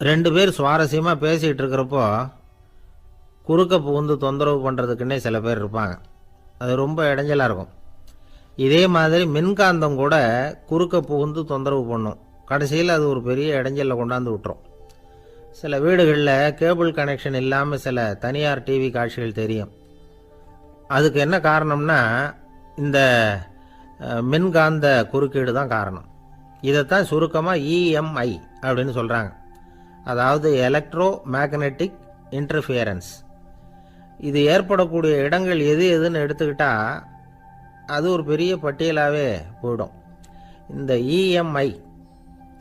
ரெண்டு பேர் சுவாரஸ்யமாக பேசிகிட்டு இருக்கிறப்போ குறுக்க புகுந்து தொந்தரவு பண்ணுறதுக்குன்னே சில பேர் இருப்பாங்க. அது ரொம்ப இடைஞ்சலாக இருக்கும். இதே மாதிரி மின்காந்தம் கூட குறுக்க புகுந்து தொந்தரவு பண்ணும். கடைசியில் அது ஒரு பெரிய இடைஞ்சலில் கொண்டாந்து விட்டுரும். சில வீடுகளில் கேபிள் கனெக்ஷன் இல்லாமல் சில தனியார் டிவி காட்சிகள் தெரியும். அதுக்கு என்ன காரணம்னா இந்த மின்காந்த குறுக்கீடு தான் காரணம். இதைத்தான் சுருக்கமாக இஎம்ஐ அப்படின்னு சொல்கிறாங்க. அதாவது எலக்ட்ரோ மேக்னெட்டிக் இன்டர்ஃபியரன்ஸ். இது ஏற்படக்கூடிய இடங்கள் எது எதுன்னு எடுத்துக்கிட்டால் அது ஒரு பெரிய பட்டியலாகவே போயிடும். இந்த இஎம்ஐ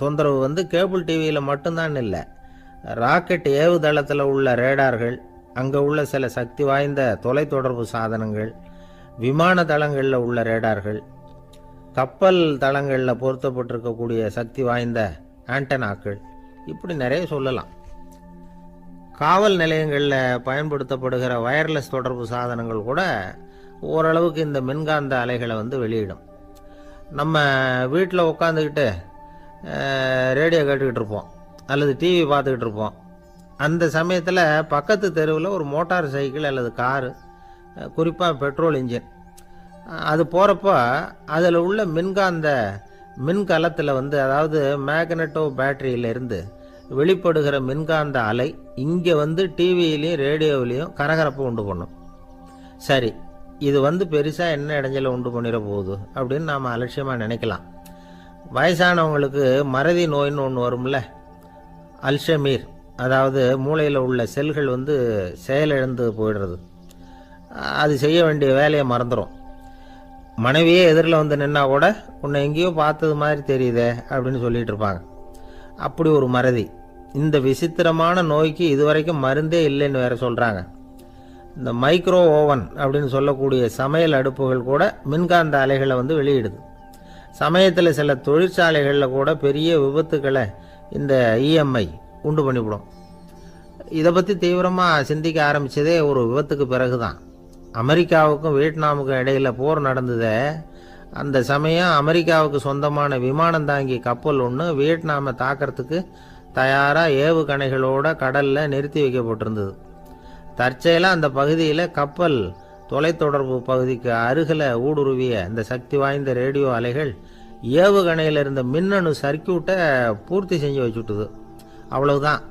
தொந்தரவு கேபிள் டிவியில் மட்டும்தான் இல்லை, ராக்கெட் ஏவுதளத்தில் உள்ள ரேடார்கள், அங்கே உள்ள சில சக்தி வாய்ந்த தொலைத்தொடர்பு சாதனங்கள், விமான தளங்களில் உள்ள ரேடார்கள், கப்பல் தளங்களில் பொருத்தப்பட்டிருக்கக்கூடிய சக்தி வாய்ந்த ஆண்டனாக்கள், இப்படி நிறைய சொல்லலாம். காவல் நிலையங்களில் பயன்படுத்தப்படுகிற வயர்லெஸ் தொடர்பு சாதனங்கள் கூட ஓரளவுக்கு இந்த மின்காந்த அலைகளை வெளியிடும். நம்ம வீட்டில் உட்காந்துக்கிட்டு ரேடியோ கேட்டுக்கிட்டு இருப்போம் அல்லது டிவி பார்த்துக்கிட்டு இருப்போம். அந்த சமயத்தில் பக்கத்து தெருவில் ஒரு மோட்டார் சைக்கிள் அல்லது காரு, குறிப்பாக பெட்ரோல் இன்ஜின், அது போகிறப்போ அதில் உள்ள மின்கலத்தில் அதாவது மேக்னெட்டோ பேட்டரியிலிருந்து வெளிப்படுகிற மின்காந்த அலை இங்கே டிவியிலையும் ரேடியோவிலையும் கரகரப்பை உண்டு பண்ணும். சரி, இது பெருசாக என்ன இடைஞ்சலை உண்டு பண்ணிட போகுது அப்படின்னு நாம் அலட்சியமாக நினைக்கலாம். வயசானவங்களுக்கு மறதி நோயின்னு ஒன்று வரும்ல, அல்ஷமீர், அதாவது மூளையில் உள்ள செல்கள் செயலிழந்து போயிடுறது. அது செய்ய வேண்டிய வேலையை மறந்துடும். மனைவியே எதிரில் நின்னா கூட உன்னை எங்கேயோ பார்த்தது மாதிரி தெரியுதே அப்படின்னு சொல்லிட்டு இருப்பாங்க. அப்படி ஒரு மறதி. இந்த விசித்திரமான நோய்க்கு இதுவரைக்கும் மருந்தே இல்லைன்னு வேற சொல்கிறாங்க. இந்த மைக்ரோ ஓவன் அப்படின்னு சொல்லக்கூடிய சமையல் அடுப்புகள் கூட மின்காந்த அலைகளை வெளியிடுது. சமயத்தில் சில தொழிற்சாலைகளில் கூட பெரிய விபத்துக்களை இந்த இஎம்ஐ உண்டு பண்ணிவிடும். இதை பற்றி தீவிரமாக சிந்திக்க ஆரம்பித்ததே ஒரு விபத்துக்கு பிறகு தான். அமெரிக்காவுக்கும் வியட்நாமுக்கும் இடையில் போர் நடந்ததே, அந்த சமயம் அமெரிக்காவுக்கு சொந்தமான விமானம் தாங்கி கப்பல் ஒன்று வியட்நாமை தாக்கிறதுக்கு தயாராக ஏவுகணைகளோட கடலில் நிறுத்தி வைக்கப்பட்டிருந்தது. தற்செயலாக அந்த பகுதியில் கப்பல் தொலைத்தொடர்பு பகுதிக்கு அருகில் ஊடுருவிய இந்த சக்தி வாய்ந்த ரேடியோ அலைகள் ஏவுகணையில் இருந்த மின்னணு சர்க்கியூட்டை பூர்த்தி செஞ்சு வச்சுட்டுது. அவ்வளவுதான்,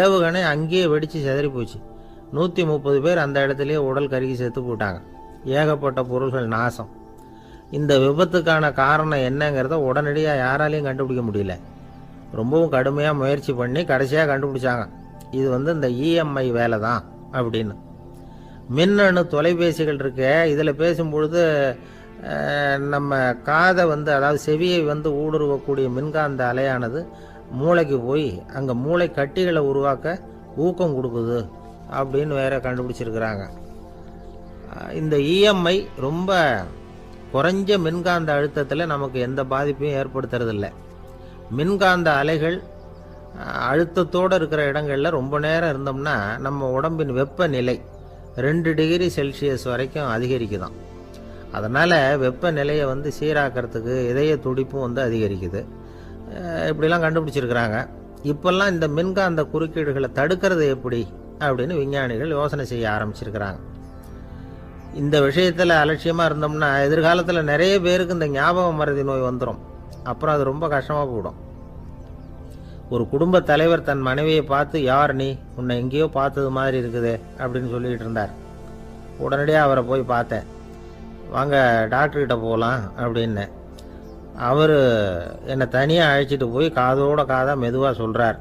ஏவுகணை அங்கேயே வெடித்து செதறி போச்சு. 130 பேர் அந்த இடத்துலையே உடல் கருகி செத்து போட்டாங்க. ஏகப்பட்ட பொருள்கள் நாசம். இந்த விபத்துக்கான காரணம் என்னங்கிறத உடனடியாக யாராலையும் கண்டுபிடிக்க முடியல. ரொம்பவும் கடுமையாக முயற்சி பண்ணி கடைசியாக கண்டுபிடிச்சாங்க, இது இந்த இஎம்ஐ வேலை தான் அப்படின்னு. மின்னணு தொலைபேசிகள் இருக்க, இதில் பேசும்பொழுது நம்ம காதை அதாவது செவியை ஊடுருவக்கூடிய மின்காந்த அலையானது மூளைக்கு போய் அங்கே மூளை கட்டிகளை உருவாக்க ஊக்கம் கொடுக்குது அப்படின்னு வேற கண்டுபிடிச்சிருக்கிறாங்க. இந்த இஎம்ஐ ரொம்ப குறைஞ்ச மின்காந்த அழுத்தத்தில் நமக்கு எந்த பாதிப்பையும் ஏற்படுத்துறதில்லை. மின்காந்த அலைகள் அழுத்தத்தோடு இருக்கிற இடங்களில் ரொம்ப நேரம் இருந்தோம்னா நம்ம உடம்பின் வெப்பநிலை 2 டிகிரி செல்சியஸ் வரைக்கும் அதிகரிக்குதாம். அதனால் வெப்பநிலையை சீராக்கிறதுக்கு இதய துடிப்பும் அதிகரிக்குது. இப்படிலாம் கண்டுபிடிச்சிருக்கிறாங்க. இப்போல்லாம் இந்த மின்காந்த குறுக்கீடுகளை தடுக்கிறது எப்படி அப்படின்னு விஞ்ஞானிகள் யோசனை செய்ய ஆரம்பிச்சிருக்கிறாங்க. இந்த விஷயத்தில் அலட்சியமாக இருந்தோம்னா எதிர்காலத்தில் நிறைய பேருக்கு இந்த ஞாபக மறதி நோய் வந்துடும். அப்புறம் அது ரொம்ப கஷ்டமாக போயிடும். ஒரு குடும்ப தலைவர் தன் மனைவியை பார்த்து, யார் நீ, உன்னை எங்கேயோ பார்த்தது மாதிரி இருக்குதே அப்படின்னு சொல்லிகிட்டு இருந்தார். உடனடியாக அவரை போய் பார்த்தேன். வாங்க டாக்டர்கிட்ட போகலாம் அப்படின்னு. அவர் என்னை தனியாக அழைச்சிட்டு போய் காதோட காதாக மெதுவாக சொல்கிறார்,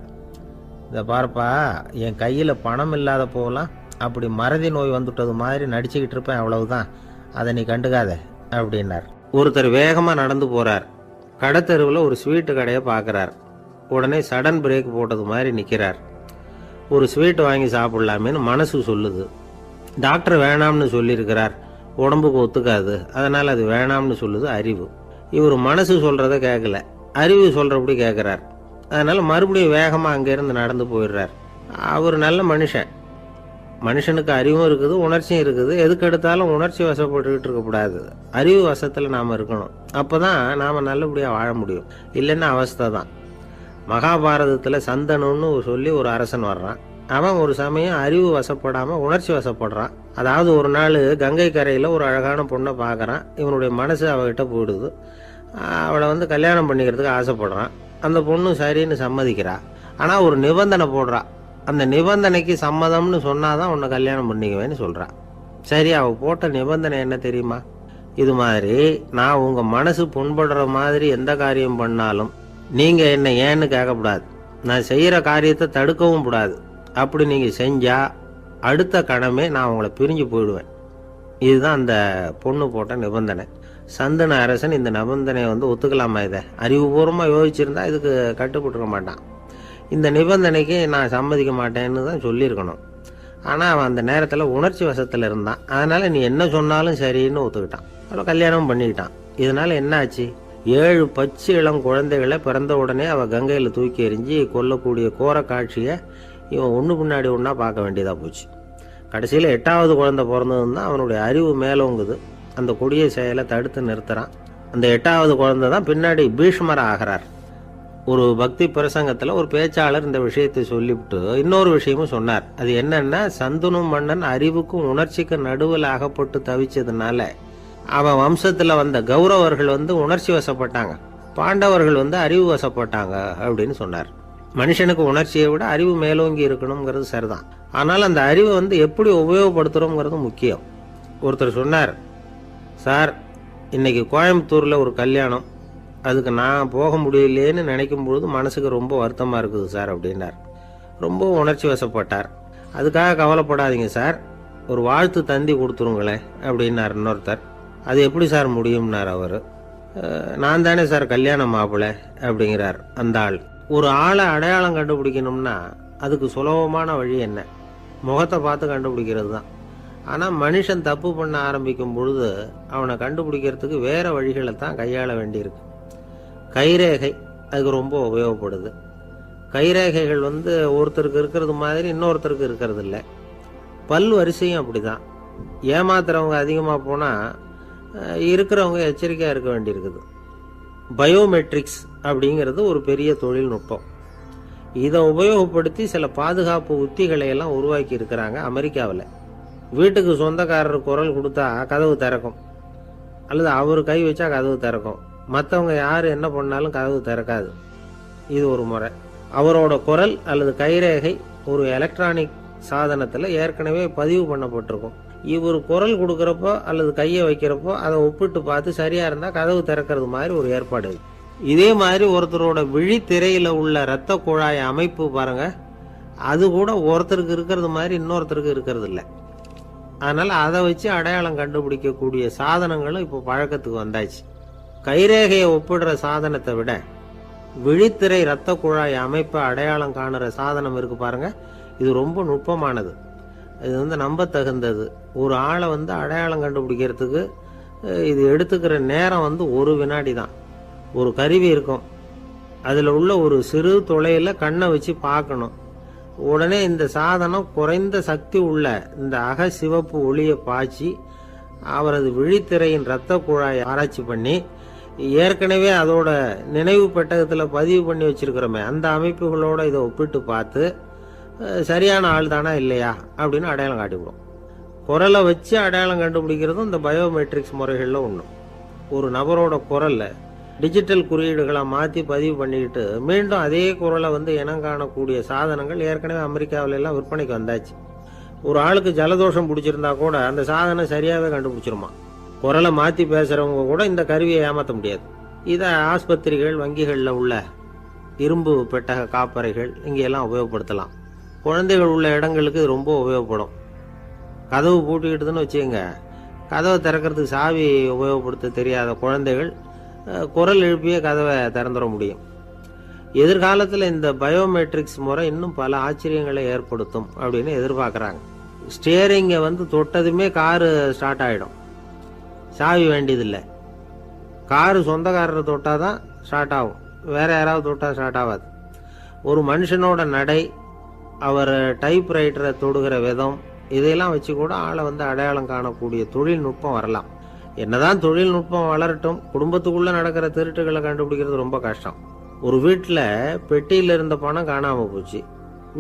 இதை பார்ப்பா, என் கையில் பணம் இல்லாத போகலாம், அப்படி மறதி நோய் வந்துட்டது மாதிரி நடிச்சுக்கிட்டு இருப்பேன், அவ்வளவுதான், அதை நீ கண்டுக்காத அப்படின்னார். ஒருத்தர் வேகமாக நடந்து போகிறார். கடத்தெருவில் ஒரு ஸ்வீட்டு கடையை பார்க்குறார். உடனே சடன் பிரேக் போட்டது மாதிரி நிற்கிறார். ஒரு ஸ்வீட் வாங்கி சாப்பிட்லாமேன்னு மனசு சொல்லுது. டாக்டர் வேணாம்னு சொல்லியிருக்கிறார், உடம்புக்கு ஒத்துக்காது, அதனால் அது வேணாம்னு சொல்லுது அறிவு. இவர் மனசு சொல்கிறத கேட்கல, அறிவு சொல்கிறபடி கேட்குறார். அதனால் மறுபடியும் வேகமாக அங்கேருந்து நடந்து போயிடுறார். அவர் நல்ல மனுஷனுக்கு அறிவும் இருக்குது, உணர்ச்சியும் இருக்குது. எதுக்கு எடுத்தாலும் உணர்ச்சி வசப்பட்டுக்கிட்டு இருக்கக்கூடாது, அறிவு வசத்தில் நாம் இருக்கணும். அப்போ தான் நாம் நல்லபடியாக வாழ முடியும். இல்லைன்னா அவஸ்தை தான். மகாபாரதத்தில் சந்தனுன்னு சொல்லி ஒரு அரசன் வர்றான். அவன் ஒரு சமயம் அறிவு வசப்படாமல் உணர்ச்சி வசப்படுறான். அதாவது ஒரு நாள் கங்கை கரையில் ஒரு அழகான பொண்ணை பார்க்குறான். இவனுடைய மனசு அவகிட்ட போயிடுது. அவளை வந்து கல்யாணம் பண்ணிக்கிறதுக்கு ஆசைப்படுறான். அந்த பொண்ணு சரின்னு சம்மதிக்கிறா. ஆனால் ஒரு நிபந்தனை போடுறா. அந்த நிபந்தனைக்கு சம்மதம்னு சொன்னாதான் உன்னை கல்யாணம் பண்ணிக்குவேன்னு சொல்றா. சரி, அவள் போட்ட நிபந்தனை என்ன தெரியுமா? இது மாதிரி நான் உங்கள் மனசு புண்படுற மாதிரி எந்த காரியம் பண்ணாலும் நீங்கள் என்னை ஏன்னு கேட்கக்கூடாது. நான் செய்கிற காரியத்தை தடுக்கவும் கூடாது. அப்படி நீங்கள் செஞ்சால் அடுத்த கணமே நான் உங்களை பிரிஞ்சு போயிடுவேன். இதுதான் அந்த பொண்ணு போட்ட நிபந்தனை. சந்தன அரசன் இந்த நிபந்தனையை வந்து ஒத்துக்கலாமா? இதை அறிவுபூர்வமாக யோசிச்சிருந்தா இதுக்கு கட்டுப்பட்டுருக்க மாட்டான். இந்த நிபந்தனைக்கு நான் சம்மதிக்க மாட்டேன்னு தான் சொல்லியிருக்கணும். ஆனால் அவன் அந்த நேரத்தில் உணர்ச்சி வசத்தில் இருந்தான். அதனால் நீ என்ன சொன்னாலும் சரின்னு ஒத்துக்கிட்டான். அவளை கல்யாணம் பண்ணிக்கிட்டான். இதனால் என்ன ஆச்சு? 7 பச்சை இளம் குழந்தைகளை பிறந்த உடனே அவள் கங்கையில் தூக்கி எறிஞ்சி கொல்லக்கூடிய கோர காட்சியை இவன் ஒன்று பின்னாடி ஒன்றா பார்க்க வேண்டியதாக போச்சு. கடைசியில் 8வது குழந்தை பிறந்ததுன்னு தான் அவனுடைய அறிவு மேலோங்குது. அந்த கொடிய செயலை தடுத்து நிறுத்துறான். அந்த 8வது குழந்தை தான் பின்னாடி பீஷ்மர் ஆகிறார். ஒரு பக்தி பிரசங்கத்தில் ஒரு பேச்சாளர் இந்த விஷயத்தை சொல்லிவிட்டு இன்னொரு விஷயமும் சொன்னார். அது என்னன்னா, சந்தனு மன்னன் அறிவுக்கும் உணர்ச்சிக்கும் நடுவில் அகப்பட்டு தவிச்சதுனால அவன் வம்சத்தில் வந்த கௌரவர்கள் வந்து உணர்ச்சி வசப்பட்டாங்க, பாண்டவர்கள் வந்து அறிவு வசப்பட்டாங்க அப்படின்னு சொன்னார். மனுஷனுக்கு உணர்ச்சியை விட அறிவு மேலோங்கி இருக்கணுங்கிறது சரிதான். ஆனால் அந்த அறிவை வந்து எப்படி உபயோகப்படுத்துகிறோங்கிறது முக்கியம். ஒருத்தர் சொன்னார், சார் இன்னைக்கு கோயம்புத்தூரில் ஒரு கல்யாணம், அதுக்கு நான் போக முடியலேன்னு நினைக்கும் பொழுது மனசுக்கு ரொம்ப வருத்தமாக இருக்குது சார் அப்படின்னார். ரொம்ப உணர்ச்சி வசப்பட்டார். அதுக்காக கவலைப்படாதீங்க சார், ஒரு வாழ்த்து தந்தி கொடுத்துருங்களேன் அப்படின்னார் இன்னொருத்தர். அது எப்படி சார் முடியும்னார் அவர். நான் தானே சார் கல்யாண மாப்பிள்ளை அப்படிங்கிறார் அந்த ஆள். ஒரு ஆளை அடையாளம் கண்டுபிடிக்கணும்னா அதுக்கு சுலபமான வழி என்ன? முகத்தை பார்த்து கண்டுபிடிக்கிறது தான். ஆனால் மனுஷன் தப்பு பண்ண ஆரம்பிக்கும் பொழுது அவனை கண்டுபிடிக்கிறதுக்கு வேறு வழிகளை தான் கையாள வேண்டியிருக்கு. கைரேகை அதுக்கு ரொம்ப உபயோகப்படுது. கைரேகைகள் வந்து ஒருத்தருக்கு இருக்கிறது மாதிரி இன்னொருத்தருக்கு இருக்கிறது இல்லை. பல் வரிசையும் அப்படி தான். ஏமாத்துறவங்க அதிகமாக போனால் இருக்கிறவங்க எச்சரிக்கையாக இருக்க வேண்டியிருக்குது. பயோமெட்ரிக்ஸ் அப்படிங்கிறது ஒரு பெரிய தொழில்நுட்பம். இதை உபயோகப்படுத்தி சில பாதுகாப்பு உத்திகளை எல்லாம் உருவாக்கி இருக்கிறாங்க அமெரிக்காவில். வீட்டுக்கு சொந்தக்காரர் குரல் கொடுத்தா கதவு திறக்கும், அல்லது அவர் கை வச்சா கதவு திறக்கும். மற்றவங்க யார் என்ன பண்ணாலும் கதவு திறக்காது. இது ஒரு முறை. அவரோட குரல் அல்லது கைரேகை ஒரு எலக்ட்ரானிக் சாதனத்தில் ஏற்கனவே பதிவு பண்ணப்பட்டிருக்கும். இவர் குரல் கொடுக்குறப்போ அல்லது கையை வைக்கிறப்போ அதை ஒப்பிட்டு பார்த்து சரியாக இருந்தால் கதவு திறக்கிறது மாதிரி ஒரு ஏற்பாடு. இதே மாதிரி ஒருத்தரோட விழித்திரையில் உள்ள இரத்த குழாய் அமைப்பு பாருங்க, அது கூட ஒருத்தருக்கு இருக்கிறது மாதிரி இன்னொருத்தருக்கு இருக்கிறது இல்லை. அதனால் அதை வச்சு அடையாளம் கண்டுபிடிக்கக்கூடிய சாதனங்களும் இப்போ பழக்கத்துக்கு வந்தாச்சு. கைரேகையை ஒப்பிடுற சாதனத்தை விட விழித்திரை இரத்த குழாய் அமைப்பை அடையாளம் காணுற சாதனம் இருக்கு பாருங்க, இது ரொம்ப நுட்பமானது. இது வந்து நம்ப தகுந்தது. ஒரு ஆளை வந்து அடையாளம் கண்டுபிடிக்கிறதுக்கு இது எடுத்துக்கிற நேரம் வந்து 1 வினாடி தான். ஒரு கருவி இருக்கும், அதில் உள்ள ஒரு சிறு துளையில் கண்ணை வச்சு பார்க்கணும். உடனே இந்த சாதனம் குறைந்த சக்தி உள்ள இந்த அகசிவப்பு ஒளியை பாய்ச்சி அவரது விழித்திரையின் இரத்த குழாயை ஆராய்ச்சி பண்ணி ஏற்கனவே அதோட நினைவு பெட்டகத்தில் பதிவு பண்ணி வச்சிருக்கிறோமே அந்த அமைப்புகளோட இதை ஒப்பிட்டு பார்த்து சரியான ஆள் தானா இல்லையா அப்படின்னு அடையாளம் காட்டிவிடும். குரலை வச்சு அடையாளம் கண்டுபிடிக்கிறதும் இந்த பயோமெட்ரிக்ஸ் முறைகளில் ஒன்று. ஒரு நபரோட குரலை டிஜிட்டல் குறியீடுகளை மாற்றி பதிவு பண்ணிக்கிட்டு மீண்டும் அதே குரலை வந்து இனம் காணக்கூடிய சாதனங்கள் ஏற்கனவே அமெரிக்காவில எல்லாம் விற்பனைக்கு வந்தாச்சு. ஒரு ஆளுக்கு ஜலதோஷம் பிடிச்சிருந்தா கூட அந்த சாதனம் சரியாகவே கண்டுபிடிச்சிருமா. குரலை மாற்றி பேசுகிறவங்க கூட இந்த கருவியை ஏமாற்ற முடியாது. இதை ஆஸ்பத்திரிகள், வங்கிகளில் உள்ள இரும்பு பெட்டக காப்பறைகள் இங்கெல்லாம் உபயோகப்படுத்தலாம். குழந்தைகள் உள்ள இடங்களுக்கு இது ரொம்ப உபயோகப்படும். கதவு பூட்டிக்கிட்டுதுன்னு வச்சுக்கோங்க, கதவை திறக்கிறதுக்கு சாவி உபயோகப்படுத்த தெரியாத குழந்தைகள் குரல் எழுப்பிய கதவை திறந்துட முடியும். எதிர்காலத்தில் இந்த பயோமெட்ரிக்ஸ் முறை இன்னும் பல ஆச்சரியங்களை ஏற்படுத்தும் அப்படின்னு எதிர்பார்க்குறாங்க. ஸ்டியரிங்கை வந்து தொட்டதுமே காரு ஸ்டார்ட் ஆகிடும், சாவி வேண்டியதில்லை. காரு சொந்தக்காரரை தொட்டால் தான் ஸ்டார்ட் ஆகும், வேற யாராவது தொட்டால் ஸ்டார்ட் ஆகாது. ஒரு மனுஷனோட நடை, அவர் டைப்ரைட்டரை தொடுகிற விதம், இதையெல்லாம் வச்சு கூட ஆளை வந்து அடையாளம் காணக்கூடிய தொழில்நுட்பம் வரலாம். என்னதான் தொழில்நுட்பம் வளரட்டும், குடும்பத்துக்குள்ளே நடக்கிற திருட்டுகளை கண்டுபிடிக்கிறது ரொம்ப கஷ்டம். ஒரு வீட்டில் பெட்டியில் இருந்த பணம் காணாமல் போச்சு.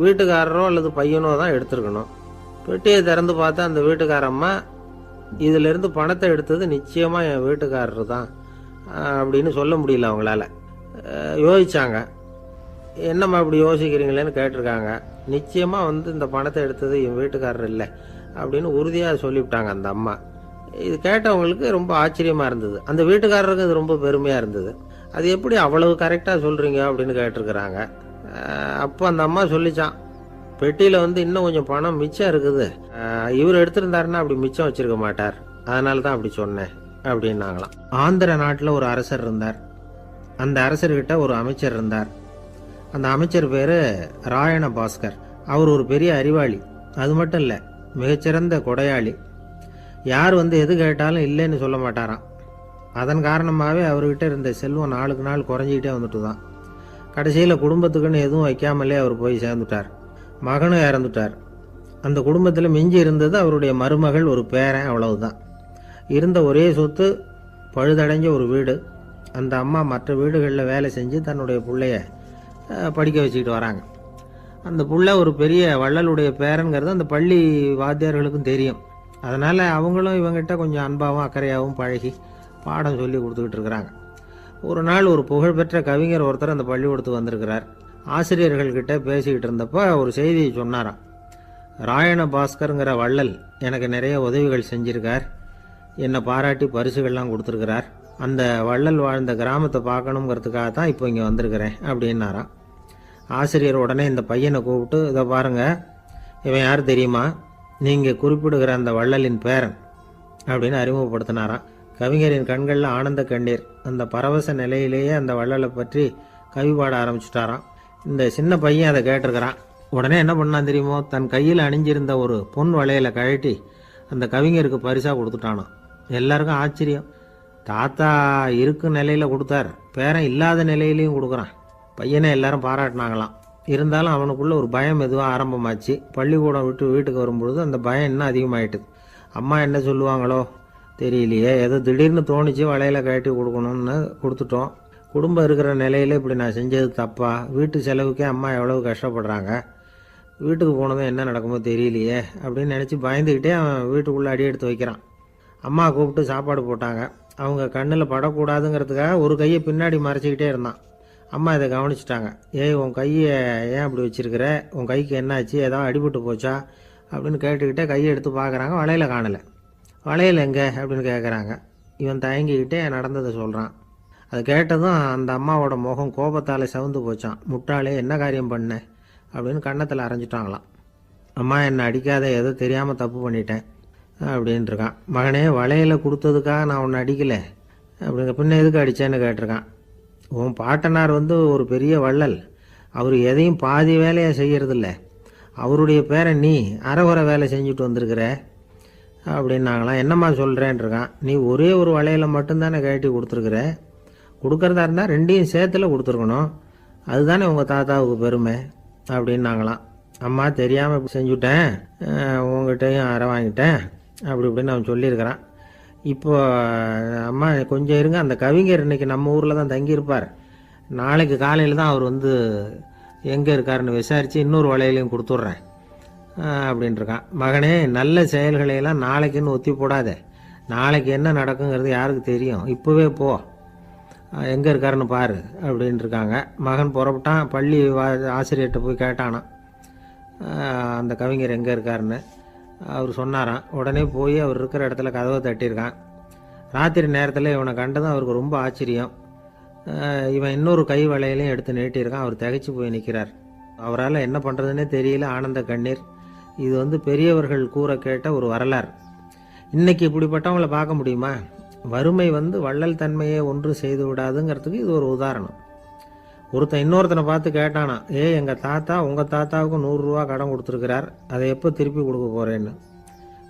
வீட்டுக்காரரோ அல்லது பையனோ தான் எடுத்துருக்கணும். பெட்டியை திறந்து பார்த்தா அந்த வீட்டுக்காரம்மா, இதிலிருந்து பணத்தை எடுத்தது நிச்சயமாக என் வீட்டுக்காரர் தான் அப்படின்னு சொல்ல முடியல அவங்களால. யோசிச்சாங்க. என்னம்மா இப்படி யோசிக்கிறீங்களேன்னு கேட்டிருக்காங்க. நிச்சயமாக இந்த பணத்தை எடுத்தது என் வீட்டுக்காரர் இல்லை அப்படின்னு உறுதியாக சொல்லிவிட்டாங்க அந்த அம்மா. இது கேட்டவங்களுக்கு ரொம்ப ஆச்சரியமாக இருந்தது. அந்த வீட்டுக்காரருக்கு இது ரொம்ப பெருமையாக இருந்தது. அது எப்படி அவ்வளவு கரெக்டாக சொல்கிறீங்க அப்படின்னு கேட்டிருக்கிறாங்க. அப்போ அந்த அம்மா சொல்லிச்சான், பெட்டியில் இன்னும் கொஞ்சம் பணம் மிச்சம் இருக்குது, இவர் எடுத்திருந்தாருன்னா அப்படி மிச்சம் வச்சிருக்க மாட்டார், அதனால தான் அப்படி சொன்னேன் அப்படின்னாங்களாம். ஆந்திர நாட்டில் ஒரு அரசர் இருந்தார். அந்த அரசர்கிட்ட ஒரு அமைச்சர் இருந்தார். அந்த அமைச்சர் பேர் ராயண பாஸ்கர். அவர் ஒரு பெரிய அறிவாளி. அது மட்டும் இல்லை, மிகச்சிறந்த கொடையாளி. யார் எது கேட்டாலும் இல்லைன்னு சொல்ல மாட்டாராம். அதன் காரணமாகவே அவர்கிட்ட இருந்த செல்வம் நாளுக்கு நாள் குறைஞ்சிக்கிட்டே வந்துட்டு தான். கடைசியில் குடும்பத்துக்குன்னு எதுவும் வைக்காமலே அவர் போய் சேர்ந்துட்டார். மகனும் இறந்துட்டார். அந்த குடும்பத்தில் மிஞ்சி இருந்தது அவருடைய மருமகள், ஒரு பேரன், அவ்வளவுதான். இருந்த ஒரே சொத்து பழுதடைஞ்ச ஒரு வீடு. அந்த அம்மா மற்ற வீடுகளில் வேலை செஞ்சு தன்னுடைய பிள்ளைய படிக்க வச்சுக்கிட்டு வராங்க. அந்த புள்ள ஒரு பெரிய வள்ளலுடைய பேரன்கிறது அந்த பள்ளி வாத்தியார்களுக்கும் தெரியும். அதனால் அவங்களும் இவங்கிட்ட கொஞ்சம் அன்பாகவும் அக்கறையாகவும் பழகி பாடம் சொல்லி கொடுத்துக்கிட்டு இருக்கிறாங்க. ஒரு நாள் ஒரு புகழ்பெற்ற கவிஞர் ஒருத்தர் அந்த பள்ளிக்கூடத்துக்கு வந்திருக்கிறார். ஆசிரியர்கள்கிட்ட பேசிக்கிட்டு இருந்தப்போ ஒரு செய்தியை சொன்னாராம். ராயண பாஸ்கருங்கிற வள்ளல் எனக்கு நிறைய உதவிகள் செஞ்சிருக்கார், என்னை பாராட்டி பரிசுகள்லாம் கொடுத்துருக்கிறார். அந்த வள்ளல் வாழ்ந்த கிராமத்தை பார்க்கணுங்கிறதுக்காக தான் இப்போ இங்கே வந்திருக்கிறேன் அப்படின்னாராம். ஆசிரியர் உடனே இந்த பையனை கூப்பிட்டு, இதை பாருங்கள், இவன் யார் தெரியுமா, நீங்கள் குறிப்பிடுகிற அந்த வள்ளலின் பேரன் அப்படின்னு அறிமுகப்படுத்தினாராம். கவிஞரின் கண்களில் ஆனந்த கண்ணீர். அந்த பரவச நிலையிலேயே அந்த வள்ளலை பற்றி கவி பாட ஆரம்பிச்சுட்டாராம். இந்த சின்ன பையன் அதை கேட்டிருக்கிறான். உடனே என்ன பண்ணான் தெரியுமோ, தன் கையில் அணிஞ்சிருந்த ஒரு பொன் வளையலை கழட்டி அந்த கவிஞருக்கு பரிசாக கொடுத்துட்டானான். எல்லாருக்கும் ஆச்சரியம். தாத்தா இருக்கும் நிலையில் கொடுத்தார், பேரன் இல்லாத நிலையிலையும் கொடுக்குறான். பையனை எல்லாரும் பாராட்டினாங்களாம். இருந்தாலும் அவனுக்குள்ள ஒரு பயம் எதுவும் ஆரம்பமாச்சு. பள்ளிக்கூடம் விட்டு வீட்டுக்கு வரும்பொழுது அந்த பயம் இன்னும் அதிகமாயிட்டுது. அம்மா என்ன சொல்லுவாங்களோ தெரியலையே, ஏதோ திடீர்னு தோணிச்சு வளையலை கழட்டி கொடுக்கணும்னு கொடுத்துட்டோம். குடும்பம் இருக்கிற நிலையில் இப்படி நான் செஞ்சது தப்பா, வீட்டு செலவுக்கே அம்மா எவ்வளவு கஷ்டப்படுறாங்க, வீட்டுக்கு போனதும் என்ன நடக்குமோ தெரியலையே அப்படின்னு நினச்சி பயந்துக்கிட்டே அவன் வீட்டுக்குள்ளே அடி எடுத்து வைக்கிறான். அம்மா கூப்பிட்டு சாப்பாடு போட்டாங்க. அவங்க கண்ணில் படக்கூடாதுங்கிறதுக்காக ஒரு கையை பின்னாடி மறைச்சிக்கிட்டே இருந்தான். அம்மா இதை கவனிச்சிட்டாங்க. ஏய், உன் கையை ஏன் அப்படி வச்சிருக்கிற, உன் கைக்கு என்னாச்சு, ஏதாவது அடிபட்டு போச்சா அப்படின்னு கேட்டுக்கிட்டே கையை எடுத்து பார்க்குறாங்க. வளையல காணலை. வளையல் எங்கே அப்படின்னு கேட்குறாங்க. இவன் தயங்கிக்கிட்டே நடந்ததை சொல்கிறான். அதை கேட்டதும் அந்த அம்மாவோட முகம் கோபத்தால் சவுந்து போச்சான். முட்டாளே, என்ன காரியம் பண்ண அப்படின்னு கன்னத்தில் அரைஞ்சிட்டாங்களாம். அம்மா, என்னை அடிக்காத, ஏதோ தெரியாமல் தப்பு பண்ணிட்டேன் அப்படின்ட்டுருக்கான். மகனே, வளையலை கொடுத்ததுக்காக நான் உன்னை அடிக்கலை அப்படிங்க, பின்ன எதுக்கு அடித்தேன்னு கேட்டிருக்கான். உன் பாட்டனார் ஒரு பெரிய வள்ளல், அவர் எதையும் பாதி வேலையை செய்யறதில்ல, அவருடைய பேரை நீ அரைகுறை வேலை செஞ்சுட்டு வந்திருக்கிற அப்படின்னாங்களாம். என்னம்மா சொல்கிறேன்ருக்கான். நீ ஒரே ஒரு வளையலை மட்டும்தானே கழட்டி கொடுத்துருக்குற, கொடுக்கறதா இருந்தால் ரெண்டையும் சேர்த்துல கொடுத்துருக்கணும், அதுதானே உங்கள் தாத்தாவுக்கு பெருமை அப்படின்னாங்களாம். அம்மா, தெரியாமல் செஞ்சுட்டேன், உங்ககிட்டையும் அரை வாங்கிட்டேன் அப்படி இப்படின்னு அவன் சொல்லியிருக்கிறான். இப்போ அம்மா கொஞ்சம் இருங்க, அந்த கவிஞர் இன்னைக்கு நம்ம ஊரில் தான் தங்கியிருப்பார், நாளைக்கு காலையில் தான் அவர் எங்கே இருக்காருன்னு விசாரித்து இன்னொரு வளையலையும் கொடுத்துட்றேன் அப்படின்ட்டுருக்கான். மகனே, நல்ல செயல்களையெல்லாம் நாளைக்குன்னு ஒத்தி போடாத, நாளைக்கு என்ன நடக்குங்கிறது யாருக்கு தெரியும், இப்போவே போ, எங்கே இருக்காருன்னு பாரு அப்படின்ட்டுருக்காங்க. மகன் புறப்பட்டான். பள்ளி ஆசிரியர்கிட்ட போய் கேட்டானான் அந்த கவிஞர் எங்கே இருக்காருன்னு. அவர் சொன்னாராம். உடனே போய் அவர் இருக்கிற இடத்துல கதவை தட்டியிருக்கான். ராத்திரி நேரத்தில் இவனை கண்டதும் அவருக்கு ரொம்ப ஆச்சரியம். இவன் இன்னொரு கை வளையலையும் எடுத்து நீட்டியிருக்கான். அவர் திகைச்சு போய் நிற்கிறார். அவரால் என்ன பண்ணுறதுன்னே தெரியல, ஆனந்த கண்ணீர். இது பெரியவர்கள் கூற கேட்ட ஒரு வரலாறு. இன்னைக்கு இப்படிப்பட்டவங்கள பார்க்க முடியுமா? வறுமை வள்ளல் தன்மையை ஒன்று செய்து விடாதுங்கிறதுக்கு இது ஒரு உதாரணம். ஒருத்தன் இன்னொருத்தனை பார்த்து கேட்டானா, எங்கள் தாத்தா உங்கள் தாத்தாவுக்கு 100 ரூபா கடன் கொடுத்துருக்கிறார், அதை எப்போ திருப்பி கொடுக்க போகிறேன்னு.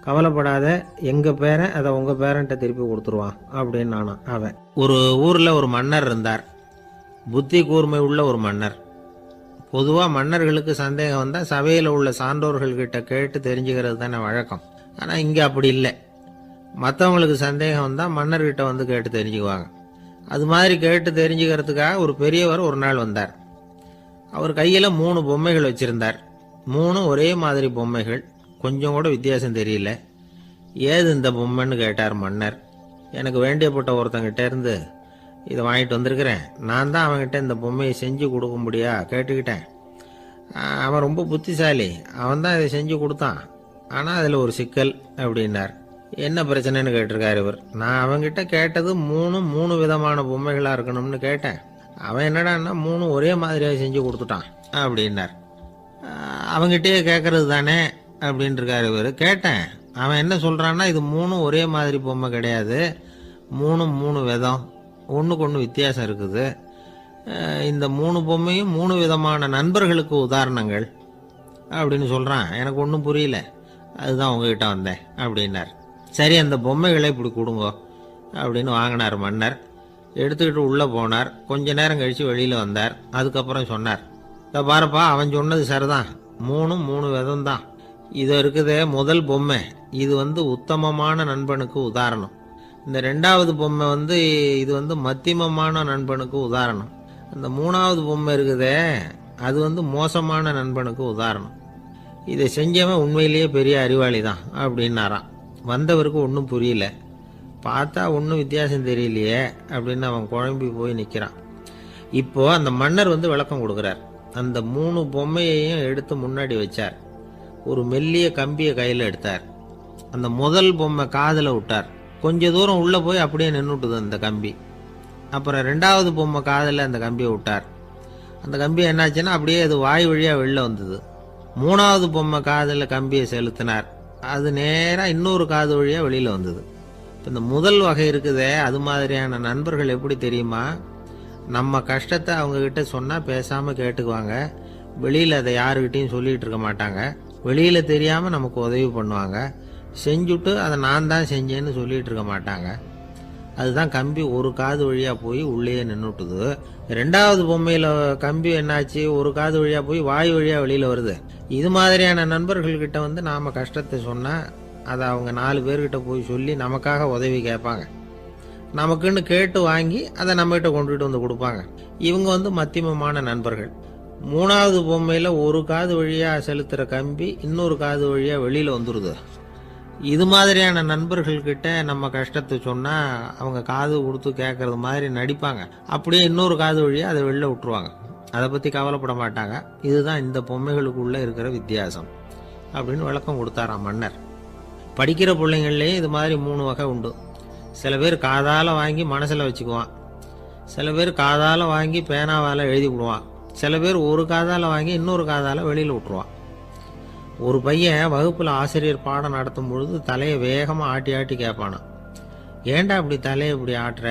கவலைப்படாத, எங்கள் பேரன் அதை உங்கள் பேரன்ட்ட திருப்பி கொடுத்துருவான் அப்படின்னு நானா அவன். ஒரு ஊரில் ஒரு மன்னர் இருந்தார். புத்தி கூர்மை உள்ள ஒரு மன்னர். பொதுவாக மன்னர்களுக்கு சந்தேகம் வந்தால் சபையில் உள்ள சான்றோர்கள்கிட்ட கேட்டு தெரிஞ்சுக்கிறது தானே வழக்கம். ஆனால் இங்கே அப்படி இல்லை. மற்றவங்களுக்கு சந்தேகம் வந்தால் மன்னர்கிட்ட கேட்டு தெரிஞ்சுக்குவாங்க. அது மாதிரி கேட்டு தெரிஞ்சுக்கிறதுக்காக ஒரு பெரியவர் ஒரு நாள் வந்தார். அவர் கையில் 3 பொம்மைகள் வச்சிருந்தார். 3 ஒரே மாதிரி பொம்மைகள், கொஞ்சம் கூட வித்தியாசம் தெரியல. ஏது இந்த பொம்மைன்னு கேட்டார் மன்னர். எனக்கு வேண்டியப்பட்ட ஒருத்தங்கிட்ட இருந்து இதை வாங்கிட்டு வந்திருக்கிறேன். நான் தான் அவன்கிட்ட இந்த பொம்மையை செஞ்சு கொடுக்க முடியா கேட்டுக்கிட்டேன். அவன் ரொம்ப புத்திசாலி, அவன் தான் இதை செஞ்சு கொடுத்தான். ஆனால் அதில் ஒரு சிக்கல் அப்படின்னார். என்ன பிரச்சனைன்னு கேட்டிருக்காரு இவர். நான் அவன்கிட்ட கேட்டது 3 விதமான பொம்மைகளாக இருக்கணும்னு கேட்டேன். அவன் என்னடான்னா 3 ஒரே மாதிரியாக செஞ்சு கொடுத்துட்டான் அப்படின்னார். அவங்ககிட்டயே கேட்கறது தானே அப்படின்னு இருக்காரு இவர். கேட்டேன், அவன் என்ன சொல்கிறான்னா இது 3 ஒரே மாதிரி பொம்மை கிடையாது, 3 விதம், ஒன்றுக்கு ஒன்று வித்தியாசம் இருக்குது. இந்த 3 பொம்மையும் 3 விதமான நண்பர்களுக்கு உதாரணங்கள் அப்படின்னு சொல்கிறான். எனக்கு ஒன்றும் புரியல, அதுதான் உங்ககிட்ட வந்தேன் அப்படின்னார். சரி, அந்த பொம்மைகளை இப்படி கொடுங்க அப்படின்னு வாங்கினார் மன்னர். எடுத்துக்கிட்டு உள்ளே போனார். கொஞ்ச நேரம் கழித்து வெளியில் வந்தார். அதுக்கப்புறம் சொன்னார், இதை பாருப்பா, அவன் சொன்னது சரிதான், 3 விதம் தான். இது இருக்குதே முதல் பொம்மை, இது உத்தமமான நண்பனுக்கு உதாரணம். இந்த 2வது பொம்மை இது மத்தியமமான நண்பனுக்கு உதாரணம். அந்த 3வது பொம்மை இருக்குதே அது மோசமான நண்பனுக்கு உதாரணம். இதை செஞ்சவன் உண்மையிலேயே பெரிய அறிவாளி தான் அப்படின்னாராம். வந்தவருக்கு ஒன்றும் புரியல. பார்த்தா ஒன்றும் வித்தியாசம் தெரியலையே அப்படின்னு அவன் குழம்பி போய் நிற்கிறான். இப்போ அந்த மன்னர் விளக்கம் கொடுக்குறார். அந்த 3 பொம்மையையும் எடுத்து முன்னாடி வச்சார். ஒரு மெல்லிய கம்பியை கையில் எடுத்தார். அந்த முதல் பொம்மை காதில் விட்டார். கொஞ்ச தூரம் உள்ளே போய் அப்படியே நின்றுட்டுது அந்த கம்பி. அப்புறம் 2வது பொம்மை காதில் அந்த கம்பியை விட்டார். அந்த கம்பி என்னாச்சுன்னா அப்படியே அது வாய் வழியாக வெளில வந்தது. 3வது பொம்மை காதில் கம்பியை செலுத்தினார். அது நேராக இன்னொரு காது வழியாக வெளியில் வந்தது. இப்போ இந்த முதல் வகை இருக்குதே, அது மாதிரியான நண்பர்கள் எப்படி தெரியுமா? நம்ம கஷ்டத்தை அவங்கக்கிட்ட சொன்னால் பேசாமல் கேட்டுக்குவாங்க. வெளியில் அதை யாருக்கிட்டையும் சொல்லிகிட்டு இருக்க மாட்டாங்க. வெளியில் தெரியாமல் நமக்கு உதவி பண்ணுவாங்க. செஞ்சுட்டு அதை நான் தான் செஞ்சேன்னு சொல்லிகிட்டு இருக்க மாட்டாங்க. அதுதான் கம்பி ஒரு காது வழியாக போய் உள்ளே நின்றுட்டுது. 2வது பொம்மையில் கம்பி என்னாச்சு, ஒரு காது வழியாக போய் வாய் வழியாக வெளியில் வருது. இது மாதிரியான நண்பர்கள்கிட்ட நாம் கஷ்டத்தை சொன்னால் அதை அவங்க 4 பேர்கிட்ட போய் சொல்லி நமக்காக உதவி கேட்பாங்க. நமக்குன்னு கேட்டு வாங்கி அதை நம்மகிட்ட கொண்டுகிட்டு கொடுப்பாங்க. இவங்க மத்தியமமான நண்பர்கள். 3வது பொம்மையில் ஒரு காது வழியாக செலுத்துகிற கம்பி இன்னொரு காது வழியாக வெளியில் வந்துடுது. இது மாதிரியான நண்பர்கள்கிட்ட நம்ம கஷ்டத்தை சொன்னால் அவங்க காது கொடுத்து கேட்கறது மாதிரி நடிப்பாங்க. அப்படியே இன்னொரு காது வழியாக அதை வெளில விட்டுருவாங்க. அதை பற்றி கவலைப்பட மாட்டாங்க. இதுதான் இந்த பொம்மைகளுக்குள்ளே இருக்கிற வித்தியாசம் அப்படின்னு விளக்கம் கொடுத்தாராம் மன்னர். படிக்கிற பிள்ளைங்கள்லேயும் இது மாதிரி 3 வகை உண்டு. சில பேர் காதால் வாங்கி மனசில் வச்சுக்குவான். சில பேர் காதால் வாங்கி பேனாவால் எழுதி விடுவான். சில பேர் ஒரு காதால் வாங்கி இன்னொரு காதால் வெளியில் விட்டுருவான். ஒரு பையன் வகுப்பில் ஆசிரியர் பாடம் நடத்தும் பொழுது தலையை வேகமாக ஆட்டி ஆட்டி கேட்பானா. ஏன்டா இப்படி தலையை இப்படி ஆட்டுற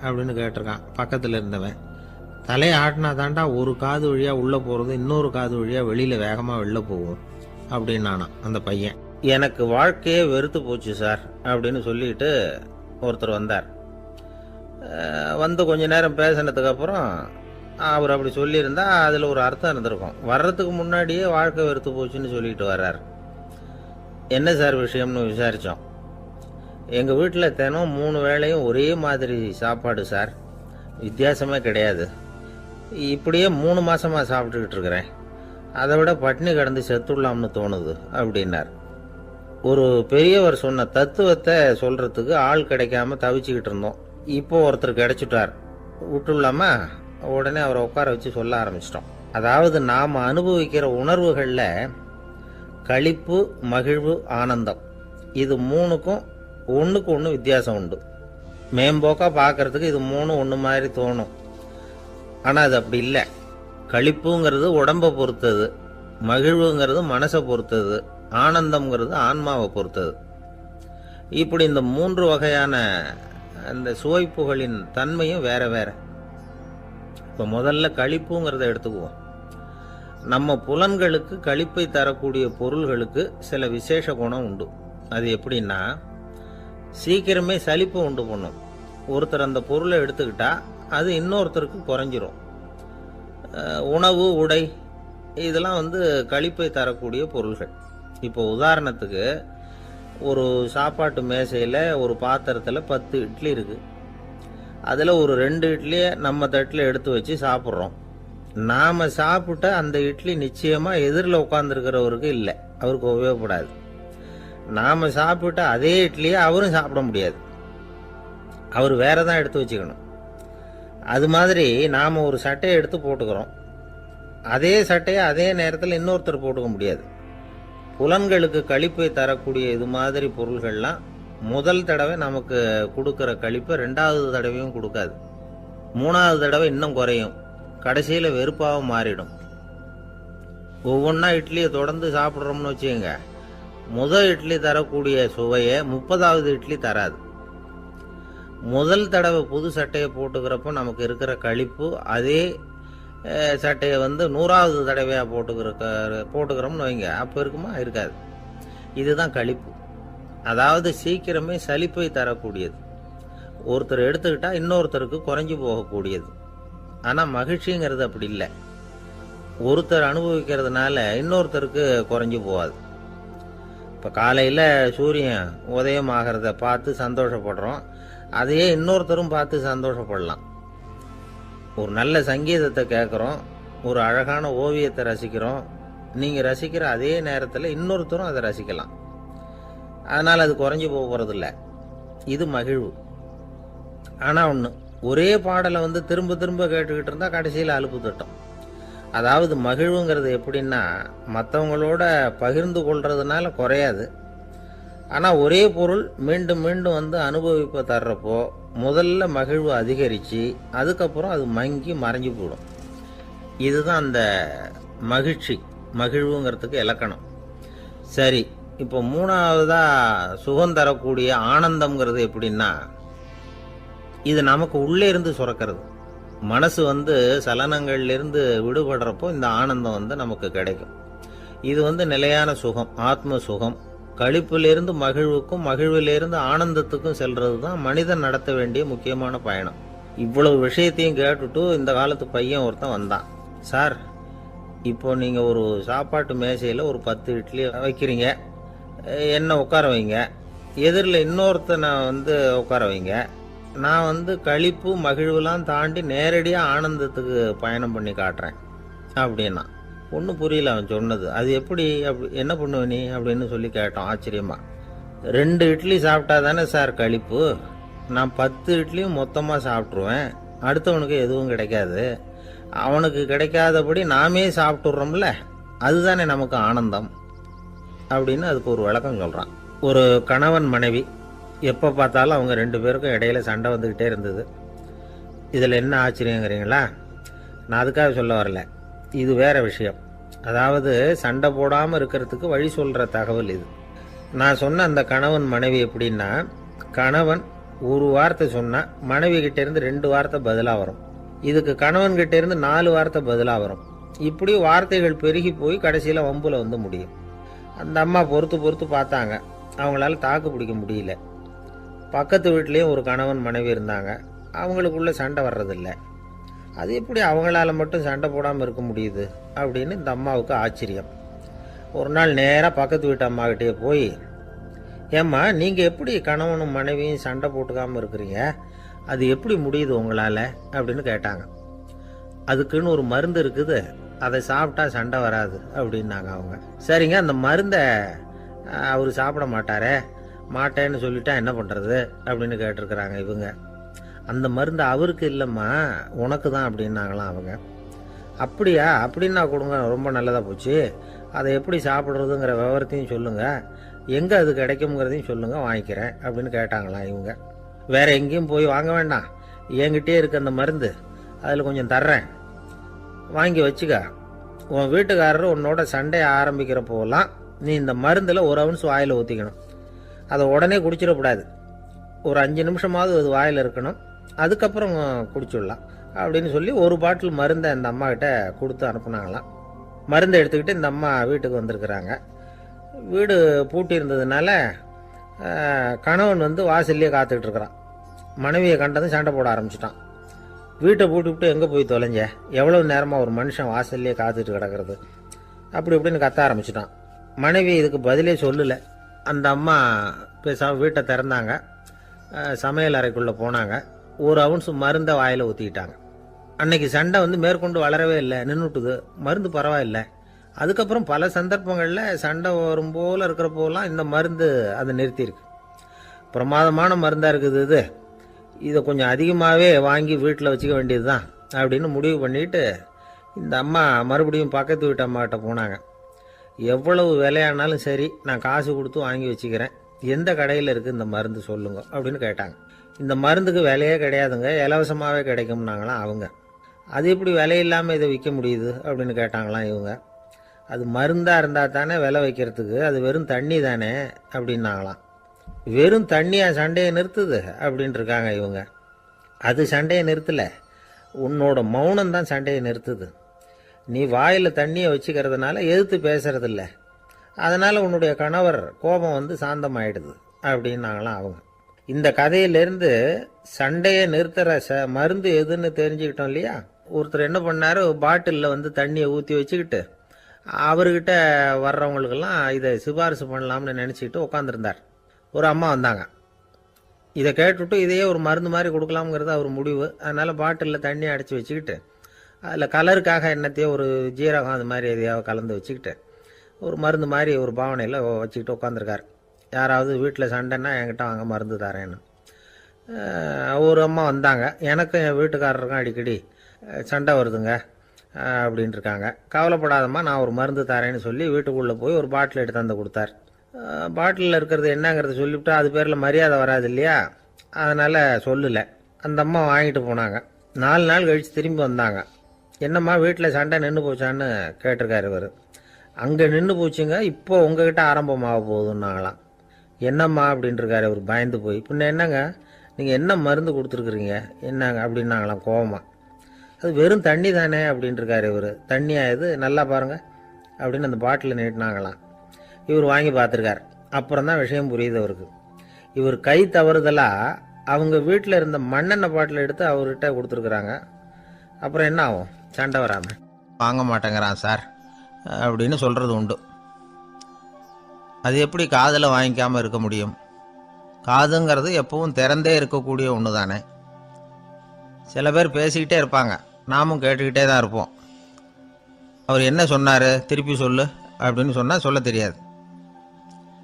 அப்படின்னு கேட்டிருக்கான் பக்கத்தில் இருந்தவன். தலையை ஆட்டினா தாண்டா ஒரு காது வழியாக உள்ளே போகிறது இன்னொரு காது வழியாக வெளியில் வேகமாக வெளில போகும் அப்படின்னானா அந்த பையன். எனக்கு வாழ்க்கையே வெறுத்து போச்சு சார் அப்படின்னு சொல்லிட்டு ஒருத்தர் வந்தார். கொஞ்ச நேரம் பேசினதுக்கப்புறம் அவர் அப்படி சொல்லியிருந்தா அதில் ஒரு அர்த்தம் இருந்திருக்கும். வர்றதுக்கு முன்னாடியே வாழ்க்கை வெறுத்து போச்சுன்னு சொல்லிட்டு வர்றார். என்ன சார் விஷயம்னு விசாரித்தோம். எங்கள் வீட்டில் தினம் 3 வேளையும் ஒரே மாதிரி சாப்பாடு சார், வித்தியாசமே கிடையாது. இப்படியே 3 மாதமாக சாப்பிட்டுக்கிட்டு இருக்கிறேன். அதை விட பட்டினி கிடந்து செத்துடலாம்னு தோணுது அப்படின்னார். ஒரு பெரியவர் சொன்ன தத்துவத்தை சொல்கிறதுக்கு ஆள் கிடைக்காம தவிச்சுக்கிட்டு இருந்தோம். இப்போ ஒருத்தர் கிடைச்சிட்டார். விட்டுலாமா? உடனே அவரை உட்கார வச்சு சொல்ல ஆரம்பிச்சிட்டோம். அதாவது நாம் அனுபவிக்கிற உணர்வுகளில் களிப்பு, மகிழ்வு, ஆனந்தம், இது 3க்கும் ஒன்றுக்கு ஒன்று வித்தியாசம் உண்டு. மேம்போக்காக பார்க்கறதுக்கு இது 3 ஒன்று மாதிரி தோணும். ஆனால் அது அப்படி இல்லை. களிப்புங்கிறது உடம்பை பொறுத்தது, மகிழ்வுங்கிறது மனசை பொறுத்தது, ஆனந்தம்ங்கிறது ஆன்மாவை பொறுத்தது. இப்படி இந்த 3 வகையான அந்த சுவைப்புகளின் தன்மையும் வேற வேற. இப்போ முதல்ல களிப்புங்கிறத எடுத்துக்குவோம். நம்ம புலன்களுக்கு களிப்பை தரக்கூடிய பொருள்களுக்கு சில விசேஷ குணம் உண்டு. அது எப்படின்னா, சீக்கிரமே சலிப்பை உண்டு பண்ணும். ஒருத்தர் அந்த பொருளை எடுத்துக்கிட்டா அது இன்னொருத்தருக்கு குறைஞ்சிரும். உணவு, உடை, இதெல்லாம் களிப்பை தரக்கூடிய பொருள்கள். இப்போ உதாரணத்துக்கு, ஒரு சாப்பாட்டு மேசையில் ஒரு பாத்திரத்தில் 10 இட்லி இருக்குது. அதில் ஒரு 2 இட்லியை நம்ம தட்டில் எடுத்து வச்சு சாப்பிட்றோம். நாம் சாப்பிட்ட அந்த இட்லி நிச்சயமாக எதிரில் உட்காந்துருக்கிறவருக்கு இல்லை, அவருக்கு உபயோகப்படாது. நாம் சாப்பிட்ட அதே இட்லியை அவரும் சாப்பிட முடியாது, அவர் வேற தான் எடுத்து வச்சுக்கணும். அது மாதிரி நாம் ஒரு சட்டையை எடுத்து போட்டுக்கிறோம், அதே சட்டையை அதே நேரத்தில் இன்னொருத்தர் போட்டுக்க முடியாது. புலன்களுக்கு களிப்பை தரக்கூடிய இது மாதிரி பொருள்கள்லாம் முதல் தடவை நமக்கு கொடுக்குற களிப்பை 2வது தடவையும் கொடுக்காது, 3வது தடவை இன்னும் குறையும், கடைசியில் வெறுப்பாக மாறிடும். ஒவ்வொன்றா இட்லியை தொடர்ந்து சாப்பிட்றோம்னு வச்சுக்கோங்க, முதல் இட்லி தரக்கூடிய சுவையை 30வது இட்லி தராது. முதல் தடவை புது சட்டையை போட்டுக்கிறப்போ நமக்கு இருக்கிற களிப்பு அதே சட்டையை 100வது தடவையாக போட்டுக்கிறோம்னு வைங்க, அப்போ இருக்குமா? இருக்காது. இதுதான் களிப்பு. அதாவது சீக்கிரமே சலிப்பை தரக்கூடியது. ஒருத்தர் எடுத்துக்கிட்டா இன்னொருத்தருக்கு குறைஞ்சி போகக்கூடியது. ஆனால் மகிழ்ச்சிங்கிறது அப்படி இல்லை. ஒருத்தர் அனுபவிக்கிறதுனால இன்னொருத்தருக்கு குறைஞ்சி போகாது. இப்போ காலையில் சூரியன் உதயம் ஆகிறத பார்த்து சந்தோஷப்படுறோம், அதையே இன்னொருத்தரும் பார்த்து சந்தோஷப்படலாம். ஒரு நல்ல சங்கீதத்தை கேட்குறோம், ஒரு அழகான ஓவியத்தை ரசிக்கிறோம், நீங்கள் ரசிக்கிற அதே நேரத்தில் இன்னொருத்தரும் அதை ரசிக்கலாம். அதனால் அது குறைஞ்சி போகிறதில்ல. இது மகிழ்வு. ஆனால் ஒன்று, ஒரே பாடலை திரும்ப திரும்ப கேட்டுக்கிட்டு இருந்தால் கடைசியில் அலுப்பு தட்டும். அதாவது மகிழ்வுங்கிறது எப்படின்னா, மற்றவங்களோட பகிர்ந்து கொள்றதுனால குறையாது. ஆனால் ஒரே பொருள் மீண்டும் மீண்டும் அனுபவிப்ப தர்றப்போ முதல்ல மகிழ்வு அதிகரித்து அதுக்கப்புறம் அது மங்கி மறைஞ்சு போயிடும். இதுதான் அந்த மகிழ்வுங்கிறதுக்கு இலக்கணம். சரி, இப்போ 3வதா சுகம் தரக்கூடிய ஆனந்தம்ங்கிறது எப்படின்னா, இது நமக்கு உள்ளே இருந்து சுரக்கிறது. மனசு சலனங்கள்லேருந்து விடுபடுறப்போ இந்த ஆனந்தம் நமக்கு கிடைக்கும். இது நிலையான சுகம், ஆத்ம சுகம். களிப்பிலிருந்து மகிழ்வுக்கும் மகிழ்விலிருந்து ஆனந்தத்துக்கும் செல்றது தான் மனிதன் நடத்த வேண்டிய முக்கியமான பயணம். இவ்வளவு விஷயத்தையும் கேட்டுட்டு இந்த காலத்து பையன் ஒருத்தன் வந்தான். சார், இப்போ நீங்கள் ஒரு சாப்பாட்டு மேசையில் ஒரு 10 இட்லி வைக்கிறீங்க, என்ன உட்கார வைங்க, எதிரில் இன்னொருத்தனை உட்கார வைங்க, நான் களிப்பு மகிழ்வுலாம் தாண்டி நேரடியாக ஆனந்தத்துக்கு பயணம் பண்ணி காட்டுறேன் அப்படின்னா. ஒன்றும் புரியல அவன் சொன்னது. அது எப்படி, என்ன பண்ணுவ நீ அப்படின்னு சொல்லி கேட்டோம் ஆச்சரியமா. 2 இட்லி சாப்பிட்டா தானே சார் களிப்பு, நான் 10 இட்லியும் மொத்தமாக சாப்பிட்ருவேன், அடுத்தவனுக்கு எதுவும் கிடைக்காது, அவனுக்கு கிடைக்காதபடி நாமே சாப்பிட்டுடுறோம்ல, அதுதானே நமக்கு ஆனந்தம் அப்படின்னு அதுக்கு ஒரு விளக்கம் சொல்கிறான். ஒரு கணவன் மனைவி, எப்போ பார்த்தாலும் அவங்க 2 பேருக்கும் இடையில சண்டை வந்துக்கிட்டே இருந்தது. இதில் என்ன ஆச்சரியங்கிறீங்களா? நான் அதுக்காக சொல்ல வரல, இது வேற விஷயம். அதாவது சண்டை போடாமல் இருக்கிறதுக்கு வழி சொல்கிற தகவல் இது. நான் சொன்ன அந்த கணவன் மனைவி எப்படின்னா, கணவன் ஒரு வார்த்தை சொன்னால் மனைவி கிட்டேருந்து 2 வார்த்தை பதிலாக வரும், இதுக்கு கணவன் கிட்டேருந்து 4 வார்த்தை பதிலாக வரும். இப்படி வார்த்தைகள் பெருகி போய் கடைசியில் வம்புல முடியும். அந்த அம்மா பொறுத்து பார்த்தாங்க, அவங்களால தாக்கு பிடிக்க முடியல. பக்கத்து வீட்லேயும் ஒரு கணவன் மனைவி இருந்தாங்க, அவங்களுக்குள்ள சண்டை வர்றதில்லை. அது எப்படி அவங்களால மட்டும் சண்டை போடாமல் இருக்க முடியுது அப்படின்னு இந்த அம்மாவுக்கு ஆச்சரியம். ஒரு நாள் நேராக பக்கத்து வீட்டு அம்மாக்கிட்டே போய், ஏம்மா, நீங்கள் எப்படி கணவனும் மனைவியும் சண்டை போட்டுக்காமல் இருக்கிறீங்க, அது எப்படி முடியுது உங்களால் அப்படின்னு கேட்டாங்க. அதுக்குன்னு ஒரு மருந்து இருக்குது, அதை சாப்பிட்டா சண்டை வராது அப்படின்னாங்க அவங்க. சரிங்க, அந்த மருந்தை அவர் சாப்பிட மாட்டேன்னு சொல்லிட்டா என்ன பண்ணுறது அப்படின்னு கேட்டிருக்கிறாங்க இவங்க. அந்த மருந்து அவருக்கு இல்லைம்மா, உனக்கு தான் அப்படின்னாங்களாம் அவங்க. அப்படியா, அப்படின்னா கொடுங்க, ரொம்ப நல்லதாக போச்சு, அதை எப்படி சாப்பிட்றதுங்கிற விவரத்தையும் சொல்லுங்கள், எங்கே அது கிடைக்குங்கிறதையும் சொல்லுங்கள், வாங்கிக்கிறேன் அப்படின்னு கேட்டாங்களாம் இவங்க. வேறு எங்கேயும் போய் வாங்க வேண்டாம், என்கிட்டே இருக்க அந்த மருந்து, அதில் கொஞ்சம் தர்றேன், வாங்கி வச்சுக்க. உன் வீட்டுக்காரர் உன்னோட சண்டையை ஆரம்பிக்கிறப்போலாம் நீ இந்த மருந்தில் 1 ounce வாயில் ஊற்றிக்கணும். அதை உடனே குடிச்சிடக்கூடாது, ஒரு 5 நிமிஷமாவது அது வாயில் இருக்கணும், அதுக்கப்புறம் குடிச்சிடலாம் அப்படின்னு சொல்லி ஒரு பாட்டில் மருந்தை அந்த அம்மா கிட்ட கொடுத்து அனுப்புனாங்களாம். மருந்தை எடுத்துக்கிட்டு இந்த அம்மா வீட்டுக்கு வந்திருக்கிறாங்க. வீடு பூட்டி இருந்ததுனால கணவன் வாசல்லையே காத்துக்கிட்டு இருக்கிறான். மனைவியை கண்டதும் சண்டை போட ஆரம்பிச்சிட்டான். வீட்டை பூட்டி விட்டு எங்கே போய் தொலைஞ்ச, எவ்வளவு நேரமாக ஒரு மனுஷன் வாசல்லையே காத்துட்டு கிடக்கிறது அப்படி இப்படின்னு கத்த ஆரம்பிச்சிட்டான். மனைவி இதுக்கு பதிலே சொல்லலை. அந்த அம்மா பேசாமல் வீட்டை திறந்தாங்க, சமையல் அறைக்குள்ளே போனாங்க. ஒரு அவுன்ஸ் மருந்தை வாயில் ஊற்றிக்கிட்டாங்க. அன்னைக்கு சண்டை மேற்கொண்டு வளரவே இல்லை, நின்றுட்டுது. மருந்து பரவாயில்லை. அதுக்கப்புறம் பல சந்தர்ப்பங்களில் சண்டை வரும் போல் இருக்கிற போலாம் இந்த மருந்து அதை நிறுத்தியிருக்கு. பிரமாதமான மருந்தாக இருக்குது இதை கொஞ்சம் அதிகமாகவே வாங்கி வீட்டில் வச்சுக்க வேண்டியது தான் அப்படின்னு முடிவு பண்ணிட்டு இந்த அம்மா மறுபடியும் பக்கத்து வீட்டு அம்மாக்கிட்ட போனாங்க. எவ்வளவு விலையானாலும் சரி, நான் காசு கொடுத்து வாங்கி வச்சுக்கிறேன், எந்த கடையில் இருக்குது இந்த மருந்து சொல்லுங்க அப்படின்னு கேட்டாங்க. இந்த மருந்துக்கு விலையே கிடையாதுங்க, இலவசமாகவே கிடைக்கும்னாங்களாம் அவங்க. அது எப்படி விலை இல்லாமல் இதை விற்க முடியுது அப்படின்னு கேட்டாங்களாம் இவங்க. அது மருந்தாக இருந்தால் தானே விலை வைக்கிறதுக்கு, அது வெறும் தண்ணி தானே அப்படின்னாங்களாம். வெறும் தண்ணியாக சண்டையை நிறுத்துது அப்படின்ட்டு இருக்காங்க இவங்க. அது சண்டையை நிறுத்தலை, உன்னோட மௌனம் தான் சண்டையை நிறுத்துது. நீ வாயில் தண்ணியை வச்சுக்கிறதுனால எதிர்த்து பேசுறதில்ல, அதனால் உன்னுடைய கணவர் கோபம் சாந்தமாயிடுது அப்படின்னாங்களாம் அவங்க. இந்த கதையிலேருந்து சண்டையை நிறுத்துகிற மருந்து எதுன்னு தெரிஞ்சுக்கிட்டோம் இல்லையா. ஒருத்தர் என்ன பண்ணார், பாட்டிலில் தண்ணியை ஊற்றி வச்சுக்கிட்டு அவர்கிட்ட வர்றவங்களுக்கெல்லாம் இதை சிபாரிசு பண்ணலாம்னு நினச்சிக்கிட்டு உட்காந்துருந்தார். ஒரு அம்மா வந்தாங்க. இதை கேட்டுவிட்டு இதையே ஒரு மருந்து மாதிரி கொடுக்கலாம்ங்கிறது அவர் முடிவு. அதனால் பாட்டிலில் தண்ணியை அடைச்சி வச்சுக்கிட்டு அதில் கலருக்காக எண்ணத்தையோ ஒரு ஜீரகம் அது மாதிரி எதையாவது கலந்து வச்சுக்கிட்டு ஒரு மருந்து மாதிரி ஒரு பாவனையில் வச்சுக்கிட்டு உட்காந்துருக்கார். யாராவது வீட்டில் சண்டைன்னா என்கிட்ட வாங்க மருந்து தரேன்னு. ஒரு அம்மா வந்தாங்க. எனக்கும் என் வீட்டுக்காரருக்கும் அடிக்கடி சண்டை வருதுங்க அப்படின்ட்டு இருக்காங்க. கவலைப்படாதம்மா, நான் ஒரு மருந்து தரேன்னு சொல்லி வீட்டுக்குள்ளே போய் ஒரு பாட்டில் எடுத்து வந்து கொடுத்தார். பாட்டிலில் இருக்கிறது என்னங்கிறத சொல்லிவிட்டா அது பேரில் மரியாதை வராது இல்லையா, அதனால் சொல்லலை. அந்த அம்மா வாங்கிட்டு போனாங்க. 4 நாள் கழித்து திரும்பி வந்தாங்க. என்னம்மா வீட்டில் சண்டை நின்று போச்சான்னு கேட்டிருக்காரு இவர். அங்கே நின்று போச்சுங்க, இப்போ உங்ககிட்ட ஆரம்பமாக போகுதுன்னாங்களாம். என்னம்மா அப்படின்ட்டுருக்காரு இவர் பயந்து போய். பின்ன என்னங்க, நீங்கள் என்ன மருந்து கொடுத்துருக்குறீங்க என்னங்க அப்படின்னாங்களாம் கோவமாக. அது வெறும் தண்ணி தானே அப்படின்ட்டுருக்காரு இவர். தண்ணியாக இது நல்லா பாருங்கள் அப்படின்னு அந்த பாட்டில் நீட்டினாங்களாம். இவர் வாங்கி பார்த்துருக்கார். அப்புறம் தான் விஷயம் புரியுது அவருக்கு. இவர் கை தவறுதலாக அவங்க வீட்டில் இருந்த மண்ணெண்ணெய் பாட்டில் எடுத்து அவர்கிட்ட கொடுத்துருக்குறாங்க. அப்புறம் என்ன ஆகும், சண்டை வராமல். வாங்க மாட்டேங்கிறான் சார் அப்படின்னு சொல்கிறது உண்டு. அது எப்படி காதில் வாங்கிக்காமல் இருக்க முடியும்? காதுங்கிறது எப்பவும் திறந்தே இருக்கக்கூடிய ஒன்று தானே. சில பேர் பேசிக்கிட்டே இருப்பாங்க, நாமும் கேட்டுக்கிட்டே தான் இருப்போம். அவர் என்ன சொன்னார் திருப்பி சொல்லு அப்படின்னு சொன்னால் சொல்ல தெரியாது.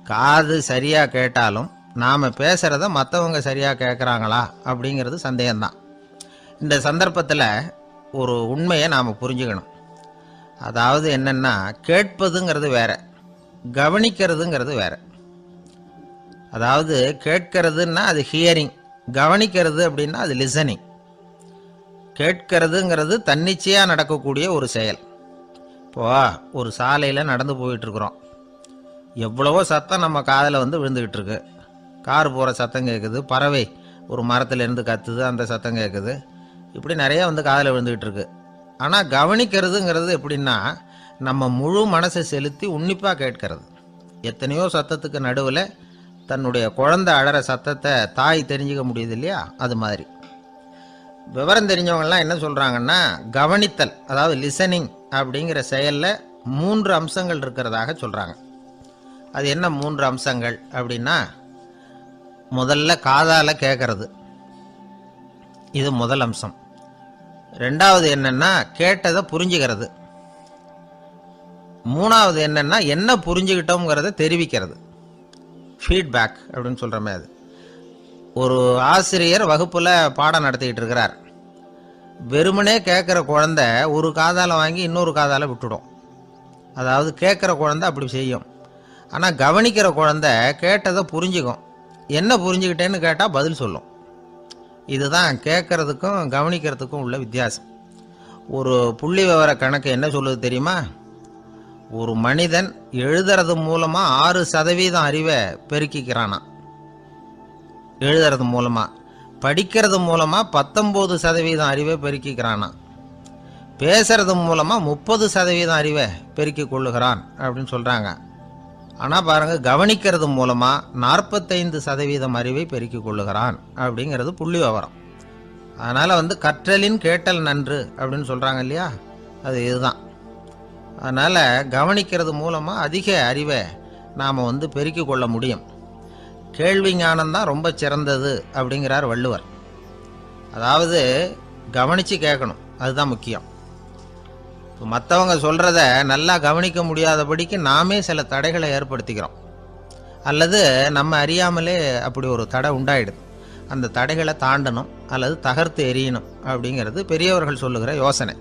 காது சரியாக கேட்டாலும் நாம் பேசுகிறத மற்றவங்க சரியாக கேட்குறாங்களா அப்படிங்கிறது சந்தேகம்தான். இந்த சந்தர்ப்பத்தில் ஒரு உண்மையை நாம் புரிஞ்சுக்கணும். அதாவது என்னென்னா, கேட்பதுங்கிறது வேற, கவனிக்கிறதுங்கிறது வேற. அதாவது கேட்கறதுன்னா அது ஹியரிங், கவனிக்கிறது அப்படின்னா அது லிசனிங். கேட்கறதுங்கிறது தன்னிச்சையாக நடக்கக்கூடிய ஒரு செயல். இப்போ ஒரு சாலையில் நடந்து போயிட்டுருக்குறோம். எவ்வளவோ சத்தம் நம்ம காதில் விழுந்துக்கிட்டு இருக்கு. கார் போகிற சத்தம் கேட்குது, பறவை ஒரு மரத்துலேருந்து கத்துது, அந்த சத்தம் கேட்குது. இப்படி நிறைய காதில் விழுந்துக்கிட்டு இருக்கு. ஆனால் கவனிக்கிறதுங்கிறது எப்படின்னா, நம்ம முழு மனசை செலுத்தி உன்னிப்பாக கேட்கறது. எத்தனையோ சத்தத்துக்கு நடுவில் தன்னுடைய குழந்தை அழற சத்தத்தை தாய் தெரிஞ்சுக்க முடியுது இல்லையா, அது மாதிரி. விவரம் தெரிஞ்சவங்கலாம் என்ன சொல்கிறாங்கன்னா, கவனித்தல் அதாவது லிசனிங் அப்படிங்கிற செயலில் 3 அம்சங்கள் இருக்கிறதாக சொல்கிறாங்க. அது என்ன 3 அம்சங்கள் அப்படின்னா, முதல்ல காதால் கேட்கறது, இது முதல் அம்சம். ரெண்டாவது என்னன்னா கேட்டதை புரிஞ்சுக்கிறது. மூணாவது என்னன்னா என்ன புரிஞ்சுக்கிட்டோங்கிறத தெரிவிக்கிறது, ஃபீட்பேக் அப்படின்னு சொல்கிற மாதிரி. ஒரு ஆசிரியர் வகுப்பில் பாடம் நடத்திக்கிட்டு இருக்கிறார். வெறுமனே கேட்குற குழந்தை ஒரு காதால் வாங்கி இன்னொரு காதால் விட்டுடும். அதாவது கேட்குற குழந்தை அப்படி செய்யும். ஆனால் கவனிக்கிற குழந்தை கேட்டதை புரிஞ்சுக்கும். என்ன புரிஞ்சுக்கிட்டேன்னு கேட்டால் பதில் சொல்லும். இதுதான் கேட்கறதுக்கும் கவனிக்கிறதுக்கும் உள்ள வித்தியாசம். ஒரு புள்ளி விவர கணக்கு என்ன சொல்லுது தெரியுமா? ஒரு மனிதன் எழுதுறது மூலமாக 6% அறிவை பெருக்கிக்கிறானா. எழுதுறது மூலமாக. படிக்கிறது மூலமாக 19% அறிவை பெருக்கிக்கிறானா. பேசுறது மூலமாக 30% அறிவை பெருக்கி கொள்ளுகிறான் அப்படின்னு சொல்கிறாங்க. ஆனால் பாருங்கள், கவனிக்கிறது மூலமாக 45% அறிவை பெருக்கி கொள்ளுகிறான் அப்படிங்கிறது புள்ளி விவரம். அதனால் கற்றலின் கேட்டல் நன்று அப்படின்னு சொல்கிறாங்க இல்லையா, அது இதுதான். அதனால் கவனிக்கிறது மூலமாக அதிக அறிவை நாம் பெருக்கி கொள்ள முடியும். கேள்வி ஞானம்தான் ரொம்ப சிறந்தது அப்படிங்கிறார் வள்ளுவர். அதாவது கவனித்து கேட்கணும், அதுதான் முக்கியம். இப்போ மற்றவங்க சொல்கிறத நல்லா கவனிக்க முடியாதபடிக்கு நாமே சில தடைகளை ஏற்படுத்திக்கிறோம், அல்லது நம்ம அறியாமலே அப்படி ஒரு தடை உண்டாயிடுது. அந்த தடைகளை தாண்டணும் அல்லது தகர்த்து எறியணும் அப்படிங்கிறது பெரியவர்கள் சொல்லுகிற யோசனை.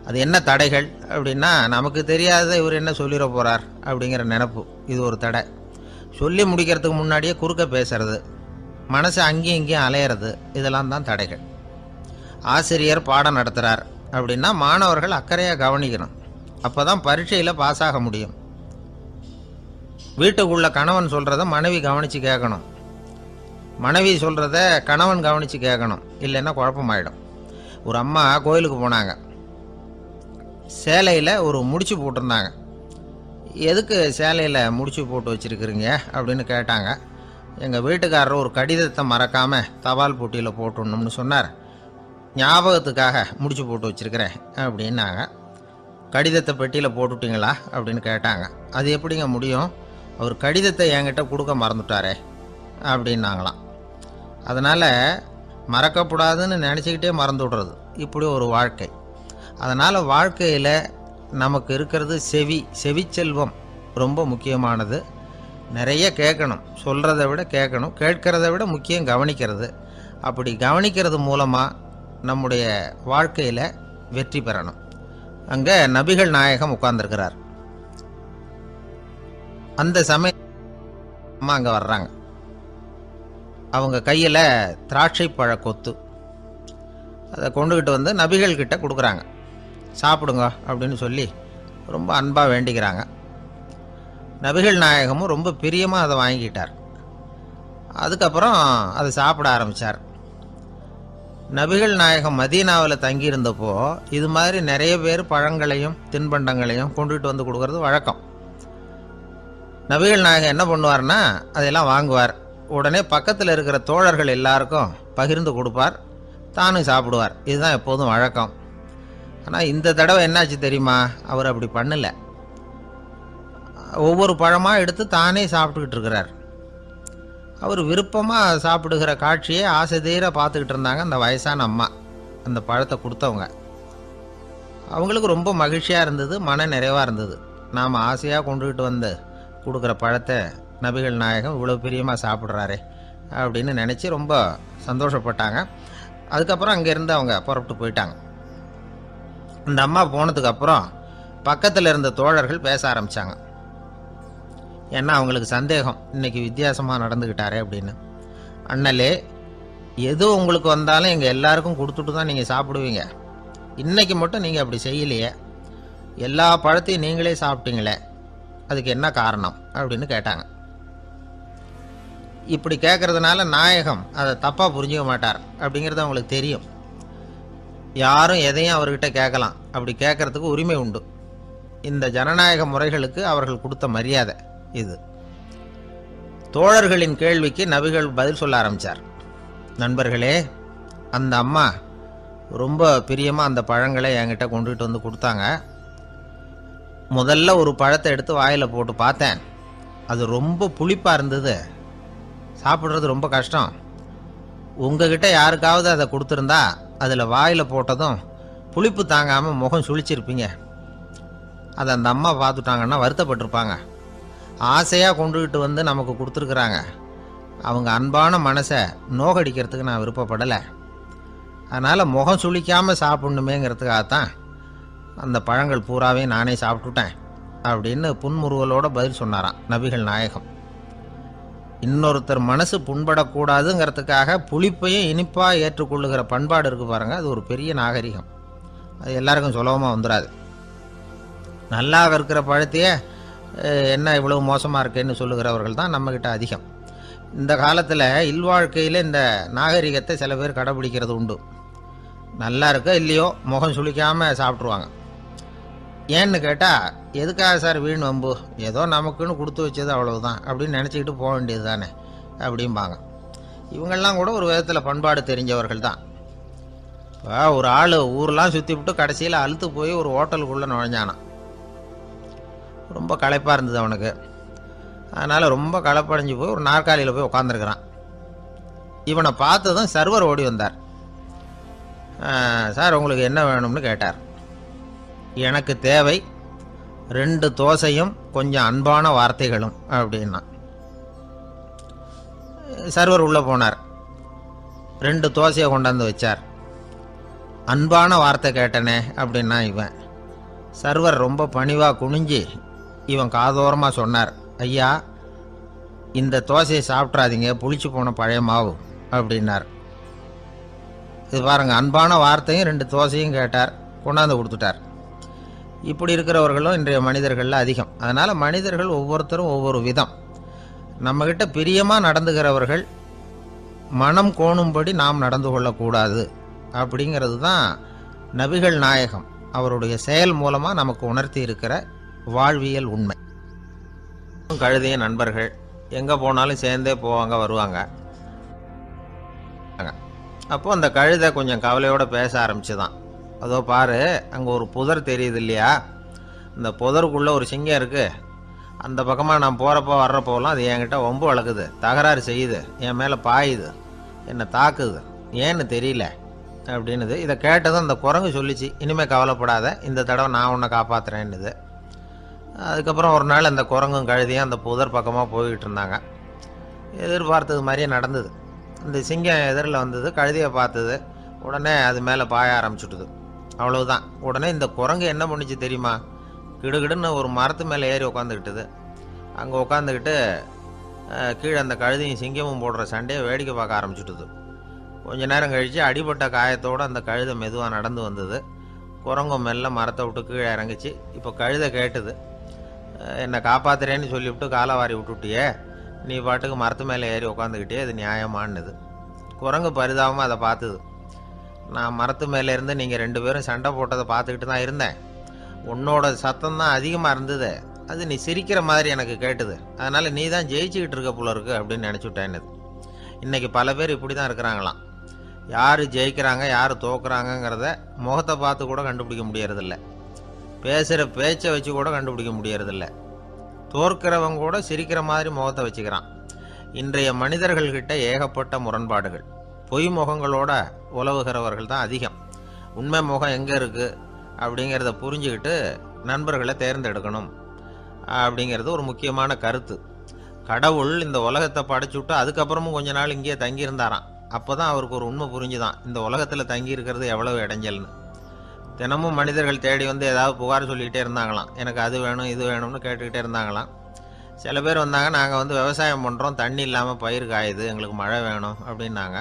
அது என்ன தடைகள் அப்படின்னா, நமக்கு தெரியாத இவர் என்ன சொல்லிட போகிறார் அப்படிங்கிற நினப்பு, இது ஒரு தடை. சொல்லி முடிக்கிறதுக்கு முன்னாடியே குறுக்க பேசுறது, மனசு அங்கேயும் இங்கேயும் அலையிறது, இதெல்லாம் தான் தடைகள். ஆசிரியர் பாடம் நடத்துகிறார் அப்படின்னா மாணவர்கள் அக்கறையாக கவனிக்கணும், அப்போ தான் பரீட்சையில் பாஸ் ஆக முடியும். வீட்டுக்குள்ள கணவன் சொல்கிறத மனைவி கவனித்து கேட்கணும், மனைவி சொல்கிறத கணவன் கவனித்து கேட்கணும், இல்லைன்னா குழப்பமாயிடும். ஒரு அம்மா கோயிலுக்கு போனாங்க, சேலையில் ஒரு முடிச்சு போட்டிருந்தாங்க. எதுக்கு சேலையில் முடிச்சு போட்டு வச்சுருக்குறீங்க அப்படின்னு கேட்டாங்க. எங்கள் வீட்டுக்காரர் ஒரு கடிதத்தை மறக்காமல் தபால் போட்டியில் போட்டுடணும்னு சொன்னார், ஞாபகத்துக்காக முடிச்சு போட்டு வச்சுருக்கிறேன் அப்படின்னாங்க. கடிதத்தை பெட்டியில் போட்டுட்டிங்களா அப்படின்னு கேட்டாங்க. அது எப்படிங்க முடியும், அவர் கடிதத்தை என்கிட்ட கொடுக்க மறந்துட்டாரே அப்படின்னாங்களாம். அதனால் மறக்கப்படாதுன்னு நினச்சிக்கிட்டே மறந்து விடுறது, இப்படி ஒரு வாழ்க்கை. அதனால் வாழ்க்கையில் நமக்கு இருக்கிறது செவிச்செல்வம் ரொம்ப முக்கியமானது. நிறைய கேட்கணும், சொல்கிறத விட கேட்கணும், கேட்கறத விட முக்கியம் கவனிக்கிறது. அப்படி கவனிக்கிறது மூலமாக நம்முடைய வாழ்க்கையில் வெற்றி பெறணும். அங்கே நபிகள் நாயகம் உட்கார்ந்துருக்கிறார். அந்த சமயம் அம்மா அங்கே வர்றாங்க. அவங்க கையில் திராட்சை பழ கொத்து, அதை கொண்டுக்கிட்டு வந்து நபிகள் கிட்ட கொடுக்குறாங்க. சாப்பிடுங்க அப்படின்னு சொல்லி ரொம்ப அன்பாக வேண்டிக்கிறாங்க. நபிகள் நாயகமும் ரொம்ப பிரியமாக அதை வாங்கிக்கிட்டார். அதுக்கப்புறம் அதை சாப்பிட ஆரம்பித்தார். நபிகள் நாயகம் மதீனாவில் தங்கியிருந்தப்போ இது மாதிரி நிறைய பேர் பழங்களையும் தின்பண்டங்களையும் கொண்டுகிட்டு வந்து கொடுக்கறது வழக்கம். நபிகள் நாயகம் என்ன பண்ணுவார்னா, அதெல்லாம் வாங்குவார். உடனே பக்கத்தில் இருக்கிற தோழர்கள் எல்லாருக்கும் பகிர்ந்து கொடுப்பார், தானும் சாப்பிடுவார். இதுதான் எப்போதும் வழக்கம். ஆனால் இந்த தடவை என்னாச்சு தெரியுமா, அவர் அப்படி பண்ணலை. ஒவ்வொரு பழமாக எடுத்து தானே சாப்பிட்டுக்கிட்டு இருக்கிறார். அவர் விருப்பமாக சாப்பிடுகிற காட்சியை ஆசை தீர பார்த்துக்கிட்டு இருந்தாங்க அந்த வயசான அம்மா, அந்த பழத்தை கொடுத்தவங்க. அவங்களுக்கு ரொம்ப மகிழ்ச்சியாக இருந்தது, மன நிறைவாக இருந்தது. நாம் ஆசையாக கொண்டுகிட்டு வந்து கொடுக்குற பழத்தை நபிகள் நாயகம் இவ்வளோ பிரியமாக சாப்பிட்றாரே அப்படின்னு நினச்சி ரொம்ப சந்தோஷப்பட்டாங்க. அதுக்கப்புறம் அங்கேருந்து அவங்க புறப்பட்டு போயிட்டாங்க. அந்த அம்மா போனதுக்கப்புறம் பக்கத்தில் இருந்த தோழர்கள் பேச ஆரம்பித்தாங்க. ஏன்னா அவங்களுக்கு சந்தேகம், இன்றைக்கி வித்தியாசமாக நடந்துக்கிட்டாரே அப்படின்னு. அண்ணலே, எது உங்களுக்கு வந்தாலும் எங்கள் எல்லாருக்கும் கொடுத்துட்டு தான் நீங்கள் சாப்பிடுவீங்க, இன்றைக்கி மட்டும் நீங்கள் அப்படி செய்யலையே, எல்லா பழத்தையும் நீங்களே சாப்பிட்டீங்களே, அதுக்கு என்ன காரணம் அப்படின்னு கேட்டாங்க. இப்படி கேட்கறதுனால நாயகம் அதை தப்பாக புரிஞ்சுக்க மாட்டார் அப்படிங்கிறது அவங்களுக்கு தெரியும். யாரும் எதையும் அவர்கிட்ட கேட்கலாம், அப்படி கேட்கறதுக்கு உரிமை உண்டு. இந்த ஜனநாயக முறைகளுக்கு அவர்கள் கொடுத்த மரியாதை இது. தோழர்களின் கேள்விக்கு நபிகள் பதில் சொல்ல ஆரம்பித்தார். நண்பர்களே, அந்த அம்மா ரொம்ப பிரியமாக அந்த பழங்களை என்கிட்ட கொண்டுகிட்டு வந்து கொடுத்தாங்க. முதல்ல ஒரு பழத்தை எடுத்து வாயில் போட்டு பார்த்தேன், அது ரொம்ப புளிப்பாக இருந்தது, சாப்பிட்றது ரொம்ப கஷ்டம். உங்ககிட்ட யாருக்காவது அதை கொடுத்துருந்தா அதில் வாயில் போட்டதும் புளிப்பு தாங்காமல் முகம் சுழிச்சிருப்பீங்க. அதை அந்த அம்மா பார்த்துட்டாங்கன்னா வருத்தப்பட்டிருப்பாங்க. ஆசையாக கொண்டுகிட்டு வந்து நமக்கு கொடுத்துருக்குறாங்க, அவங்க அன்பான மனசை நோகடிக்கிறதுக்கு நான் விருப்பப்படலை. அதனால் முகம் சுளிக்காமல் சாப்பிட்ணுமேங்கிறதுக்காகத்தான் அந்த பழங்கள் பூராவே நானே சாப்பிட்டுட்டேன் அப்படின்னு புன்முறுவலோட பதில் சொன்னாராம் நபிகள் நாயகம். இன்னொருத்தர் மனசு புண்படக்கூடாதுங்கிறதுக்காக புளிப்பையும் இனிப்பாக ஏற்றுக்கொள்ளுகிற பண்பாடு இருக்குது பாருங்கள், அது ஒரு பெரிய நாகரிகம். அது எல்லாருக்கும் சுலபமாக வந்துடாது. நல்லா இருக்கிற பழத்தையே என்ன இவ்வளவு மோசமாக இருக்கேன்னு சொல்லுகிறவர்கள் தான் நம்மக்கிட்ட அதிகம். இந்த காலத்தில் இல்வாழ்க்கையில் இந்த நாகரிகத்தை சில பேர் கடைபிடிக்கிறது உண்டு. நல்லா இருக்க இல்லையோ முகம் சுளிக்காமல் சாப்பிட்ருவாங்க. ஏன்னு கேட்டால், எதுக்காக சார் வீண் வம்பு, ஏதோ நமக்குன்னு கொடுத்து வச்சது அவ்வளவுதான் அப்படின்னு நினச்சிக்கிட்டு போக வேண்டியது தானே அப்படிம்பாங்க. இவங்கெல்லாம் கூட ஒரு விதத்தில் பண்பாடு தெரிஞ்சவர்கள் தான். இப்போ ஒரு ஆள் ஊரெலாம் சுற்றி விட்டு கடைசியில் அழுத்து போய் ஒரு ஹோட்டலுக்குள்ளே நுழைஞ்சானான். ரொம்ப களைப்பாக இருந்தது அவனுக்கு. அதனால் ரொம்ப களைப்படைஞ்சு போய் ஒரு நாற்காலியில் போய் உட்காந்துருக்கிறான். இவனை பார்த்ததும் சர்வர் ஓடி வந்தார். சார் உங்களுக்கு என்ன வேணும்னு கேட்டார். எனக்கு தேவை 2 தோசையும் கொஞ்சம் அன்பான வார்த்தைகளும் அப்படின்னா. சர்வர் உள்ளே போனார், 2 தோசையை கொண்டாந்து வச்சார். அன்பான வார்த்தை கேட்டனே அப்படின்னா இவன். சர்வர் ரொம்ப பணிவாக குனிஞ்சு இவன் காதோரமாக சொன்னார், ஐயா இந்த தோசையை சாப்பிட்றாதீங்க, புளிச்சு போன பழைய மாவு அப்படின்னார். இது பாருங்க, அன்பான வார்த்தையும் 2 தோசையும் கேட்டார், கொண்டாந்து கொடுத்துட்டார். இப்படி இருக்கிறவர்களும் இன்றைய மனிதர்களில் அதிகம். அதனால் மனிதர்கள் ஒவ்வொருத்தரும் ஒவ்வொரு விதம். நம்மக்கிட்ட பிரியமாக நடந்துகிறவர்கள் மனம் கோணும்படி நாம் நடந்து கொள்ளக்கூடாது அப்படிங்கிறது தான் நபிகள் நாயகம் அவருடைய செயல் மூலமாக நமக்கு உணர்த்தி இருக்கிற வாழ்வியல் உண்மை. கழுதைய நண்பர்கள் எங்கே போனாலும் சேர்ந்தே போவாங்க வருவாங்க. அப்போது அந்த கழுதை கொஞ்சம் கவலையோடு பேச ஆரம்பிச்சுதான். அதோ பாரு, அங்கே ஒரு புதர் தெரியுது இல்லையா, இந்த புதருக்குள்ளே ஒரு சிங்கம் இருக்குது. அந்த பக்கமாக நான் போகிறப்போ வர்றப்போலாம் அது என்கிட்ட வம்பு வளர்க்குது, தகராறு செய்யுது, என் மேலே பாயுது, என்னை தாக்குது, ஏன்னு தெரியல அப்படின்னுது. இதை கேட்டதும் அந்த குரங்கு சொல்லிச்சு, இனிமேல் கவலைப்படாத, இந்த தடவை நான் உன்னை காப்பாற்றுறேன்னுது. அதுக்கப்புறம் ஒரு நாள் அந்த குரங்கும் கழுதியும் அந்த புதர் பக்கமாக போய்கிட்டு இருந்தாங்க. எதிர்பார்த்தது மாதிரியே நடந்தது. அந்த சிங்கம் எதிரில் வந்தது, கழுதியை பார்த்தது, உடனே அது மேலே பாய ஆரம்பிச்சுட்டுது. அவ்வளவுதான். உடனே இந்த குரங்கு என்ன பண்ணிச்சு தெரியுமா, கிடுகிடுன்னு ஒரு மரத்து மேலே ஏறி உட்காந்துக்கிட்டுது. அங்கே உட்காந்துக்கிட்டு கீழே அந்த கழுதியும் சிங்கமும் போடுற சண்டையை வேடிக்கை பார்க்க ஆரம்பிச்சுட்டுது. கொஞ்ச நேரம் கழித்து அடிபட்ட காயத்தோடு அந்த கழுதை மெதுவாக நடந்து வந்தது. குரங்கும் மெல்ல மரத்தை விட்டு கீழே இறங்கிச்சு. இப்போ கழுதை கேட்டுது, என்னை காப்பாத்துறேன்னு சொல்லிவிட்டு காலை வாரி விட்டுட்டியே, நீ பாட்டுக்கு மரத்து மேலே ஏறி உட்காந்துக்கிட்டே, அது நியாயமானது. குரங்கு பரிதாபமாக அதை பார்த்துது. நான் மரத்து மேலே இருந்து நீங்கள் 2 பேரும் சண்டை போட்டதை பார்த்துக்கிட்டு தான் இருந்தேன். உன்னோட சத்தம் தான் அதிகமாக இருந்தது, அது நீ சிரிக்கிற மாதிரி எனக்கு கேட்டுது, அதனால் நீ தான் ஜெயிச்சுக்கிட்டு இருக்க போல இருக்கு அப்படின்னு நினச்சிவிட்டேன்னு. இன்றைக்கி பல பேர் இப்படி தான் இருக்கிறாங்களாம். யார் ஜெயிக்கிறாங்க யார் தோக்குறாங்கங்கிறத முகத்தை பார்த்து கூட கண்டுபிடிக்க முடியறதில்ல, பேசுகிற பேச்சை வச்சு கூட கண்டுபிடிக்க முடியறதில்ல. தோற்கிறவங்க கூட சிரிக்கிற மாதிரி முகத்தை வச்சுக்கிறான். இன்றைய மனிதர்கள்கிட்ட ஏகப்பட்ட முரண்பாடுகள். பொய் முகங்களோட உலவுகிறவர்கள் தான் அதிகம். உண்மை முகம் எங்கே இருக்குது அப்படிங்கிறத புரிஞ்சுக்கிட்டு நண்பர்களை தேர்ந்தெடுக்கணும் அப்படிங்கிறது ஒரு முக்கியமான கருத்து. கடவுள் இந்த உலகத்தை படைச்சுட்டு அதுக்கப்புறமும் கொஞ்ச நாள் இங்கேயே தங்கியிருந்தாராம். அப்போ தான் அவருக்கு ஒரு உண்மை புரிஞ்சுதான், இந்த உலகத்தில் தங்கி இருக்கிறது எவ்வளவு இடைஞ்சல்னு. தினமும் மனிதர்கள் தேடி வந்து ஏதாவது புகார் சொல்லிக்கிட்டே இருந்தாங்களாம், எனக்கு அது வேணும் இது வேணும்னு கேட்டுக்கிட்டே இருந்தாங்களாம். சில பேர் வந்தாங்க, நாங்கள் வந்து விவசாயம் பண்ணுறோம், தண்ணி இல்லாமல் பயிர் காயுது, எங்களுக்கு மழை வேணும் அப்படின்னாங்க.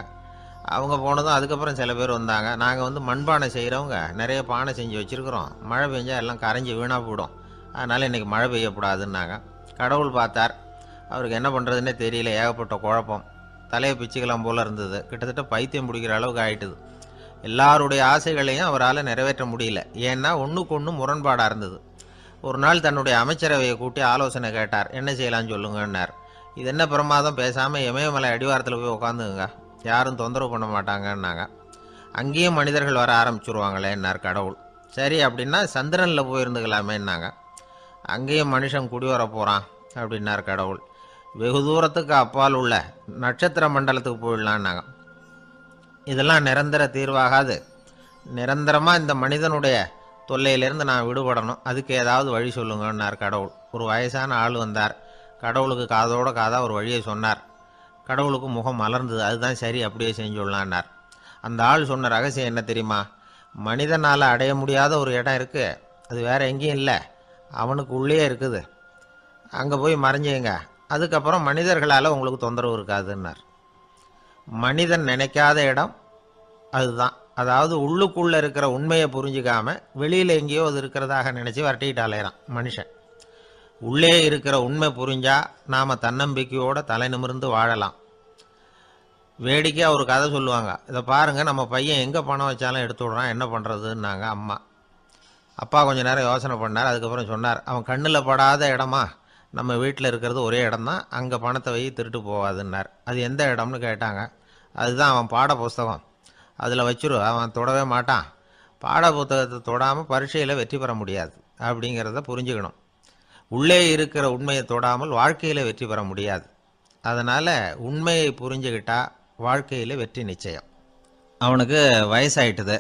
அவங்க போனதும் அதுக்கப்புறம் சில பேர் வந்தாங்க, நாங்கள் வந்து மண்பானை செய்கிறவங்க, நிறைய பானை செஞ்சு வச்சுருக்குறோம், மழை பெஞ்சால் எல்லாம் கரைஞ்சி வீணாக போயிடும், அதனால் இன்றைக்கி மழை பெய்யக்கூடாதுன்னாங்க. கடவுள் பார்த்தார், அவருக்கு என்ன பண்ணுறதுன்னே தெரியல, ஏகப்பட்ட குழப்பம், தலையை பிச்சுக்கலாம் போல் இருந்தது, கிட்டத்தட்ட பைத்தியம் பிடிக்கிற அளவுக்கு ஆகிட்டுது. எல்லாருடைய ஆசைகளையும் அவரால் நிறைவேற்ற முடியல, ஏன்னா ஒன்றுக்கு ஒன்று முரண்பாடாக இருந்தது. ஒரு நாள் தன்னுடைய அமைச்சரவையை கூட்டி ஆலோசனை கேட்டார், என்ன செய்யலான்னு சொல்லுங்கன்னார். இது என்ன பிரமாதம், பேசாமல் இமயமலை அடிவாரத்தில் போய் உட்காந்துங்க, யாரும் தொந்தரவு பண்ண மாட்டாங்கன்னாங்க. அங்கேயும் மனிதர்கள் வர ஆரம்பிச்சுருவாங்களேன்னார் கடவுள். சரி அப்படின்னா சந்திரனில் போயிருந்துக்கலாமேன்னாங்க. அங்கேயும் மனுஷன் குடி வர போகிறான் அப்படின்னார் கடவுள். வெகு தூரத்துக்கு அப்பால் உள்ள நட்சத்திர மண்டலத்துக்கு போயிடலான்னாங்க. இதெல்லாம் நிரந்தர தீர்வாகாது, நிரந்தரமாக இந்த மனிதனுடைய தொல்லையிலேருந்து நான் விடுபடணும், அதுக்கு ஏதாவது வழி சொல்லுங்கன்னார் கடவுள். ஒரு வயசான ஆள் வந்தார், கடவுளுக்கு காதோட காதாக ஒரு வழியை சொன்னார். கடவுளுக்கு முகம் மலர்ந்தது, அதுதான் சரி, அப்படியே செஞ்சுடலான்னார். அந்த ஆள் சொன்ன ரகசியம் என்ன தெரியுமா, மனிதனால் அடைய முடியாத ஒரு இடம் இருக்குது, அது வேறு எங்கேயும் இல்லை, அவனுக்கு உள்ளே இருக்குது, அங்கே போய் மறைஞ்சிங்க, அதுக்கப்புறம் மனிதர்களால் உங்களுக்கு தொந்தரவு இருக்காதுன்னார். மனிதன் நினைக்காத இடம் அதுதான். அதாவது உள்ளுக்குள்ளே இருக்கிற உண்மையை புரிஞ்சிக்காம வெளியில் எங்கேயோ அது இருக்கிறதாக நினச்சி வரட்டிக்கிட்டு அலையிறான் மனுஷன். உள்ளே இருக்கிற உண்மை புரிஞ்சால் நாம் தன்னம்பிக்கையோடு தலை நிமிர்ந்து வாழலாம். வேடிக்கையாக ஒரு கதை சொல்லுவாங்க, இதை பாருங்கள், நம்ம பையன் எங்கே பணம் வச்சாலும் எடுத்து விட்றான், என்ன பண்ணுறதுன்னாங்க அம்மா. அப்பா கொஞ்சம் நேரம் யோசனை பண்ணார், அதுக்கப்புறம் சொன்னார், அவன் கண்ணில் படாத இடமா நம்ம வீட்டில் இருக்கிறது ஒரே இடம் தான், அங்கே பணத்தை வை திருட்டு போகாதுன்னார். அது எந்த இடம்னு கேட்டாங்க. அதுதான் அவன் பாட புஸ்தகம், அதில் வச்சிரு, அவன் தொடவே மாட்டான், பாட புத்தகத்தை தொடாமல் பரீட்சையில் வெற்றி பெற முடியாது அப்படிங்கிறத புரிஞ்சுக்கணும். உள்ளே இருக்கிற உண்மையை தொடாமல் வாழ்க்கையில் வெற்றி பெற முடியாது. அதனால் உண்மையை புரிஞ்சுக்கிட்டால் வாழ்க்கையில் வெற்றி நிச்சயம். அவனுக்கு வயசாயிட்டுது.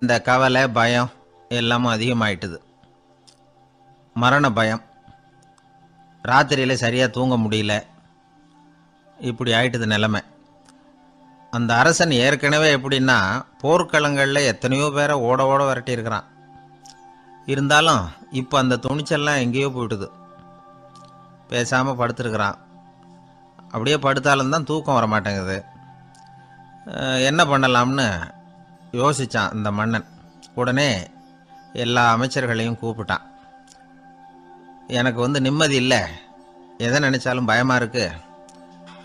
இந்த கவலை பயம் எல்லாமும் அதிகமாயிட்டுது. மரண பயம், ராத்திரியில் சரியாக தூங்க முடியல, இப்படி ஆயிட்டுது நிலைமை. அந்த அரசன் ஏற்கனவே எப்படின்னா போர்க்களங்களில் எத்தனையோ பேரை ஓட ஓட விரட்டியிருக்கிறான். இருந்தாலும் இப்போ அந்த துணிச்சல்லாம் எங்கேயோ போயிட்டுது. பேசாமல் படுத்துருக்கிறான். அப்படியே படுத்தாலும் தான் தூக்கம் வர மாட்டேங்குது. என்ன பண்ணலாம்னு யோசித்தான் இந்த மன்னன். உடனே எல்லா அமைச்சர்களையும் கூப்பிட்டான். எனக்கு நிம்மதி இல்லை, எதை நினச்சாலும் பயமாக இருக்குது,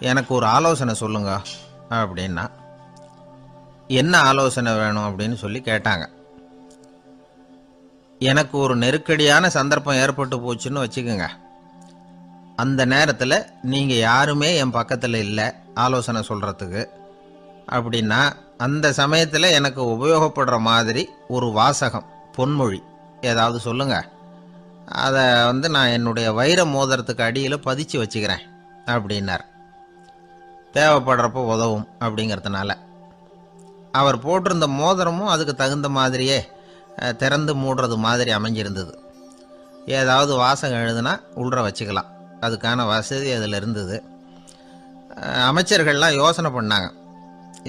எனக்கு ஒரு ஆலோசனை சொல்லுங்க அப்படின்னா. என்ன ஆலோசனை வேணும் அப்படின்னு சொல்லி கேட்டாங்க. எனக்கு ஒரு நெருக்கடியான சந்தர்ப்பம் ஏற்பட்டு போச்சுன்னு வச்சுக்கோங்க. அந்த நேரத்தில் நீங்கள் யாருமே என் பக்கத்தில் இல்லை ஆலோசனை சொல்கிறதுக்கு அப்படின்னா, அந்த சமயத்தில் எனக்கு உபயோகப்படுற மாதிரி ஒரு வாசகம், பொன்மொழி ஏதாவது சொல்லுங்கள். அதை நான் என்னுடைய வைர மோதிரத்துக்கு அடியில் பதிச்சு வச்சுக்கிறேன் அப்படின்னார். தேவைப்படுறப்போ உதவும் அப்படிங்கிறதுனால. அவர் போட்டிருந்த மோதிரமும் அதுக்கு தகுந்த மாதிரியே திறந்து மூடுறது மாதிரி அமைஞ்சிருந்தது. ஏதாவது வாசகம் எழுதுனா உள்ற வச்சுக்கலாம், அதுக்கான வசதி அதில் இருந்தது. அமைச்சர்கள்லாம் யோசனை பண்ணாங்க.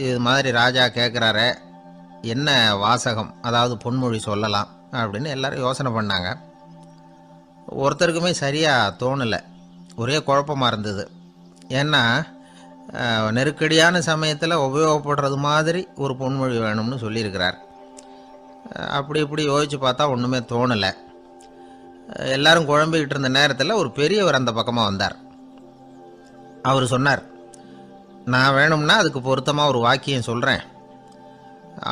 இது மாதிரி ராஜா கேட்குறாரு, என்ன வாசகம், அதாவது பொன்மொழி சொல்லலாம் அப்படின்னு எல்லாரும் யோசனை பண்ணாங்க. ஒருத்தருக்குமே சரியாக தோணலை, ஒரே குழப்பமாக இருந்தது. ஏன்னா நெருக்கடியான சமயத்தில் உபயோகப்படுறது மாதிரி ஒரு பொன்மொழி வேணும்னு சொல்லியிருக்கிறார். அப்படி இப்படி யோசித்து பார்த்தா ஒன்றுமே தோணலை. எல்லாரும் குழம்பிக்கிட்டு இருந்த நேரத்தில் ஒரு பெரியவர் அந்த பக்கமாக வந்தார். அவர் சொன்னார், நான் வேணும்னா அதுக்கு பொருத்தமாக ஒரு வாக்கியம் சொல்கிறேன்,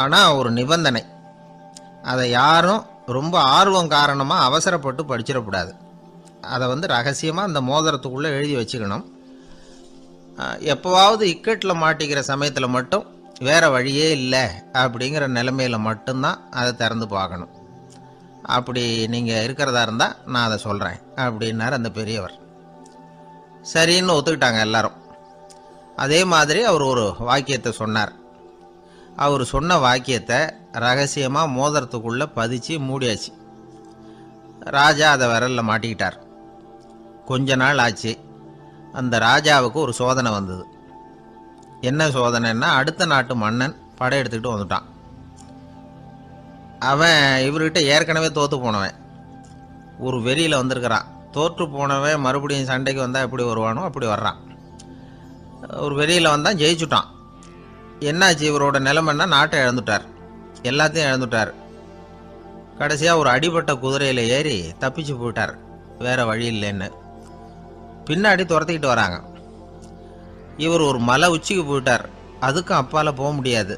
ஆனால் ஒரு நிபந்தனை. அதை யாரும் ரொம்ப ஆர்வம் காரணமாக அவசரப்பட்டு படிச்சிடக்கூடாது. அதை ரகசியமாக அந்த மோதிரத்துக்குள்ளே எழுதி வச்சுக்கணும். எப்போவாவது இக்கட்டில் மாட்டிக்கிற சமயத்தில் மட்டும் வேறு வழியே இல்லை அப்படிங்கிற நிலைமையில் மட்டும்தான் அதை திறந்து பார்க்கணும். அப்படி நீங்கள் இருக்கிறதா இருந்தால் நான் அதை சொல்கிறேன் அப்படின்னார் அந்த பெரியவர். சரின்னு ஒத்துக்கிட்டாங்க எல்லாரும். அதே மாதிரி அவர் ஒரு வாக்கியத்தை சொன்னார். அவர் சொன்ன வாக்கியத்தை ரகசியமாக மோதிரத்துக்குள்ளே பதிச்சு மூடியாச்சு. ராஜா அதை விரலில் மாட்டிக்கிட்டார். கொஞ்ச நாள் ஆச்சு. அந்த ராஜாவுக்கு ஒரு சோதனை வந்தது. என்ன சோதனைன்னா, அடுத்த நாட்டு மன்னன் படையெடுத்துக்கிட்டு வந்துட்டான். அவன் இவர்கிட்ட ஏற்கனவே தோற்று போனவன், ஒரு வெறியில் வந்திருக்கிறான். தோற்று போனவன் மறுபடியும் சண்டைக்கு வந்தால் எப்படி வருவானோ அப்படி வர்றான். ஒரு வெறியில் வந்தான், ஜெயிச்சுட்டான். என்னாச்சு இவரோட நிலைமைன்னா, நாட்டை இழந்துட்டார், எல்லாத்தையும் இழந்துட்டார். கடைசியாக ஒரு அடிபட்ட குதிரையில் ஏறி தப்பிச்சு போயிட்டார், வேறு வழி இல்லைன்னு. பின்னாடி துரத்திக்கிட்டு வராங்க. இவர் ஒரு மலை உச்சிக்கு போயிட்டார். அதுக்கும் அப்பால் போக முடியாது,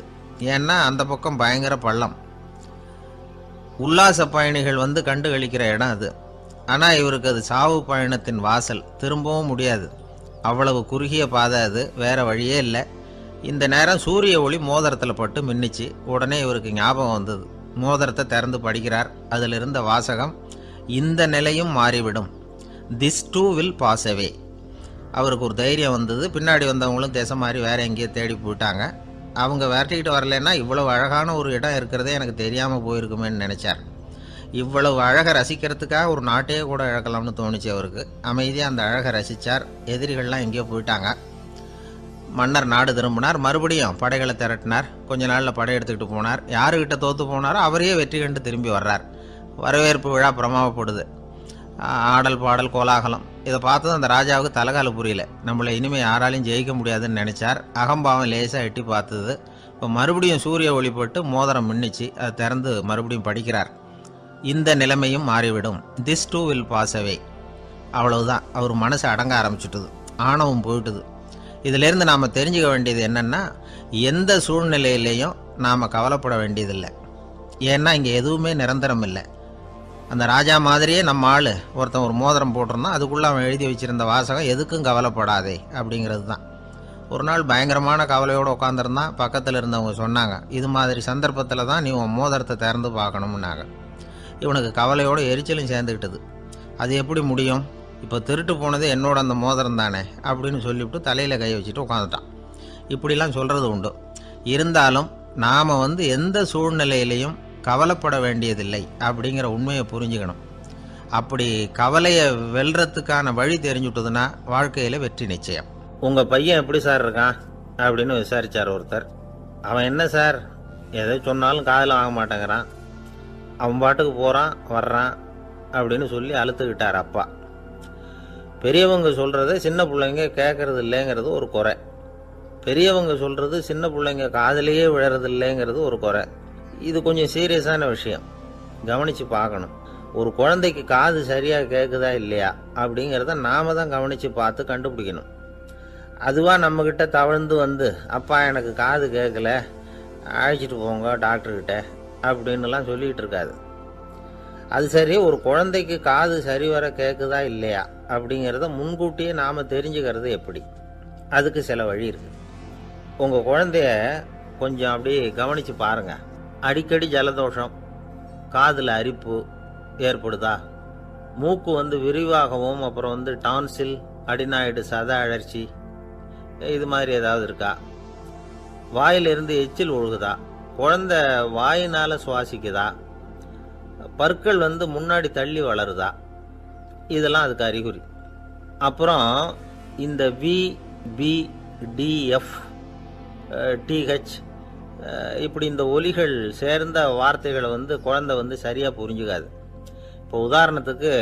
ஏன்னா அந்த பக்கம் பயங்கர பள்ளம். உல்லாச பயணிகள் கண்டு கழிக்கிற இடம் அது. ஆனால் இவருக்கு அது சாவு பயணத்தின் வாசல், திரும்பவும் முடியாது. அவ்வளவு குறுகிய பாதை அது, வேறு வழியே இல்லை. இந்த நேரம் சூரிய ஒளி மோதிரத்தில் பட்டு மின்னிச்சு. உடனே இவருக்கு ஞாபகம் வந்தது. மோதிரத்தை திறந்து படிக்கிறார். அதில் இருந்த வாசகம், இந்த நிலையும் மாறிவிடும், this too will pass away. அவருக்கு ஒரு தைரியம் வந்தது. பின்னாடி வந்தவங்களும் திசை மாதிரி வேறு எங்கேயோ தேடி போயிட்டாங்க. அவங்க விரட்டிக்கிட்டு வரலன்னா இவ்வளவு அழகான ஒரு இடம் இருக்கிறதே எனக்கு தெரியாமல் போயிருக்குமேன்னு நினச்சார். இவ்வளவு அழகை ரசிக்கிறதுக்காக ஒரு நாட்டையே கூட இழக்கலாம்னு தோணுச்சு அவருக்கு. அமைதியாக அந்த அழகை ரசித்தார். எதிரிகள்லாம் எங்கேயோ போயிட்டாங்க. மன்னர் நாடு திரும்பினார். மறுபடியும் படைகளை திரட்டினார். கொஞ்ச நாளில் படை எடுத்துக்கிட்டு போனார். யாருக்கிட்ட தோற்று போனாரோ அவரையே வெற்றி கண்டு திரும்பி வர்றார். வரவேற்பு விழா பிரமாவப்படுது. ஆடல் பாடல் கோலாகலம். இதை பார்த்ததும் அந்த ராஜாவுக்கு தலைகால புரியல. நம்மளை இனிமேல் யாராலையும் ஜெயிக்க முடியாதுன்னு நினச்சார். அகம்பாவம் லேசாக எட்டி பார்த்தது. இப்போ மறுபடியும் சூரிய ஒளிப்பட்டு மோதிரம் மின்னிச்சு. அதை திறந்து மறுபடியும் படிக்கிறார். இந்த நிலைமையும் மாறிவிடும், this too will pass away. அவ்வளவுதான். அவர் மனசு அடங்க ஆரம்பிச்சுட்டுது, ஆணவம் போயிட்டுது. இதிலேருந்து நாம் தெரிஞ்சுக்க வேண்டியது என்னென்னா, எந்த சூழ்நிலையிலையும் நாம் கவலைப்பட வேண்டியதில்லை. ஏன்னா இங்கே எதுவுமே நிரந்தரம் இல்லை. அந்த ராஜா மாதிரியே நம்ம ஆள் ஒருத்தன் ஒரு மோதிரம் போட்டிருந்தான், அதுக்குள்ளே அவன் எழுதி வச்சுருந்த வாசகம், எதுக்கும் கவலைப்படாதே அப்படிங்கிறது தான். ஒரு நாள் பயங்கரமான கவலையோடு உட்காந்துருந்தான். பக்கத்தில் இருந்தவங்க சொன்னாங்க, இது மாதிரி சந்தர்ப்பத்தில் தான் நீ உன் மோதிரத்தை திறந்து பார்க்கணும்னாங்க. இவனுக்கு கவலையோடு எரிச்சலும் சேர்ந்துக்கிட்டது. அது எப்படி முடியும், இப்போ திருட்டு போனது என்னோட அந்த மோதிரம் தானே அப்படின்னு சொல்லிவிட்டு தலையில் கை வச்சுட்டு உட்காந்துட்டான். இப்படிலாம் சொல்கிறது உண்டு. இருந்தாலும் நாம் எந்த சூழ்நிலையிலையும் கவலைப்பட வேண்டியதில்லை அப்படிங்கிற உண்மையை புரிஞ்சுக்கணும். அப்படி கவலையை வெல்றதுக்கான வழி தெரிஞ்சுட்டதுன்னா வாழ்க்கையில் வெற்றி நிச்சயம். உங்கள் பையன் எப்படி சார் இருக்கான் அப்படின்னு விசாரித்தார் ஒருத்தர். அவன் என்ன சார், எதை சொன்னாலும் காதில் வாங்க மாட்டேங்கிறான், அவன் பாட்டுக்கு போகிறான் வர்றான் அப்படின்னு சொல்லி அழுத்துக்கிட்டார் அப்பா. பெரியவங்க சொல்கிறத சின்ன பிள்ளைங்க கேட்கறது இல்லைங்கிறது ஒரு குறை. பெரியவங்க சொல்கிறது சின்ன பிள்ளைங்க காதிலேயே விழறது இல்லைங்கிறது ஒரு குறை. இது கொஞ்சம் சீரியஸான விஷயம், கவனித்து பார்க்கணும். ஒரு குழந்தைக்கு காது சரியாக கேட்குதா இல்லையா அப்படிங்கிறத நாம தான் கவனித்து பார்த்து கண்டுபிடிக்கணும். அதுவாக நம்மக்கிட்ட தவழ்ந்து அப்பா எனக்கு காது கேட்கல, அழைச்சிட்டு போங்க டாக்டர்கிட்ட அப்படின்னுலாம் சொல்லிகிட்டு இருக்காது. அது சரி, ஒரு குழந்தைக்கு காது சரிவர கேட்குதா இல்லையா அப்படிங்கிறத முன்கூட்டியே நாம் தெரிஞ்சுக்கிறது எப்படி? அதுக்கு சில வழி இருக்குது. உங்கள் குழந்தைய கொஞ்சம் அப்படி கவனித்து பாருங்கள். அடிக்கடி ஜலதோஷம், காதில் அரிப்பு ஏற்படுதா, மூக்கு விரிவாகவும் அப்புறம் டான்சில், அடினாய்டு, சத அழற்சி இது மாதிரி ஏதாவது இருக்கா, வாயிலிருந்து எச்சில் ஒழுகுதா, குழந்தை வாயினால் சுவாசிக்குதா, பற்கள் முன்னாடி தள்ளி வளருதா, இதெல்லாம் அதுக்கு அறிகுறி. அப்புறம் இந்த VBDF TH இப்படி இந்த ஒலிகள் சேர்ந்த வார்த்தைகளை குழந்தை சரியாக புரிஞ்சுக்காது. இப்போ உதாரணத்துக்கு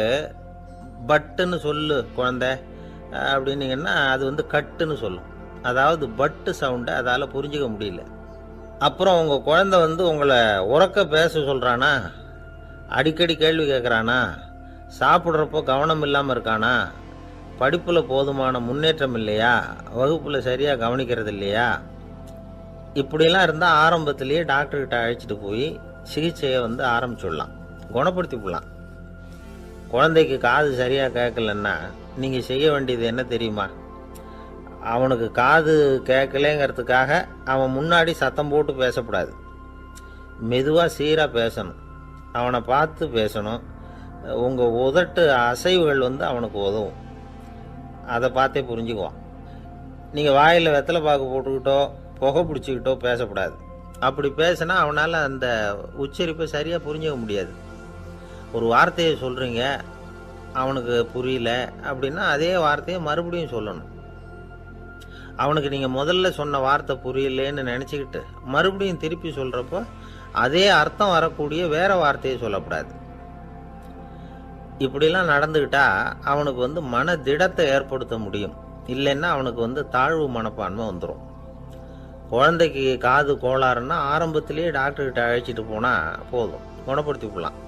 பட்டுன்னு சொல்லு குழந்தை அப்படின்னீங்கன்னா அது கட்டுன்னு சொல்லும். அதாவது பட்டு சவுண்டை அதால் புரிஞ்சுக்க முடியல. அப்புறம் உங்கள் குழந்தை உங்களை உறக்க பேச சொல்கிறானா, அடிக்கடி கேள்வி கேட்குறானா, சாப்பிட்றப்போ கவனம் இல்லாமல் இருக்கானா, படிப்பில் போதுமான முன்னேற்றம் இல்லையா, வகுப்பில் சரியாக கவனிக்கிறது இல்லையா, இப்படிலாம் இருந்தால் ஆரம்பத்திலேயே டாக்டர்கிட்ட அழைச்சிட்டு போய் சிகிச்சையை ஆரம்பிச்சுடலாம், குணப்படுத்தி விடலாம். குழந்தைக்கு காது சரியாக கேட்கலன்னா நீங்கள் செய்ய வேண்டியது என்ன தெரியுமா? அவனுக்கு காது கேட்கலேங்கிறதுக்காக அவன் முன்னாடி சத்தம் போட்டு பேசக்கூடாது. மெதுவாக சீராக பேசணும், அவனை பார்த்து பேசணும். உங்கள் உதட்டு அசைவுகள் அவனுக்கு உதவும், அதை பார்த்தே புரிஞ்சுக்குவான். நீங்கள் வாயில் வெத்தலை பாக்கு போட்டுக்கிட்டோ புகை பிடிச்சிக்கிட்டோ பேசக்கூடாது. அப்படி பேசினா அவனால் அந்த உச்சரிப்பை சரியாக புரிஞ்சிக்க முடியாது. ஒரு வார்த்தையை சொல்கிறீங்க, அவனுக்கு புரியல அப்படின்னா அதே வார்த்தையை மறுபடியும் சொல்லணும். அவனுக்கு நீங்கள் முதல்ல சொன்ன வார்த்தை புரியலேன்னு நினச்சிக்கிட்டு மறுபடியும் திருப்பி சொல்கிறப்போ அதே அர்த்தம் வரக்கூடிய வேறு வார்த்தையை சொல்லக்கூடாது. இப்படிலாம் நடந்துக்கிட்டா அவனுக்கு மன திடத்தை ஏற்படுத்த முடியும். இல்லைன்னா அவனுக்கு தாழ்வு மனப்பான்மை வந்துடும். குழந்தைக்கு காது கோளாறுன்னா ஆரம்பத்திலேயே டாக்டர்கிட்ட அழைச்சிட்டு போனால் போதும், குணப்படுத்தி விடலாம்.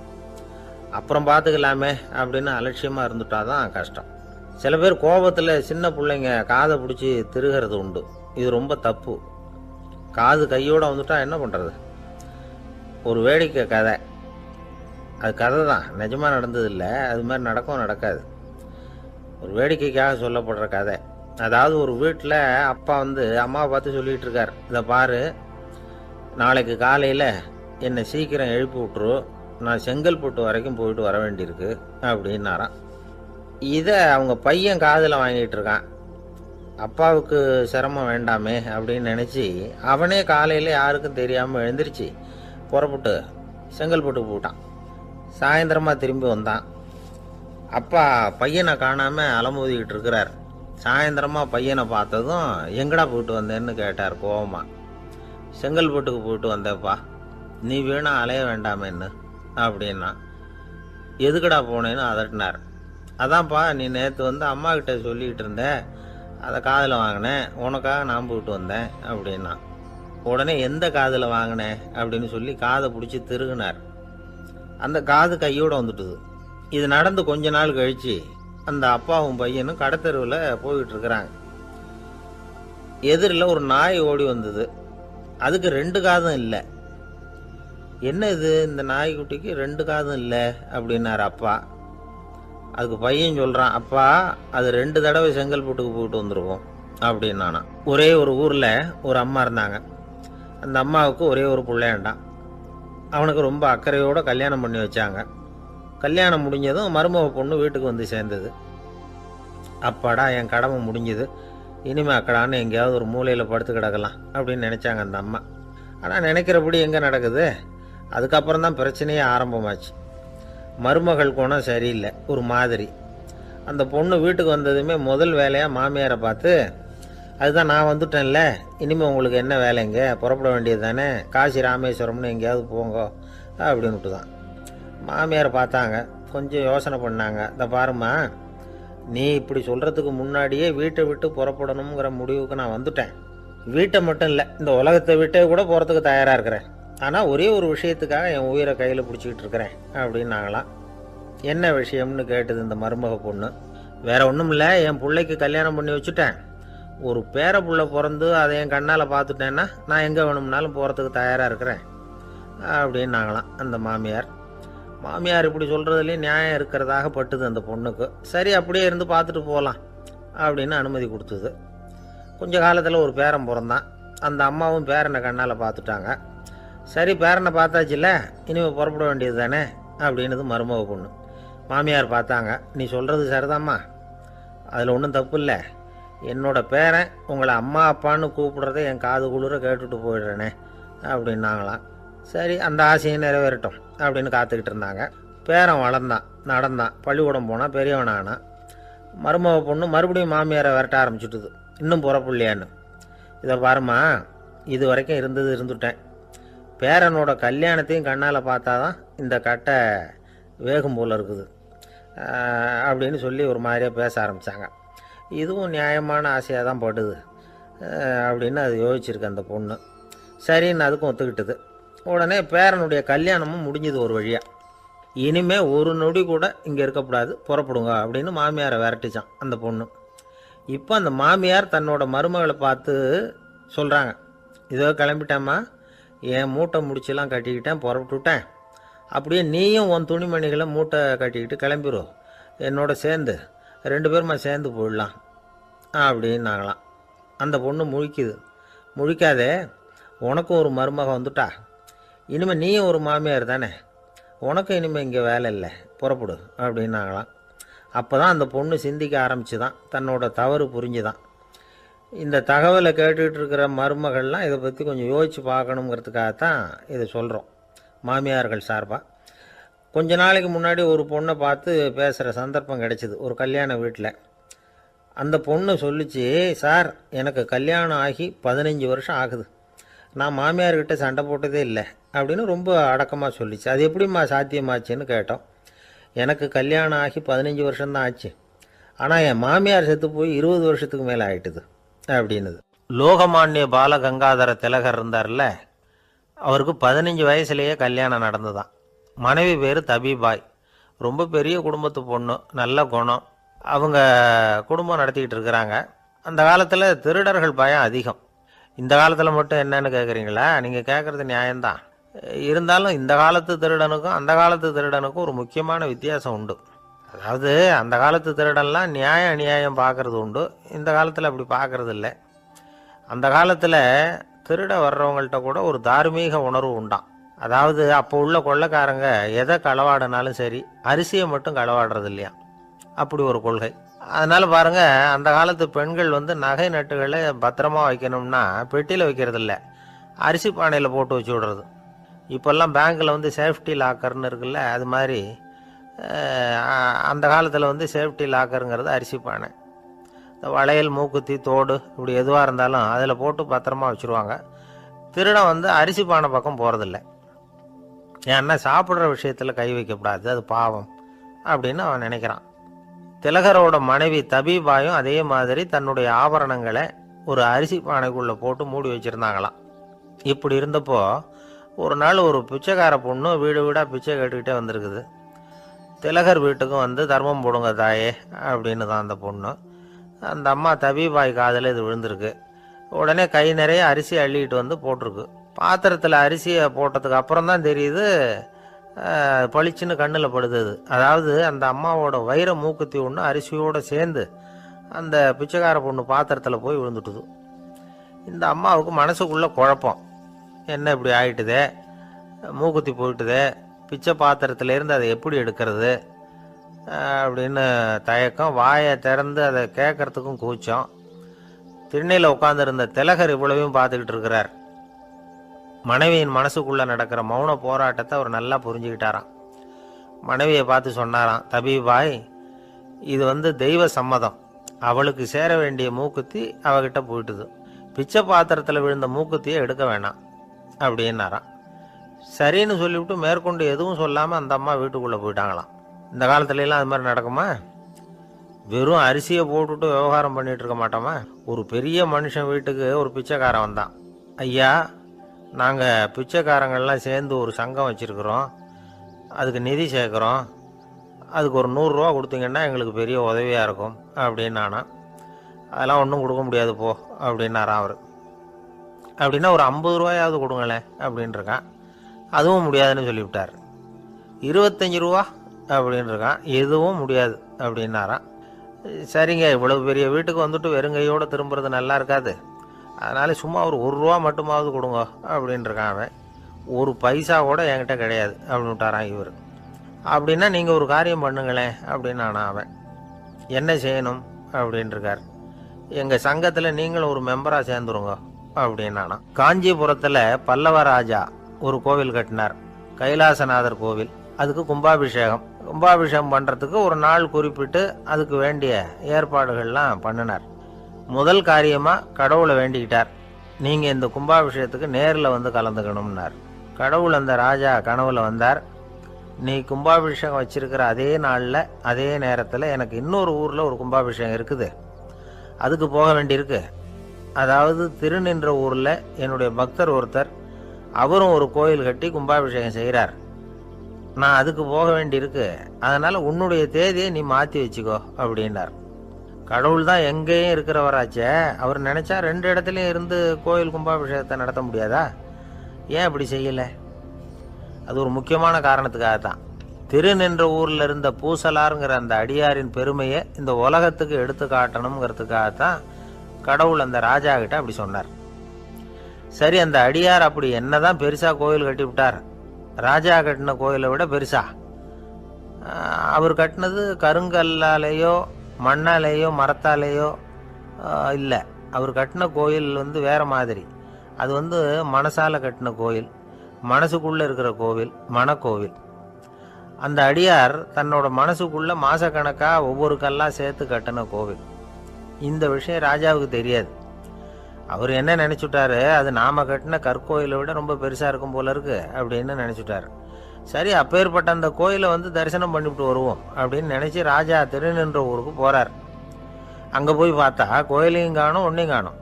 அப்புறம் பார்த்துக்கலாமே அப்படின்னு அலட்சியமாக இருந்துட்டா தான் கஷ்டம். சில பேர் கோபத்தில் சின்ன பிள்ளைங்க காதை பிடிச்சி திருகிறது உண்டு. இது ரொம்ப தப்பு. காது கையோடு வந்துட்டா என்ன பண்ணுறது? ஒரு வேடிக்கை கதை, அது கதை தான், நிஜமாக நடந்ததில்லை, அது மாதிரி நடக்காது. ஒரு வேடிக்கைக்காக சொல்லப்படுற கதை. அதாவது ஒரு வீட்டில் அப்பா அம்மாவை பார்த்து சொல்லிகிட்டு இருக்கார், இதை பாரு, நாளைக்கு காலையில் என்னை சீக்கிரம் எழுப்பி விட்டுரு, நான் செங்கல்பட்டு வரைக்கும் போயிட்டு வர வேண்டியிருக்கு அப்படின்னாராம். இதை அவங்க பையன் காதில் வாங்கிட்டு இருக்கான். அப்பாவுக்கு சிரமம் வேண்டாமே அப்படின்னு நினச்சி அவனே காலையில் யாருக்கும் தெரியாமல் எழுந்திரிச்சு புறப்பட்டு செங்கல்பட்டுக்கு போட்டான். சாயந்தரமாக திரும்பி வந்தான். அப்பா பையனை காணாமல் அலமோதிக்கிட்டு இருக்கிறார். சாயந்தரமாக பையனை பார்த்ததும் எங்கடா போயிட்டு வந்தேன்னு கேட்டார் கோவமா. செங்கல்பட்டுக்கு போயிட்டு வந்தேப்பா, நீ வீணா அலைய வேண்டாமேன்னு அப்படின்னா. எதுக்கடா போனேன்னு அதட்டினார். அதான்ப்பா, நீ நேற்று அம்மா கிட்ட சொல்லிக்கிட்டு இருந்த, அதை காதில் வாங்கினேன், உனக்காக நான் போயிட்டு வந்தேன் அப்படின்னா. உடனே எந்த காதில் வாங்கினேன் அப்படின்னு சொல்லி காதை பிடிச்சி திருகுனார். அந்த காது கையோடு வந்துட்டுது. இது நடந்து கொஞ்ச நாள் கழித்து அந்த அப்பாவும் பையனும் கடத்தெருவில் போயிட்டு இருக்கிறாங்க. எதிரில் ஒரு நாய் ஓடி வந்தது. அதுக்கு 2 காதும் இல்லை. என்ன இது, இந்த நாய்க்குட்டிக்கு 2 காதும் இல்லை அப்படின்னார் அப்பா. அதுக்கு பையன் சொல்கிறான், அப்பா அது 2 தடவை செங்கல்பட்டுக்கு போயிட்டு வந்துருவோம் அப்படின்னானா. ஒரே ஒரு ஊரில் ஒரு அம்மா இருந்தாங்க. அந்த அம்மாவுக்கு ஒரே ஒரு பிள்ளையாண்டான். அவனுக்கு ரொம்ப அக்கறையோடு கல்யாணம் பண்ணி வச்சாங்க. கல்யாணம் முடிஞ்சதும் மருமக பொண்ணு வீட்டுக்கு வந்து சேர்ந்தது. அப்பாடா என் கடமை முடிஞ்சது, இனிமே அக்கடான்னு எங்கேயாவது ஒரு மூலையில் படுத்து கிடக்கலாம் அப்படின்னு நினச்சாங்க அந்த அம்மா. ஆனால் நினைக்கிறபடி எங்கே நடக்குது? அதுக்கப்புறம் தான் பிரச்சனையே ஆரம்பமாச்சு. மருமகள் குணம் சரியில்லை, ஒரு மாதிரி. அந்த பொண்ணு வீட்டுக்கு வந்ததுமே முதல் வேலையாக மாமியாரை பார்த்து, அதுதான் நான் வந்துட்டேன்ல, இனிமேல் உங்களுக்கு என்ன வேலைங்க, புறப்பட வேண்டியது தானே, காசி ராமேஸ்வரம்னு எங்கேயாவது போங்க அப்படின்னுட்டு தான். மாமியாரை பார்த்தாங்க, கொஞ்சம் யோசனை பண்ணாங்க. இந்த பாருமா, நீ இப்படி சொல்கிறதுக்கு முன்னாடியே வீட்டை விட்டு புறப்படணுங்கிற முடிவுக்கு நான் வந்துட்டேன். வீட்டை மட்டும் இல்லை, இந்த உலகத்தை விட்டே கூட போகிறதுக்கு தயாராக இருக்கிறேன். ஆனால் ஒரே ஒரு விஷயத்துக்காக என் உயிரை கையில் பிடிச்சிக்கிட்டு இருக்கிறேன் அப்படின்னாங்களாம். என்ன விஷயம்னு கேட்டது இந்த மருமக பொண்ணு. வேற ஒன்றும் இல்லை, என் பிள்ளைக்கு கல்யாணம் பண்ணி வச்சுட்டேன். ஒரு பேர புள்ள பிறந்து அதை என் கண்ணால் பார்த்துட்டேன்னா நான் எங்கே வேணும்னாலும் போகிறதுக்கு தயாராக இருக்கிறேன் அப்படின்னாங்களாம் அந்த மாமியார். மாமியார் இப்படி சொல்கிறதுலேயே நியாயம் இருக்கிறதாக பட்டுது அந்த பொண்ணுக்கு. சரி, அப்படியே இருந்து பார்த்துட்டு போகலாம் அப்படின்னு அனுமதி கொடுத்தது. கொஞ்ச காலத்தில் ஒரு பேரன் பிறந்தான். அந்த அம்மாவும் பேரனை கண்ணால் பார்த்துட்டாங்க. சரி, பேரனை பார்த்தாச்சுல்ல, இனிமேல் புறப்பட வேண்டியது தானே அப்படின்னது மருமக பொண்ணு. மாமியார் பார்த்தாங்க, நீ சொல்கிறது சரிதாம்மா, அதில் ஒன்றும் தப்பு இல்லை. என்னோட பேரன் உங்களை அம்மா அப்பான்னு கூப்பிடுறத என் காது குளிர கேட்டுட்டு போயிடுறேனே அப்படின்னாங்களாம். சரி, அந்த ஆசையை நிறைவேறட்டும் அப்படின்னு காத்துக்கிட்டு இருந்தாங்க. பேரன் வளர்ந்தான், நடந்தான், பள்ளிக்கூடம் போனால் பெரியவனானான். மருமக பொண்ணு மறுபடியும் மாமியாரை விரட்ட ஆரம்பிச்சுட்டுது, இன்னும் புறப்பில்லையான்னு. இதை பாருமா, இது வரைக்கும் இருந்துட்டேன். பேரனோட கல்யாணத்தையும் கண்ணால் பார்த்தா தான் இந்த கட்டை வேகும் போல் இருக்குது அப்படின்னு சொல்லி ஒரு மாதிரியாக பேச ஆரம்பித்தாங்க. இதுவும் நியாயமான ஆசையாக தான் படுது அப்படின்னு அது யோசிச்சிருக்கு அந்த பொண்ணு. சரின்னு அதுக்கும் ஒத்துக்கிட்டது. உடனே பேரனுடைய கல்யாணமும் முடிஞ்சது ஒரு வழியாக. இனிமே ஒரு நொடி கூட இங்கே இருக்கக்கூடாது, புறப்படுங்க அப்படின்னு மாமியாரை விரட்டிச்சான் அந்த பொண்ணு. இப்போ அந்த மாமியார் தன்னோட மருமகளை பார்த்து சொல்கிறாங்க, இதோ கிளம்பிட்டேம்மா, என் மூட்டை முடிச்செல்லாம் கட்டிக்கிட்டேன், புறப்பட்டுவிட்டேன். அப்படியே நீயும் உன் துணிமணிகளை மூட்டை கட்டிக்கிட்டு கிளம்பிடும், என்னோட சேர்ந்து 2 பேருமா சேர்ந்து போயிடலாம் அப்படின்னாங்களாம். அந்த பொண்ணு முழிக்குது. முழிக்காதே, உனக்கும் ஒரு மருமக வந்துட்டா, இனிமேல் நீயும் ஒரு மாமியார் தானே, உனக்கும் இனிமேல் இங்கே வேலை இல்லை, புறப்படு அப்படின்னாங்களாம். அப்போ தான் அந்த பொண்ணு சிந்திக்க ஆரம்பிச்சு தான், தன்னோட தவறு புரிஞ்சுதான். இந்த தகவலை கேட்டுக்கிட்டு இருக்கிற மருமகள்லாம் இதை பற்றி கொஞ்சம் யோசித்து பார்க்கணுங்கிறதுக்காகத்தான் இதை சொல்கிறோம் மாமியார்கள் சார்பாக. கொஞ்ச நாளைக்கு முன்னாடி ஒரு பொண்ணை பார்த்து பேசுகிற சந்தர்ப்பம் கிடைச்சிது ஒரு கல்யாண வீட்டில். அந்த பொண்ணு சொல்லிச்சு, சார் எனக்கு கல்யாணம் ஆகி 15 வருஷம் ஆகுது, நான் மாமியார்கிட்ட சண்டை போட்டதே இல்லை அப்படின்னு ரொம்ப அடக்கமாக சொல்லிச்சு. அது எப்படிம்மா சாத்தியமாச்சுன்னு கேட்டோம். எனக்கு கல்யாணம் ஆகி 15 வருஷம்தான் ஆச்சு, ஆனால் என் மாமியார் செத்து போய் 20 வருஷத்துக்கு மேலே ஆயிட்டுது அப்படின்னுது. லோகமானிய பாலகங்காதர திலகர் இருந்தார்ல, அவருக்கு 15 வயசுலேயே கல்யாணம் நடந்துதான். மனைவி பேர் தபிபாய், ரொம்ப பெரிய குடும்பத்து பொண்ணு, நல்ல குணம். அவங்க குடும்பம் நடத்திக்கிட்டு இருக்கிறாங்க. அந்த காலத்தில் திருடர்கள் பயம் அதிகம். இந்த காலத்தில் மட்டும் என்னன்னு கேட்குறீங்களா? நீங்கள் கேட்குறது நியாயம்தான். இருந்தாலும் இந்த காலத்து திருடனுக்கும் அந்த காலத்து திருடனுக்கும் ஒரு முக்கியமான வித்தியாசம் உண்டு. அதாவது அந்த காலத்து திருடன்லாம் நியாயம் அநியாயம் பார்க்குறது உண்டு, இந்த காலத்தில் அப்படி பார்க்குறது இல்லை. அந்த காலத்தில் திருட வர்றவங்கள்ட்ட கூட ஒரு தார்மீக உணர்வு உண்டாம். அதாவது அப்போ உள்ள கொள்ளைக்காரங்க எதை களவாடினாலும் சரி, அரிசியை மட்டும் களவாடுறது இல்லையா, அப்படி ஒரு கொள்கை. அதனால் பாருங்கள், அந்த காலத்து பெண்கள் நகை நட்டுகளை பத்திரமா வைக்கணும்னா பெட்டியில் வைக்கிறது இல்லை, அரிசி பானையில் போட்டு வச்சு விடுறது. இப்போல்லாம் பேங்க்கில் சேஃப்டி லாக்கர்னு இருக்குல்ல, அது மாதிரி அந்த காலத்தில் சேஃப்டி லாக்கருங்கிறது அரிசி பானை. இந்த வளையல், மூக்குத்தி, தோடு இப்படி எதுவாக இருந்தாலும் அதில் போட்டு பத்திரமா வச்சுருவாங்க. திருடன் அரிசி பானை பக்கம் போகிறதில்ல. ஏன்னா சாப்பிட்ற விஷயத்தில் கை வைக்கக்கூடாது, அது பாவம் அப்படின்னு அவன் நினைக்கிறான். திலகரோட மனைவி தபிபாயும் அதே மாதிரி தன்னுடைய ஆபரணங்களை ஒரு அரிசி பானைக்குள்ளே போட்டு மூடி வச்சுருந்தாங்களாம். இப்படி இருந்தப்போ ஒரு நாள் ஒரு பிச்சைக்கார பொண்ணு வீடு வீடாக பிச்சை கேட்டுக்கிட்டே வந்திருக்குது. திலகர் வீட்டுக்கும் தர்மம் போடுங்க தாயே அப்படின்னு தான் அந்த பொண்ணு. அந்த அம்மா தபிபாய் காதில் இது விழுந்திருக்கு. உடனே கை நிறைய அரிசி அள்ளிக்கிட்டு போட்டிருக்கு. பாத்திரத்தில் அரிசியை போட்டதுக்கு அப்புறம் தான் தெரியுது, பளிச்சுன்னு கண்ணில் படுது. அதாவது அந்த அம்மாவோட வைர மூக்குத்தி ஒன்று அரிசியோடு சேர்ந்து அந்த பிச்சைக்கார பொண்ணு பாத்திரத்தில் போய் விழுந்துட்டுது. இந்த அம்மாவுக்கு மனசுக்குள்ளே குழப்பம், என்ன இப்படி ஆயிட்டுதே, மூக்குத்தி போயிட்டுதே, பிச்சை பாத்திரத்திலேருந்து அதை எப்படி எடுக்கிறது அப்படின்னு தயக்கம், வாயை திறந்து அதை கேட்கறதுக்கும் கூச்சம். திண்ணையில் உட்காந்துருந்த திலகர் இவ்வளவையும் பார்த்துக்கிட்டு இருக்கிறார். மனைவியின் மனசுக்குள்ள நடக்கிற மௌன போராட்டத்தை அவர் நல்லா புரிஞ்சுக்கிட்டாராம். மனைவியை பார்த்து சொன்னாராம், தபீபாய், இது தெய்வ சம்மதம். அவளுக்கு சேர வேண்டிய மூக்குத்தி அவகிட்ட போயிட்டுது. பிச்சை பாத்திரத்தில் விழுந்த மூக்குத்தியை எடுக்க வேணாம் அப்படின்னாராம். சரின்னு சொல்லிவிட்டு மேற்கொண்டு எதுவும் சொல்லாமல் அந்த அம்மா வீட்டுக்குள்ளே போயிட்டாங்களாம். இந்த காலத்துலலாம் அது மாதிரி நடக்குமா? வெறும் அரிசியை போட்டுட்டு விவகாரம் பண்ணிட்டு இருக்க மாட்டோமா? ஒரு பெரிய மனுஷன் வீட்டுக்கு ஒரு பிச்சைக்காரன் வந்தான். ஐயா, நாங்கள் பிச்சைக்காரங்கள்லாம் சேர்ந்து ஒரு சங்கம் வச்சுருக்குறோம், அதுக்கு நிதி சேர்க்குறோம், அதுக்கு ஒரு 100 ரூபா கொடுத்தீங்கன்னா எங்களுக்கு பெரிய உதவியாக இருக்கும் அப்படின்னானா. அதெல்லாம் ஒன்றும் கொடுக்க முடியாது போ அப்படின்னாரான் அவர். அப்படின்னா ஒரு 50 ரூபாயாவது கொடுங்களேன் அப்படின்ட்டுருக்கான். அதுவும் முடியாதுன்னு சொல்லிவிட்டார். 25 ரூபா அப்படின்ட்டுருக்கான். எதுவும் முடியாது அப்படின்னாரான். சரிங்க, இவ்வளவு பெரிய வீட்டுக்கு வந்துட்டு வெறுங்கையோடு திரும்புறது நல்லா இருக்காது, அதனால சும்மா ஒரு 1 ரூபா மட்டுமாவது கொடுங்க அப்படின்ட்டுருக்கான் அவன். ஒரு பைசா கூட என்கிட்ட கிடையாது அப்படின்னு விட்டாரான் இவர். அப்படின்னா நீங்கள் ஒரு காரியம் பண்ணுங்களேன் அப்படின்னானா அவன். என்ன செய்யணும் அப்படின்ட்டுருக்கார். எங்கள் சங்கத்தில் நீங்களும் ஒரு மெம்பராக சேர்ந்துருங்க அப்படின்னானா. காஞ்சிபுரத்தில் பல்லவ ராஜா ஒரு கோவில் கட்டினார், கைலாசநாதர் கோவில். அதுக்கு கும்பாபிஷேகம் பண்ணுறதுக்கு ஒரு நாள் குறிப்பிட்டு அதுக்கு வேண்டிய ஏற்பாடுகள்லாம் பண்ணினார். முதல் காரியமாக கடவுளை வேண்டிக்கிட்டார், நீங்கள் இந்த கும்பாபிஷேகத்துக்கு நேரில் வந்து கலந்துக்கணும்னார். கடவுள் அந்த ராஜா கனவுல வந்தார். நீ கும்பாபிஷேகம் வச்சிருக்கிற அதே நாளில் அதே நேரத்தில் எனக்கு இன்னொரு ஊரில் ஒரு கும்பாபிஷேகம் இருக்குது, அதுக்கு போக வேண்டியிருக்கு. அதாவது திருநின்ற ஊரில் என்னுடைய பக்தர் ஒருத்தர், அவரும் ஒரு கோயில் கட்டி கும்பாபிஷேகம் செய்கிறார், நான் அதுக்கு போக வேண்டியிருக்கு, அதனால் உன்னுடைய தேதியை நீ மாற்றி வச்சுக்கோ அப்படின்னார். கடவுள் தான் எங்கேயும் இருக்கிறவராச்சே, அவர் நினச்சா 2 இடத்துலையும் இருந்து கோயில் கும்பாபிஷேகத்தை நடத்த முடியாதா? ஏன் அப்படி செய்யலை? அது ஒரு முக்கியமான காரணத்துக்காகத்தான். திருநின்ற ஊரில் இருந்த பூசலாருங்கிற அந்த அடியாரின் பெருமையை இந்த உலகத்துக்கு எடுத்து காட்டணுங்கிறதுக்காகத்தான் கடவுள் அந்த ராஜா கிட்ட அப்படி சொன்னார். சரி, அந்த அடியார் அப்படி என்னதான் பெருசாக கோயில் கட்டி விட்டார்? ராஜா கட்டின கோயிலை விட பெருசா? அவர் கட்டினது கருங்கல்லாலேயோ மண்ணாலேயோ மரத்தாலேயோ இல்லை. அவர் கட்டின கோயில் வேற மாதிரி. அது மனசால கட்டின கோயில், மனசுக்குள்ளே இருக்கிற கோவில், மனக்கோவில். அந்த அடியார் தன்னோட மனசுக்குள்ள மாசக்கணக்காக ஒவ்வொரு கல்லாக சேர்த்து கட்டின கோவில். இந்த விஷயம் ராஜாவுக்கு தெரியாது. அவர் என்ன நினச்சுட்டாரு, அது நாம கட்டின கற்கோயிலை விட ரொம்ப பெருசாக இருக்கும் போல இருக்கு அப்படின்னு நினச்சிட்டாரு. சரி, அப்பேற்பட்ட அந்த கோயிலை தரிசனம் பண்ணிவிட்டு வருவோம் அப்படின்னு நினச்சி ராஜா திருநின்ற ஊருக்கு போகிறார். அங்கே போய் பார்த்தா கோயிலையும் காணும், ஒன்றையும் காணும்.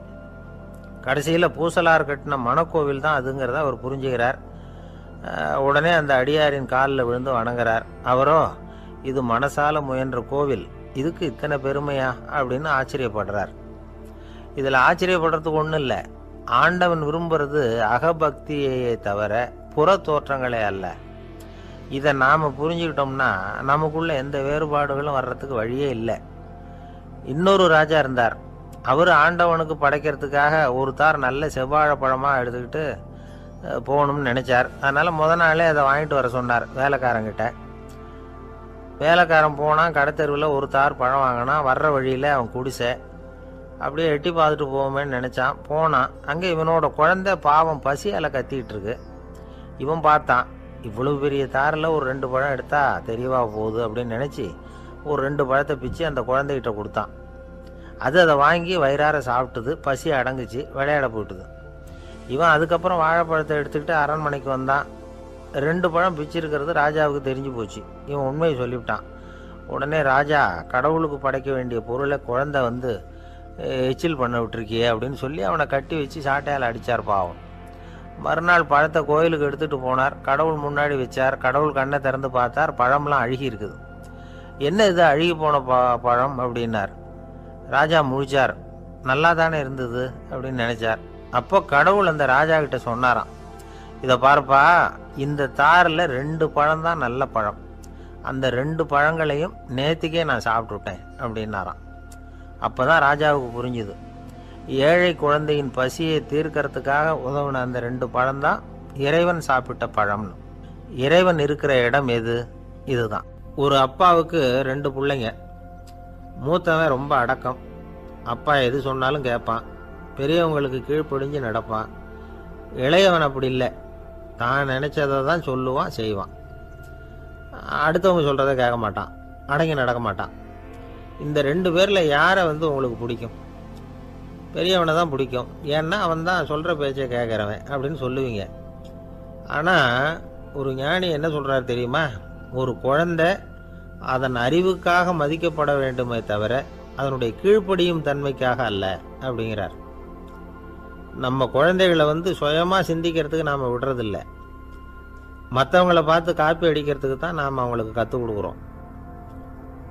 கடைசியில் பூசலார் கட்டின மணக்கோவில் தான் அதுங்கிறத அவர் புரிஞ்சுக்கிறார். உடனே அந்த அடியாரின் காலில் விழுந்து வணங்குறார். அவரோ, இது மனசால முயன்ற கோவில், இதுக்கு இத்தனை பெருமையா அப்படின்னு ஆச்சரியப்படுறார். இதில் ஆச்சரியப்படுறதுக்கு ஒன்றும் இல்லை. ஆண்டவன் விரும்புறது அகபக்தியையே தவிர புற தோற்றங்களே அல்ல. இதை நாம் புரிஞ்சுக்கிட்டோம்னா நமக்குள்ள எந்த வேறுபாடுகளும் வர்றதுக்கு வழியே இல்லை. இன்னொரு ராஜா இருந்தார். அவர் ஆண்டவனுக்கு படைக்கிறதுக்காக ஒரு தார் நல்ல செவ்வாழைப்பழமாக எடுத்துக்கிட்டு போகணும்னு நினச்சார். அதனால் முத நாளே அதை வாங்கிட்டு வர சொன்னார் வேலைக்காரங்கிட்ட. வேலைக்காரன் போனான், கடைத்தெருவில் ஒரு தார் பழம் வாங்கினான். வர்ற வழியில் அவன் குடிசை அப்படியே எட்டி பார்த்துட்டு போவோமேன்னு நினச்சான். போனான். அங்கே இவனோட குழந்தை பாவம் பசியால் கத்திக்கிட்டு இருக்கு. இவன் பார்த்தான், இவ்வளவு பெரிய தாரில் ஒரு 2 பழம் எடுத்தா தெரியவா போகுது அப்படின்னு நினச்சி ஒரு 2 பழத்தை பிச்சு அந்த குழந்தைகிட்ட கொடுத்தான். அது அதை வாங்கி வயிறார சாப்பிட்டுது, பசி அடங்குச்சு, விளையாட போயிட்டுது. இவன் அதுக்கப்புறம் வாழைப்பழத்தை எடுத்துக்கிட்டு அரண்மனைக்கு வந்தான். 2 பழம் பிச்சிருக்கிறது ராஜாவுக்கு தெரிஞ்சு போச்சு. இவன் உண்மையை சொல்லிவிட்டான். உடனே ராஜா, கடவுளுக்கு படைக்க வேண்டிய பொருளை குழந்தை எச்சில் பண்ண விட்டுருக்கியே அப்படின்னு சொல்லி அவனை கட்டி வச்சு சாட்டையால் அடித்தார் பாவம். மறுநாள் பழத்தை கோயிலுக்கு எடுத்துகிட்டு போனார். கடவுள் முன்னாடி வச்சார். கடவுள் கண்ணை திறந்து பார்த்தார், பழம்லாம் அழுகி இருக்குது. என்ன இது அழுகி போன பழம் அப்படின்னார். ராஜா முழிச்சார். நல்லா தானே இருந்தது அப்படின்னு நினச்சார். அப்போ கடவுள் அந்த ராஜா கிட்ட சொன்னாராம், இதை பார்ப்பா, இந்த தாரில் 2 பழம் தான் நல்ல பழம், அந்த 2 பழங்களையும் நேற்றுக்கே நான் சாப்பிட்டுட்டேன் அப்படின்னாராம். அப்போ தான் ராஜாவுக்கு புரிஞ்சுது, ஏழை குழந்தையின் பசியை தீர்க்கறதுக்காக உதவுன அந்த 2 பழம்தான் இறைவன் சாப்பிட்ட பழம்னு. இறைவன் இருக்கிற இடம் எது? இதுதான். ஒரு அப்பாவுக்கு 2 பிள்ளைங்க. மூத்தவன் ரொம்ப அடக்கம், அப்பா எது சொன்னாலும் கேட்பான். பெரியவங்களுக்கு கீழ்ப்படிஞ்சு நடப்பான். இளையவன் அப்படி இல்லை, தான் நினச்சதை தான் சொல்லுவான், செய்வான். அடுத்தவங்க சொல்கிறத கேட்க மாட்டான், அடங்கி நடக்க மாட்டான். இந்த 2 பேரில் யாரை உங்களுக்கு பிடிக்கும்? பெரியவனை தான் பிடிக்கும். ஏன்னா அவன் தான் சொல்கிற பேச்சை கேட்குறவன் அப்படின்னு சொல்லுவீங்க. ஆனால் ஒரு ஞானி என்ன சொல்கிறார் தெரியுமா? ஒரு குழந்தை அதன் அறிவுக்காக மதிக்கப்பட வேண்டுமே தவிர அதனுடைய கீழ்ப்படியும் தன்மைக்காக அல்ல அப்படிங்கிறார். நம்ம குழந்தைகளை சுயமாக சிந்திக்கிறதுக்கு நாம் விடுறதில்ல, மற்றவங்களை பார்த்து காப்பி அடிக்கிறதுக்கு தான் நாம் அவங்களுக்கு கற்றுக் கொடுக்குறோம்.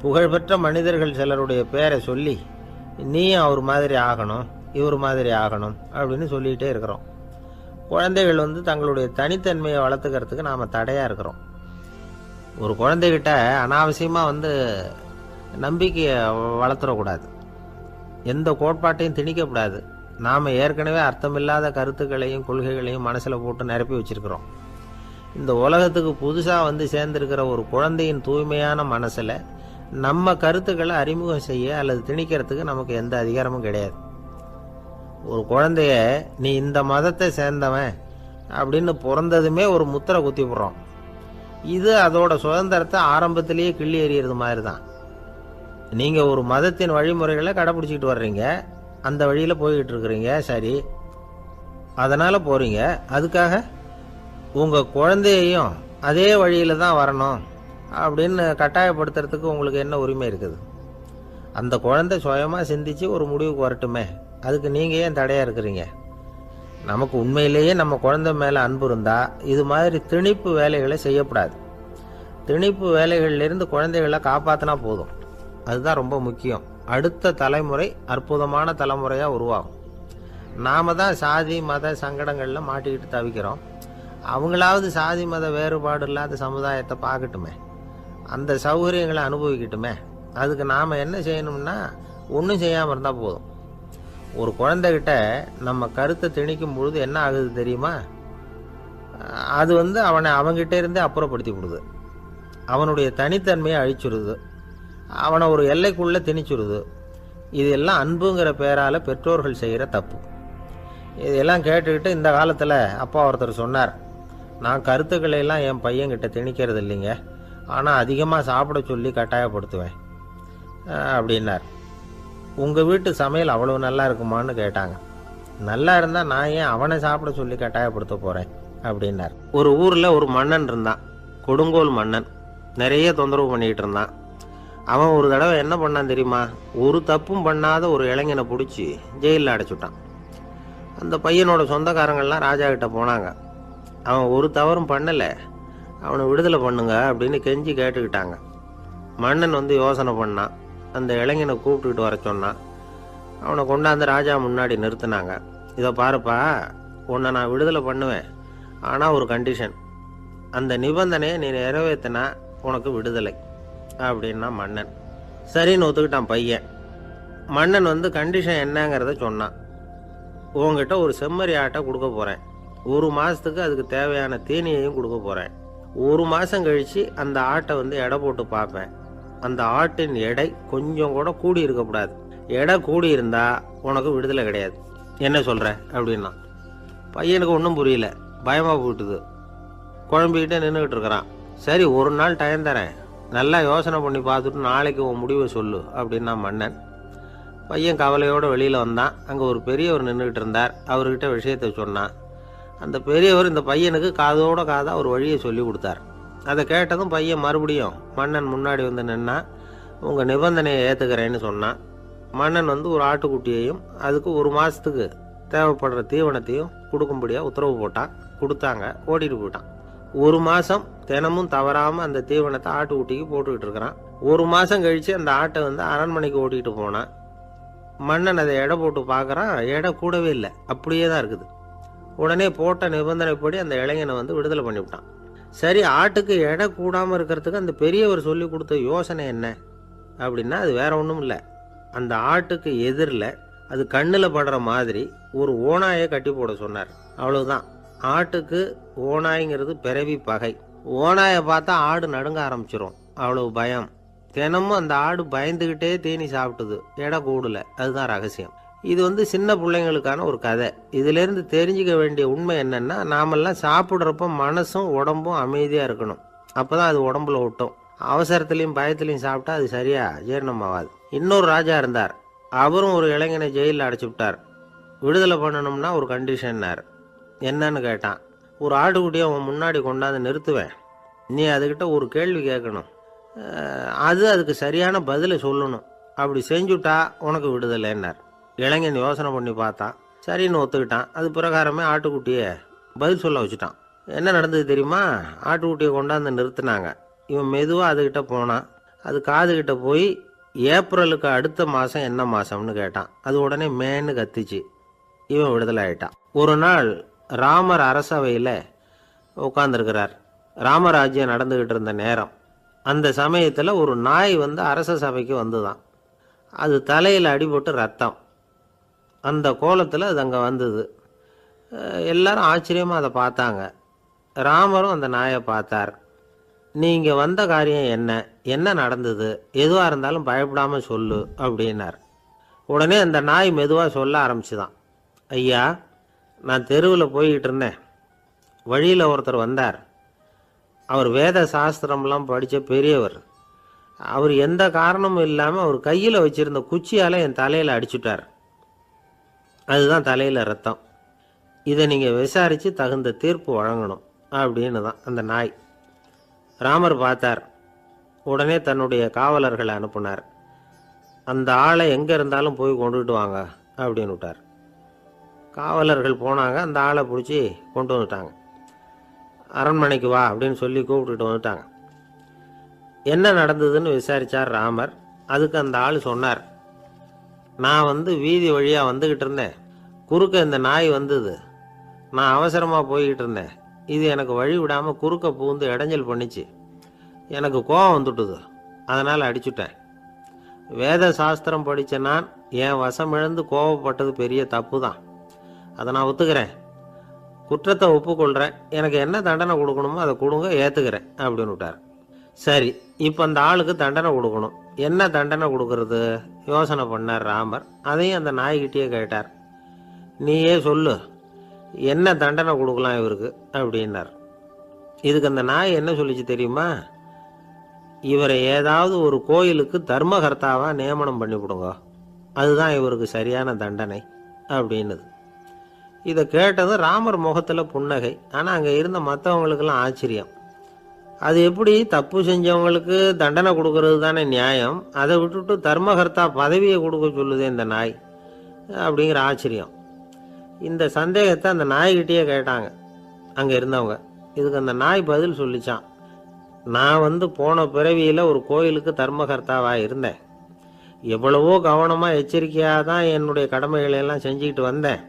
புகழ்பெற்ற மனிதர்கள் சிலருடைய பேரை சொல்லி நீயும் அவர் மாதிரி ஆகணும், இவர் மாதிரி ஆகணும் அப்படின்னு சொல்லிகிட்டே இருக்கிறோம். குழந்தைகள் தங்களுடைய தனித்தன்மையை வளர்த்துக்கிறதுக்கு நாம் தடையாக இருக்கிறோம். ஒரு குழந்தைகிட்ட அனாவசியமாக நம்பிக்கையை வளர்த்துடக்கூடாது, எந்த கோட்பாட்டையும் திணிக்கக்கூடாது. நாம் ஏற்கனவே அர்த்தமில்லாத கருத்துக்களையும் கொள்கைகளையும் மனசில் போட்டு நிரப்பி வச்சுருக்கிறோம். இந்த உலகத்துக்கு புதுசாக சேர்ந்திருக்கிற ஒரு குழந்தையின் தூய்மையான மனசில் நம்ம கருத்துக்களை அறிமுகம் செய்ய அல்லது திணிக்கிறதுக்கு நமக்கு எந்த அதிகாரமும் கிடையாது. ஒரு குழந்தைய நீ இந்த மதத்தை சேர்ந்தவன் அப்படின்னு பிறந்ததுமே ஒரு முத்திரை குத்தி போடுறோம். இது அதோட சுதந்திரத்தை ஆரம்பத்திலேயே கிள்ளி எறிகிறது மாதிரி தான். நீங்கள் ஒரு மதத்தின் வழிமுறைகளை கடைப்பிடிச்சிக்கிட்டு வர்றீங்க, அந்த வழியில் போய்கிட்டு இருக்கிறீங்க, சரி, அதனால் போகிறீங்க. அதுக்காக உங்கள் குழந்தையையும் அதே வழியில் தான் வரணும் அப்படின்னு கட்டாயப்படுத்துறதுக்கு உங்களுக்கு என்ன உரிமை இருக்குது? அந்த குழந்தை சுயமாக சிந்திச்சு ஒரு முடிவுக்கு வரட்டுமே, அதுக்கு நீங்கள் ஏன் தடையாக இருக்கிறீங்க? நமக்கு உண்மையிலேயே நம்ம குழந்தை மேலே அன்பு இருந்தால் இது மாதிரி திணிப்பு வேலைகளை செய்யக்கூடாது. திணிப்பு வேலைகள்லேருந்து குழந்தைகளை காப்பாற்றினா போதும், அதுதான் ரொம்ப முக்கியம். அடுத்த தலைமுறை அற்புதமான தலைமுறையாக உருவாகும். நாம் தான் சாதி மத சங்கடங்களில் மாட்டிக்கிட்டு தவிக்கிறோம். அவங்களாவது சாதி மத வேறுபாடு இல்லாத சமுதாயத்தை பார்க்கட்டுமே, அந்த சௌகரியங்களை அனுபவிக்கட்டுமே. அதுக்கு நாம் என்ன செய்யணும்னா ஒன்றும் செய்யாமல் இருந்தால் போதும். ஒரு குழந்தைகிட்ட நம்ம கருத்தை திணிக்கும் பொழுது என்ன ஆகுது தெரியுமா? அது அவனை அவங்கிட்ட இருந்தே அப்புறப்படுத்தி விடுது, அவனுடைய தனித்தன்மையை அழிச்சுடுது, அவனை ஒரு எல்லைக்குள்ளே திணிச்சுடுது. இதெல்லாம் அன்புங்கிற பேரால் பெற்றோர்கள் செய்கிற தப்பு. இதெல்லாம் கேட்டுக்கிட்டு இந்த காலத்தில் அப்பா ஒருத்தர் சொன்னார், நான் கருத்துக்களை எல்லாம் என் பையன்கிட்ட திணிக்கிறது இல்லைங்க, ஆனால் அதிகமாக சாப்பிட சொல்லி கட்டாயப்படுத்துவேன் அப்படின்னார். உங்கள் வீட்டு சமையல் அவ்வளோ நல்லா இருக்குமான்னு கேட்டாங்க. நல்லா இருந்தால் நான் ஏன் அவனை சாப்பிட சொல்லி கட்டாயப்படுத்த போகிறேன் அப்படின்னார். ஒரு ஊரில் ஒரு மன்னன் இருந்தான், கொடுங்கோல் மன்னன். நிறைய தொந்தரவு பண்ணிக்கிட்டு இருந்தான். அவன் ஒரு தடவை என்ன பண்ணான் தெரியுமா? ஒரு தப்பும் பண்ணாத ஒரு இளைஞனை பிடிச்சி ஜெயிலில் அடைச்சுட்டான். அந்த பையனோட சொந்தக்காரங்கள்லாம் ராஜா கிட்ட போனாங்க. அவன் ஒரு தவறும் பண்ணலை, அவனை விடுதலை பண்ணுங்க அப்படின்னு கெஞ்சி கேட்டுக்கிட்டாங்க. மன்னன் யோசனை பண்ணான். அந்த இளைஞனை கூப்பிட்டுக்கிட்டு வர சொன்னான். அவனை கொண்டாந்து ராஜா முன்னாடி நிறுத்தினாங்க. இதை பாருப்பா, உன்னை நான் விடுதலை பண்ணுவேன், ஆனால் ஒரு கண்டிஷன். அந்த நிபந்தனையை நீ நிறைவேற்றினா உனக்கு விடுதலை அப்படின்னா மன்னன். சரின்னு ஒத்துக்கிட்டான் பையன். மன்னன் கண்டிஷன் என்னங்கிறத சொன்னான். உங்ககிட்ட ஒரு செம்மறி ஆட்டை கொடுக்க போகிறேன், 1 மாதத்துக்கு அதுக்கு தேவையான தீனியையும் கொடுக்க போகிறேன். 1 மாதம் கழித்து அந்த ஆட்டை எடை போட்டு பார்ப்பேன். அந்த ஆட்டின் எடை கொஞ்சம் கூட கூடி இருக்கக்கூடாது. எடை கூடி இருந்தால் உனக்கு விடுதலை கிடையாது. என்ன சொல்கிற அப்படின்னா. பையனுக்கு ஒன்றும் புரியல, பயமாக போயிட்டுது. குழம்பிக்கிட்டே நின்றுக்கிட்டு இருக்கிறான். சரி, 1 நாள் டைம் தரேன், நல்லா யோசனை பண்ணி பார்த்துட்டு நாளைக்கு உன் முடிவை சொல்லு அப்படின்னா மன்னன். பையன் கவலையோடு வெளியில் வந்தான். அங்கே ஒரு பெரியவர் நின்றுக்கிட்டு இருந்தார். அவர்கிட்ட விஷயத்தை சொன்னான். அந்த பெரியவர் இந்த பையனுக்கு காதோட காதாக ஒரு வழியை சொல்லி கொடுத்தார். அதை கேட்டதும் பையன் மறுபடியும் மன்னன் முன்னாடி நின்னா, உங்கள் நிபந்தனையை ஏற்றுக்கிறேன்னு சொன்னான். மன்னன் ஒரு ஆட்டுக்குட்டியையும் அதுக்கு 1 மாதத்துக்கு தேவைப்படுற தீவனத்தையும் கொடுக்கும்படியாக உத்தரவு போட்டான். கொடுத்தாங்க, ஓட்டிகிட்டு போயிட்டான். 1 மாதம் தினமும் தவறாமல் அந்த தீவனத்தை ஆட்டுக்குட்டிக்கு போட்டுக்கிட்டு இருக்கிறான். 1 மாதம் கழித்து அந்த ஆட்டை அரண்மனைக்கு ஓட்டிகிட்டு போனான். மன்னன் அதை எடை போட்டு பார்க்குறான், எடை கூடவே இல்லை, அப்படியே தான் இருக்குது. உடனே போட்ட நிபந்தனைப்படி அந்த இளைஞனை விடுதலை பண்ணிவிட்டான். சரி, ஆட்டுக்கு எடை கூடாமல் இருக்கிறதுக்கு அந்த பெரியவர் சொல்லி கொடுத்த யோசனை என்ன அப்படின்னா, அது வேற ஒன்றும் இல்லை. அந்த ஆட்டுக்கு எதிரில் அது கண்ணில் படுற மாதிரி ஒரு ஓநாயை கட்டி போட சொன்னார். அவ்வளவுதான். ஆட்டுக்கு ஓநாய்ங்கிறது பிறவி பகை. ஓநாயை பார்த்தா ஆடு நடுங்க ஆரம்பிச்சிரும், அவ்வளவு பயம். தினமும் அந்த ஆடு பயந்துக்கிட்டே தீனி சாப்பிட்டுது, எடை கூடல. அதுதான் ரகசியம். இது வந்து சின்ன பிள்ளைங்களுக்கான ஒரு கதை. இதிலேருந்து தெரிஞ்சுக்க வேண்டிய உண்மை என்னென்னா, நாமெல்லாம் சாப்பிட்றப்ப மனசும் உடம்பும் அமைதியாக இருக்கணும். அப்போ தான் அது உடம்புல ஒட்டும். அவசரத்துலேயும் பயத்துலேயும் சாப்பிட்டா அது சரியாக ஜீரணமாகாது. இன்னொரு ராஜா இருந்தார். அவரும் ஒரு இளைஞனை ஜெயிலில் அடைச்சி விட்டார். விடுதலை பண்ணணும்னா ஒரு கண்டிஷன்னார். என்னன்னு கேட்டான். ஒரு ஆட்டுக்குட்டியை உன் முன்னாடி கொண்டாந்து நிறுத்துவேன். நீ அதுக்கிட்ட ஒரு கேள்வி கேட்கணும். அதுக்கு சரியான பதிலை சொல்லணும். அப்படி செஞ்சுட்டா உனக்கு விடுதலைன்னார். இளைஞன் யோசனை பண்ணி பார்த்தான். சரின்னு ஒத்துக்கிட்டான். அது பிரகாரமே ஆட்டுக்குட்டியை பதில் சொல்ல வச்சுட்டான். என்ன நடந்தது தெரியுமா? ஆட்டுக்குட்டியை கொண்டாந்து நிறுத்தினாங்க. இவன் மெதுவாக அதுக்கிட்ட போனான். அது காதுகிட்ட போய் ஏப்ரலுக்கு அடுத்த மாதம் என்ன மாதம்னு கேட்டான். அது உடனே மேன்னு கத்திச்சு. இவன் விடுதலை ஆயிட்டான். ஒரு நாள் ராமர் அரசவையில் உட்காந்துருக்கிறார். ராமராஜ்யம் நடந்துக்கிட்டு இருந்த நேரம். அந்த சமயத்தில் ஒரு நாய் வந்து அரச சபைக்கு வந்துதான். அது தலையில் அடிபட்டு ரத்தம். அந்த கோலத்தில் அது அங்கே வந்தது. எல்லாரும் ஆச்சரியமாக அதை பார்த்தாங்க. ராமரும் அந்த நாயை பார்த்தார். நீங்கள் வந்த காரியம் என்ன நடந்தது, எதுவாக இருந்தாலும் பயப்படாமல் சொல்லு அப்படின்னார். உடனே அந்த நாய் மெதுவாக சொல்ல ஆரம்பிச்சுதான். ஐயா, நான் தெருவில் போய்கிட்டு இருந்தேன். வழியில் ஒருத்தர் வந்தார். அவர் வேத சாஸ்திரம்லாம் படித்த பெரியவர். அவர் எந்த காரணமும் இல்லாமல் அவர் கையில் வச்சுருந்த குச்சியால் என் தலையில் அடிச்சுட்டார். அதுதான் தலையில் ரத்தம். இதை நீங்கள் விசாரித்து தகுந்த தீர்ப்பு வழங்கணும் அப்படின்னு தான் அந்த நாய். ராமர் பார்த்தார். உடனே தன்னுடைய காவலர்களை அனுப்புனார். அந்த ஆளை எங்கே இருந்தாலும் போய் கொண்டுகிட்டு வாங்க அப்படின்னு விட்டார். காவலர்கள் போனாங்க. அந்த ஆளை பிடிச்சி கொண்டு வந்துட்டாங்க. அரண்மனைக்கு வா அப்படின்னு சொல்லி கூப்பிட்டுட்டு வந்துட்டாங்க. என்ன நடந்ததுன்னு விசாரித்தார் ராமர். அதுக்கு அந்த ஆள் சொன்னார். நான் வந்து வீதி வழியாக வந்துக்கிட்டு இருந்தேன். குறுக்க இந்த நாய் வந்தது. நான் அவசரமாக போய்கிட்டு இருந்தேன். இது எனக்கு வழி விடாமல் குறுக்க பூந்து இடைஞ்சல் பண்ணிச்சு. எனக்கு கோபம் வந்துட்டுது. அதனால் அடிச்சுட்டேன். வேத சாஸ்திரம் படித்த நான் என் வசம் இழந்து கோபப்பட்டது பெரிய தப்பு தான். அதை நான் ஒத்துக்கிறேன். குற்றத்தை ஒப்புக்கொள்கிறேன். எனக்கு என்ன தண்டனை கொடுக்கணுமோ அதை கொடுங்க, ஏற்றுக்கிறேன் அப்படின்னு விட்டார். சரி, இப்போ அந்த ஆளுக்கு தண்டனை கொடுக்கணும். என்ன தண்டனை கொடுக்கறது யோசனை பண்ணார் ராமர். அதையும் அந்த நாய்கிட்டே கேட்டார். நீயே சொல்லு, என்ன தண்டனை கொடுக்கலாம் இவருக்கு அப்படின்னார். இதுக்கு அந்த நாய் என்ன சொல்லிச்சு தெரியுமா? இவரை ஏதாவது ஒரு கோயிலுக்கு தர்மகர்த்தாவாக நியமனம் பண்ணிவிடுங்க, அதுதான் இவருக்கு சரியான தண்டனை அப்படின்னுது. இதை கேட்டதும் ராமர் முகத்தில் புன்னகை. ஆனால் அங்கே இருந்த மற்றவங்களுக்கெல்லாம் ஆச்சரியம். அது எப்படி தப்பு செஞ்சவங்களுக்கு தண்டனை கொடுக்கறது தானே நியாயம், அதை விட்டுட்டு தர்மகர்த்தா பதவியை கொடுக்க சொல்லுதே இந்த நாய் அப்படிங்கிற ஆச்சரியம். இந்த சந்தேகத்தை அந்த நாய்கிட்டேயே கேட்டாங்க அங்கே இருந்தவங்க. இதுக்கு அந்த நாய் பதில் சொல்லிச்சான். நான் வந்து போன பிறவியில் ஒரு கோயிலுக்கு தர்மகர்த்தாவாக இருந்தேன். எவ்வளவோ கவனமாக எச்சரிக்கையாக தான் என்னுடைய கடமைகளையெல்லாம் செஞ்சுக்கிட்டு வந்தேன்.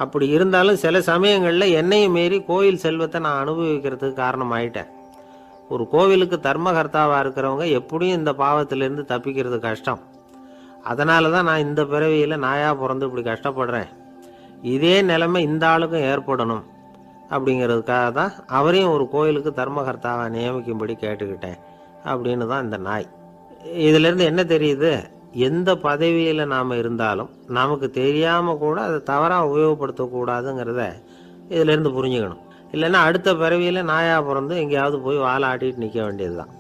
அப்படி இருந்தாலும் சில சமயங்களில் என்னையும் மீறி கோயில் செல்வத்தை நான் அனுபவிக்கிறதுக்கு காரணமாயிட்டேன். ஒரு கோவிலுக்கு தர்மகர்த்தாவாக இருக்கிறவங்க எப்படியும் இந்த பாவத்திலேருந்து தப்பிக்கிறது கஷ்டம். அதனால தான் நான் இந்த பிறவியில் நாயாக பிறந்து இப்படி கஷ்டப்படுறேன். இதே நிலைமை இந்த ஆளுக்கும் ஏற்படணும் அப்படிங்கிறதுக்காக தான் அவரையும் ஒரு கோயிலுக்கு தர்மகர்த்தாவை நியமிக்கும்படி கேட்டுக்கிட்டேன் அப்படின்னு தான் இந்த நாய். இதிலேருந்து என்ன தெரியுது? எந்த பதவியில் நாம் இருந்தாலும் நமக்கு தெரியாமல் கூட அதை தவறாக உபயோகப்படுத்தக்கூடாதுங்கிறத இதிலேருந்து புரிஞ்சுக்கணும். இல்லைன்னா அடுத்த பிறவியில் நாயாக பிறந்து எங்கேயாவது போய் வாழை ஆட்டிகிட்டு நிற்க வேண்டியது தான்.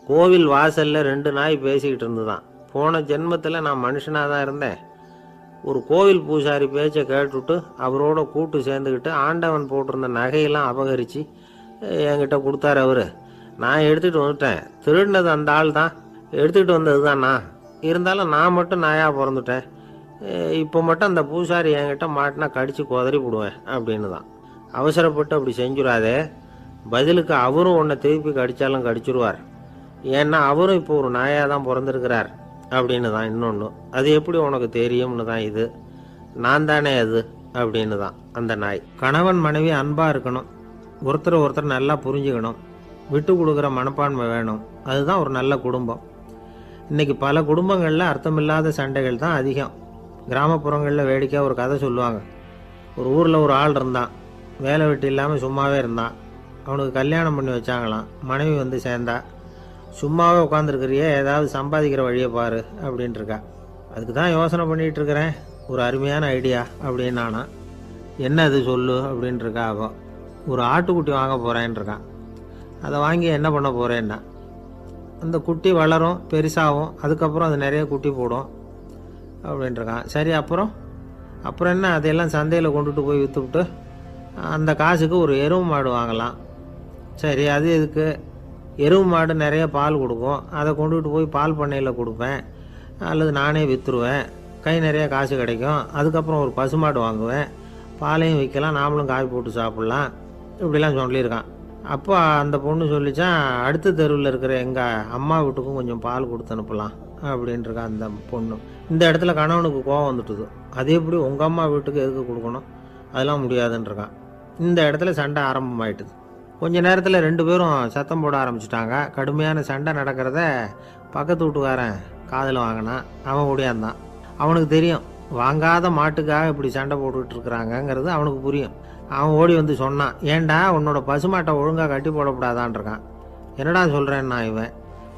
கோவில் வாசலில் 2 நாய் பேசிக்கிட்டு இருந்து தான், போன ஜென்மத்தில் நான் மனுஷனாக தான் இருந்தேன். ஒரு கோவில் பூசாரி பேச்சை கேட்டுவிட்டு அவரோட கூட்டு சேர்ந்துக்கிட்டு ஆண்டவன் போட்டிருந்த நகையெல்லாம் அபகரித்து என்கிட்ட கொடுத்தாரு அவர். நான் எடுத்துகிட்டு வந்துட்டேன். திருடினது அந்த ஆள் தான், எடுத்துக்கிட்டு வந்தது தான் நான். இருந்தாலும் நான் மட்டும் நாயாக பிறந்துட்டேன். இப்போ மட்டும் அந்த பூசாரி என்கிட்ட மாட்டினா கடித்து குதறி விடுவேன் அப்படின்னு தான். அவசரப்பட்டு அப்படி செஞ்சுடாதே. பதிலுக்கு அவரும் உன்னை திருப்பி கடித்தாலும் கடிச்சிருவார். ஏன்னா அவரும் இப்போ ஒரு நாயாக தான் பிறந்திருக்கிறார் அப்படின்னு தான் இன்னொன்று. அது எப்படி உனக்கு தெரியும்னு தான் இது. நான் தானே அது அப்படின்னு தான் அந்த நாய். கணவன் மனைவி அன்பாக இருக்கணும். ஒருத்தர் நல்லா புரிஞ்சுக்கணும். விட்டு கொடுக்குற மனப்பான்மை வேணும். அதுதான் ஒரு நல்ல குடும்பம். இன்றைக்கி பல குடும்பங்களில் அர்த்தமில்லாத சண்டைகள் தான் அதிகம். கிராமப்புறங்களில் வேடிக்கையாக ஒரு கதை சொல்லுவாங்க. ஒரு ஊரில் ஒரு ஆள் இருந்தான். வேலை வெட்டி இல்லாமல் சும்மாவே இருந்தான். அவனுக்கு கல்யாணம் பண்ணி வச்சாங்களாம். மனைவி வந்து சேர்ந்தா. சும்மாவே உட்காந்துருக்கிறியே, ஏதாவது சம்பாதிக்கிற வழியை பாரு அப்படின்ட்டுருக்கா. அதுக்கு தான் யோசனை பண்ணிகிட்டு இருக்கிறேன். ஒரு அருமையான ஐடியா அப்படின்னு நானா. என்ன அது சொல்லு அப்படின்ட்டுருக்கா அவன். ஒரு ஆட்டுக்குட்டி வாங்க போகிறேன்னு இருக்கான். அதை வாங்கி என்ன பண்ண போகிறேன்னா, அந்த குட்டி வளரும், பெருசாகும், அதுக்கப்புறம் அது நிறைய குட்டி போடும் அப்படின்ட்டுருக்கான். சரி, அப்புறம் என்ன, அதையெல்லாம் சந்தையில் கொண்டுட்டு போய் விற்றுவிட்டு அந்த காசுக்கு ஒரு எருவு மாடு வாங்கலாம். சரி, அது எதுக்கு? எருவு மாடு நிறைய பால் கொடுக்கும், அதை கொண்டுகிட்டு போய் பால் பண்ணையில் கொடுப்பேன், அல்லது நானே விற்றுருவேன், கை நிறைய காசு கிடைக்கும். அதுக்கப்புறம் ஒரு பசுமாடு வாங்குவேன், பாலையும் விற்கலாம், நாமளும் காய் போட்டு சாப்பிட்லாம், இப்படிலாம் சொல்லியிருக்கான். அப்போ அந்த பொண்ணு சொல்லிச்சான், அடுத்த தெருவில் இருக்கிற எங்கள் அம்மா வீட்டுக்கும் கொஞ்சம் பால் கொடுத்து அனுப்பலாம் அப்படின்ட்டுருக்கான் அந்த பொண்ணு. இந்த இடத்துல கணவனுக்கு கோவம் வந்துட்டுது. அது எப்படி உங்கள் அம்மா வீட்டுக்கு எதுக்கு கொடுக்கணும், அதெல்லாம் முடியாதுன்றிருக்கான். இந்த இடத்துல சண்டை ஆரம்பமாயிட்டுது. கொஞ்ச நேரத்தில் 2 பேரும் சத்தம் போட ஆரம்பிச்சிட்டாங்க. கடுமையான சண்டை நடக்கிறத பக்கத்து வீட்டுக்காரன் காதில் வாங்கினான். அவன் ஓடியாந்தான். அவனுக்கு தெரியும், வாங்காத மாட்டுக்காக இப்படி சண்டை போட்டுக்கிட்டு இருக்கிறாங்கங்கிறது அவனுக்கு புரியும். அவன் ஓடி வந்து சொன்னான், ஏண்டா உன்னோட பசுமாட்டை ஒழுங்காக கட்டி போடக்கூடாதான்ருக்கான். என்னடா சொல்கிறேன்னா இவன்,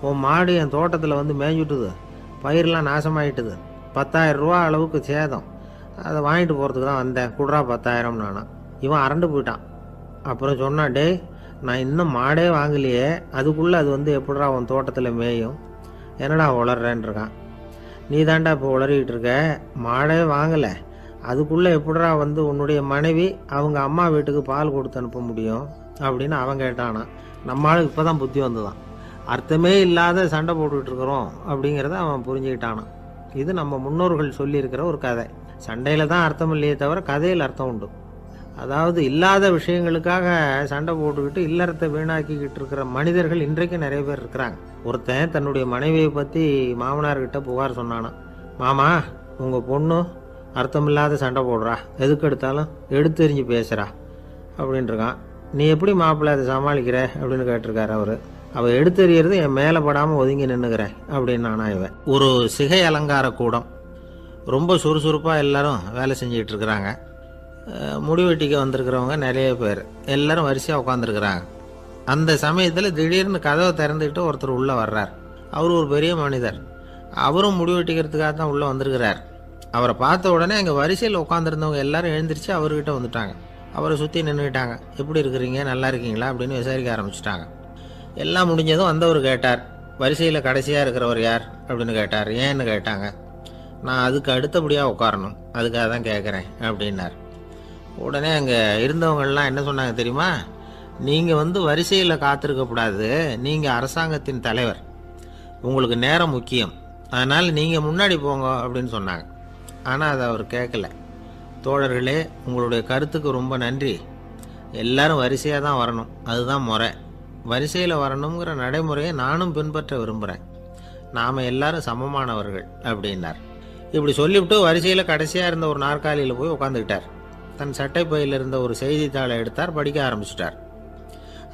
உன் மாடு என் தோட்டத்தில் வந்து மேய்ஞ்சுட்டுது, பயிரெலாம் நாசமாயிட்டுது, 10,000 ரூபா அளவுக்கு சேதம், அதை வாங்கிட்டு போகிறதுக்கு தான் வந்தேன், குடுறா 10,000 நானா. இவன் அரண்டு போயிட்டான். அப்புறம் சொன்னான், டே நான் இன்னும் மாடே வாங்கலையே, அதுக்குள்ளே அது வந்து எப்படிடா உன் தோட்டத்தில் மேயும், என்னடா உளர்றேன்ருக்கான். நீ தாண்டா இப்போ உளறிக்கிட்டு இருக்க, மாடே வாங்கலை, அதுக்குள்ளே எப்படிடா வந்து உன்னுடைய மனைவி அவங்க அம்மா வீட்டுக்கு பால் கொடுத்து அனுப்ப முடியும் அப்படின்னு அவன் கேட்டானா. நம்மளுக்கு இப்போ தான் புத்தி வந்துதான். அர்த்தமே இல்லாத சண்டை போட்டுக்கிட்டு இருக்கிறோம் அப்படிங்கிறத அவன் புரிஞ்சுக்கிட்டானான். இது நம்ம முன்னோர்கள் சொல்லியிருக்கிற ஒரு கதை. சண்டையில் தான் அர்த்தம் இல்லையே தவிர கதையில் அர்த்தம் உண்டு. அதாவது இல்லாத விஷயங்களுக்காக சண்டை போட்டுக்கிட்டு இல்லறத்தை வீணாக்கிக்கிட்டு இருக்கிற மனிதர்கள் இன்றைக்கு நிறைய பேர் இருக்கிறாங்க. ஒருத்தன் தன்னுடைய மனைவியை பற்றி மாமனார்கிட்ட புகார் சொன்னானா, மாமா உங்கள் பொண்ணு அர்த்தமில்லாத சண்டை போடுறா, எதுக்கு எடுத்தாலும் எடுத்தெறிஞ்சு பேசுகிறா அப்படின்ட்டுருக்கான். நீ எப்படி மாப்பிள்ளை அதை சமாளிக்கிற அப்படின்னு கேட்டிருக்காரு அவர். அவள் எடுத்தெறியறது என் மேலே படாமல் ஒதுங்கி நின்றுக்கிறேன் அப்படின்னு நானா இவன். ஒரு சிகை அலங்கார கூடம், ரொம்ப சுறுசுறுப்பாக எல்லாரும் வேலை செஞ்சுக்கிட்டு இருக்கிறாங்க. முடிவெட்டிக்க வந்திருக்கிறவங்க நிறைய பேர், எல்லாரும் வரிசையாக உட்காந்துருக்குறாங்க. அந்த சமயத்தில் திடீர்னு கதவை திறந்துக்கிட்டு ஒருத்தர் உள்ளே வர்றார். அவர் ஒரு பெரிய மனிதர். அவரும் முடிவெட்டிக்கிறதுக்காக தான் உள்ளே வந்திருக்கிறார். அவரை பார்த்த உடனே அங்கே வரிசையில் உட்காந்துருந்தவங்க எல்லாரும் எழுந்திரிச்சு அவர்கிட்ட வந்துட்டாங்க. அவரை சுற்றி நின்றுக்கிட்டாங்க. எப்படி இருக்கிறீங்க, நல்லா இருக்கீங்களா அப்படின்னு விசாரிக்க ஆரம்பிச்சிட்டாங்க. எல்லாம் முடிஞ்சதும் வந்தவர் கேட்டார், வரிசையில் கடைசியாக இருக்கிறவர் யார் அப்படின்னு கேட்டார். ஏன்னு கேட்டாங்க. நான் அதுக்கு அடுத்தபடியாக உட்காரணும், அதுக்காக தான் கேட்குறேன் அப்படின்னார். உடனே அங்கே இருந்தவங்கள்லாம் என்ன சொன்னாங்க தெரியுமா, நீங்கள் வந்து வரிசையில் காத்திருக்கக்கூடாது, நீங்கள் அரசாங்கத்தின் தலைவர், உங்களுக்கு நேரம் முக்கியம், அதனால் நீங்கள் முன்னாடி போங்க அப்படின்னு சொன்னாங்க. ஆனால் அதை அவர் கேட்கல. தோழர்களே, உங்களுடைய கருத்துக்கு ரொம்ப நன்றி, எல்லாரும் வரிசையாக தான் வரணும், அதுதான் முறை, வரிசையில் வரணுங்கிற நடைமுறையை நானும் பின்பற்ற விரும்புகிறேன், நாம் எல்லாரும் சமமானவர்கள் அப்படின்னார். இப்படி சொல்லிவிட்டு வரிசையில் கடைசியாக இருந்த ஒரு நாற்காலியில் போய் உட்காந்துக்கிட்டார். தன் சட்டை பையில் இருந்த ஒரு செய்தித்தாளை எடுத்தார், படிக்க ஆரம்பிச்சிட்டார்.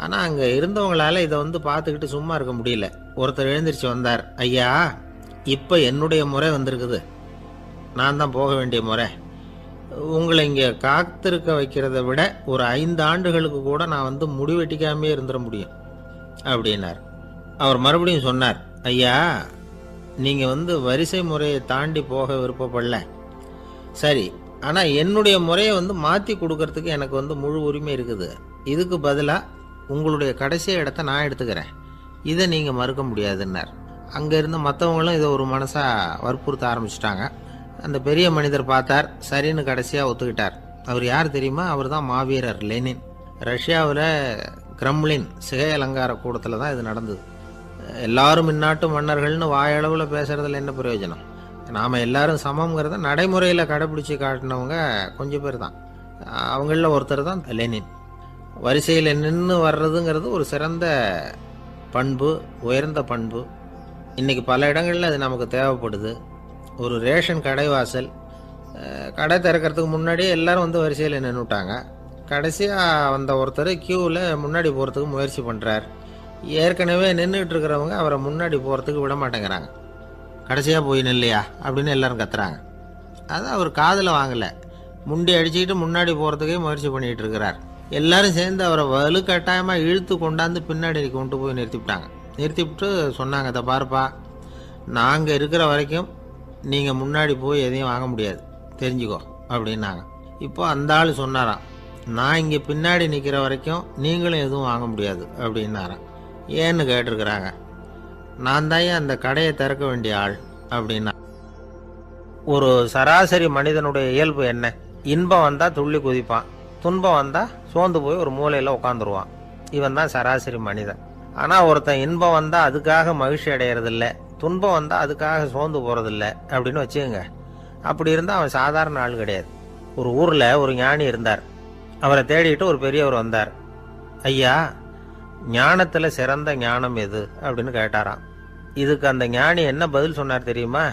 ஆனால் அங்கே இருந்தவங்களால இதை வந்து பார்த்துக்கிட்டு சும்மா இருக்க முடியல. ஒருத்தர் எழுந்திரிச்சு வந்தார். ஐயா, இப்போ என்னுடைய முறை வந்திருக்குது, நான் தான் போக வேண்டிய முறை, உங்களை இங்கே காத்திருக்க வைக்கிறத விட ஒரு 5 ஆண்டுகளுக்கு கூட நான் வந்து முடிவெட்டிக்காமே இருந்துட முடியும் அப்படின்னார். அவர் மறுபடியும் சொன்னார், ஐயா நீங்கள் வந்து வரிசை முறையை தாண்டி போக விருப்பப்படல, சரி, ஆனால் என்னுடைய முறையை வந்து மாற்றி கொடுக்கறதுக்கு எனக்கு வந்து முழு உரிமை இருக்குது, இதுக்கு பதிலாக உங்களுடைய கடைசி இடத்த நான் எடுத்துக்கிறேன், இதை நீங்கள் மறுக்க முடியாதுன்னார். அங்கே இருந்த மற்றவங்களும் இதை ஒரு மனசாக வற்புறுத்த ஆரம்பிச்சிட்டாங்க. அந்த பெரிய மனிதர் பார்த்தார், சரின்னு கடைசியாக ஒத்துக்கிட்டார். அவர் யார் தெரியுமா, அவர் தான் மாவீரர் லெனின். ரஷ்யாவில் கிரெம்ளின் சிகை அலங்கார கூடத்தில் தான் இது நடந்தது. எல்லாரும் இந்நாட்டு மன்னர்கள்னு வாயளவில் பேசுகிறதுல என்ன பிரயோஜனம், நாம் எல்லாரும் சமங்கிறத நடைமுறையில் கடைப்பிடிச்சி காட்டினவங்க கொஞ்சம் பேர் தான். அவங்களில் ஒருத்தர் தான் லெனின். வரிசையில் நின்று வர்றதுங்கிறது ஒரு சிறந்த பண்பு, உயர்ந்த பண்பு. இன்றைக்கி பல இடங்களில் அது நமக்கு தேவைப்படுது. ஒரு ரேஷன் கடைவாசல், கடை திறக்கிறதுக்கு முன்னாடியே எல்லோரும் வந்து வரிசையில் நின்றுட்டாங்க. கடைசியாக வந்த ஒருத்தர் க்யூவில் முன்னாடி போகிறதுக்கு முயற்சி பண்ணுறார். ஏற்கனவே நின்றுட்டு இருக்கிறவங்க அவரை முன்னாடி போகிறதுக்கு விட மாட்டேங்கிறாங்க. கடைசியாக போய் நில்லையா அப்படின்னு எல்லோரும் கத்துறாங்க. அது அவர் காதில் வாங்கலை. முண்டி அடிச்சுக்கிட்டு முன்னாடி போகிறதுக்கே முயற்சி பண்ணிகிட்டு இருக்கிறார். எல்லாரும் சேர்ந்து அவரை வலுக்கட்டாயமாக இழுத்து கொண்டாந்து பின்னாடி கொண்டு போய் நிறுத்திவிட்டாங்க. நிறுத்திவிட்டு சொன்னாங்க, இதை பாருப்பா, நாங்கள் இருக்கிற வரைக்கும் நீங்கள் முன்னாடி போய் எதையும் வாங்க முடியாது, தெரிஞ்சுக்கோ அப்படின்னாங்க. இப்போ அந்த ஆள் சொன்னாராம், நான் இங்கே பின்னாடி நிற்கிற வரைக்கும் நீங்களும் எதுவும் வாங்க முடியாது அப்படின்னாராம். ஏன்னு கேட்டிருக்கிறாங்க. நான் தான் அந்த கடையை திறக்க வேண்டிய ஆள் அப்படின்னா. ஒரு சராசரி மனிதனுடைய இயல்பு என்ன? இன்பம் வந்தால் துள்ளி குதிப்பான், துன்பம் வந்தால் சோர்ந்து போய் ஒரு மூலையில் உட்காந்துருவான். இவன் தான் சராசரி மனிதன். ஆனால் ஒருத்தன் இன்பம் வந்தால் அதுக்காக மகிழ்ச்சி அடையிறதில்ல, துன்பம் வந்தால் அதுக்காக சோர்ந்து போகிறதில்ல அப்படின்னு வச்சுக்கோங்க. அப்படி இருந்தால் அவன் சாதாரண ஆள் கிடையாது. ஒரு ஊரில் ஒரு ஞானி இருந்தார். அவரை தேடிட்டு ஒரு பெரியவர் வந்தார். ஐயா, ஞானத்தில் சிறந்த ஞானம் எது அப்படின்னு கேட்டாராம். இதுக்கு அந்த ஞானி என்ன பதில் சொன்னார் தெரியுமா?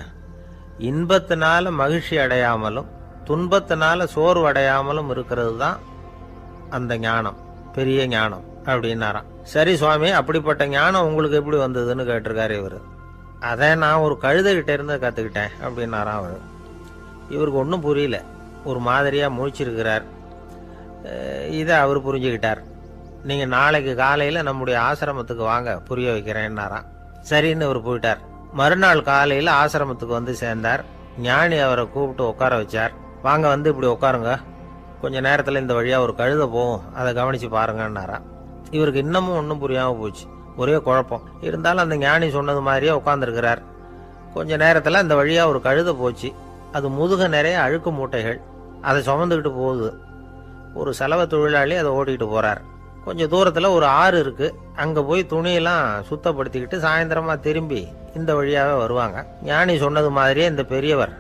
இன்பத்தினால மகிழ்ச்சி அடையாமலும் துன்பத்தினால சோர்வு அடையாமலும் இருக்கிறது தான் அந்த ஞானம், பெரிய ஞானம் அப்படின்னாராம். சரி சுவாமி, அப்படிப்பட்ட ஞானம் உங்களுக்கு எப்படி வந்ததுன்னு கேட்டிருக்காரு இவர். அதை நான் ஒரு கழுதைகிட்ட இருந்து கற்றுக்கிட்டேன் அப்படின்னாராம் அவர். இவருக்கு ஒன்றும் புரியல, ஒரு மாதிரியாக முழிச்சிருக்கிறார். இதை அவர் புரிஞ்சுக்கிட்டார். நீங்கள் நாளைக்கு காலையில் நம்முடைய ஆசிரமத்துக்கு வாங்க, புரிய வைக்கிறேன்னாராம். சரின்னு அவர் போயிட்டார். மறுநாள் காலையில் ஆசிரமத்துக்கு வந்து சேர்ந்தார். ஞானி அவரை கூப்பிட்டு உட்கார வச்சார். வாங்க, வந்து இப்படி உட்காருங்க, கொஞ்ச நேரத்தில் இந்த வழியாக ஒரு கழுதை போகும், அதை கவனித்து பாருங்கன்னாராம். இவருக்கு இன்னமும் ஒன்றும் புரியாமல் போச்சு, ஒரே குழப்பம். இருந்தாலும் அந்த ஞானி சொன்னது மாதிரியே உட்காந்துருக்கிறார். கொஞ்ச நேரத்தில் அந்த வழியாக ஒரு கழுதை போச்சு. அது முதுக நிறைய அழுக்கு மூட்டைகள், அதை சுமந்துக்கிட்டு போகுது. ஒரு சலவை தொழிலாளி அதை ஓட்டிகிட்டு போகிறார். கொஞ்சம் தூரத்தில் ஒரு ஆறு இருக்குது. அங்கே போய் துணியெல்லாம் சுத்தப்படுத்திக்கிட்டு சாயந்தரமாக திரும்பி இந்த வழியாகவே வருவாங்க. ஞானி சொன்னது மாதிரியே இந்த பெரியவர்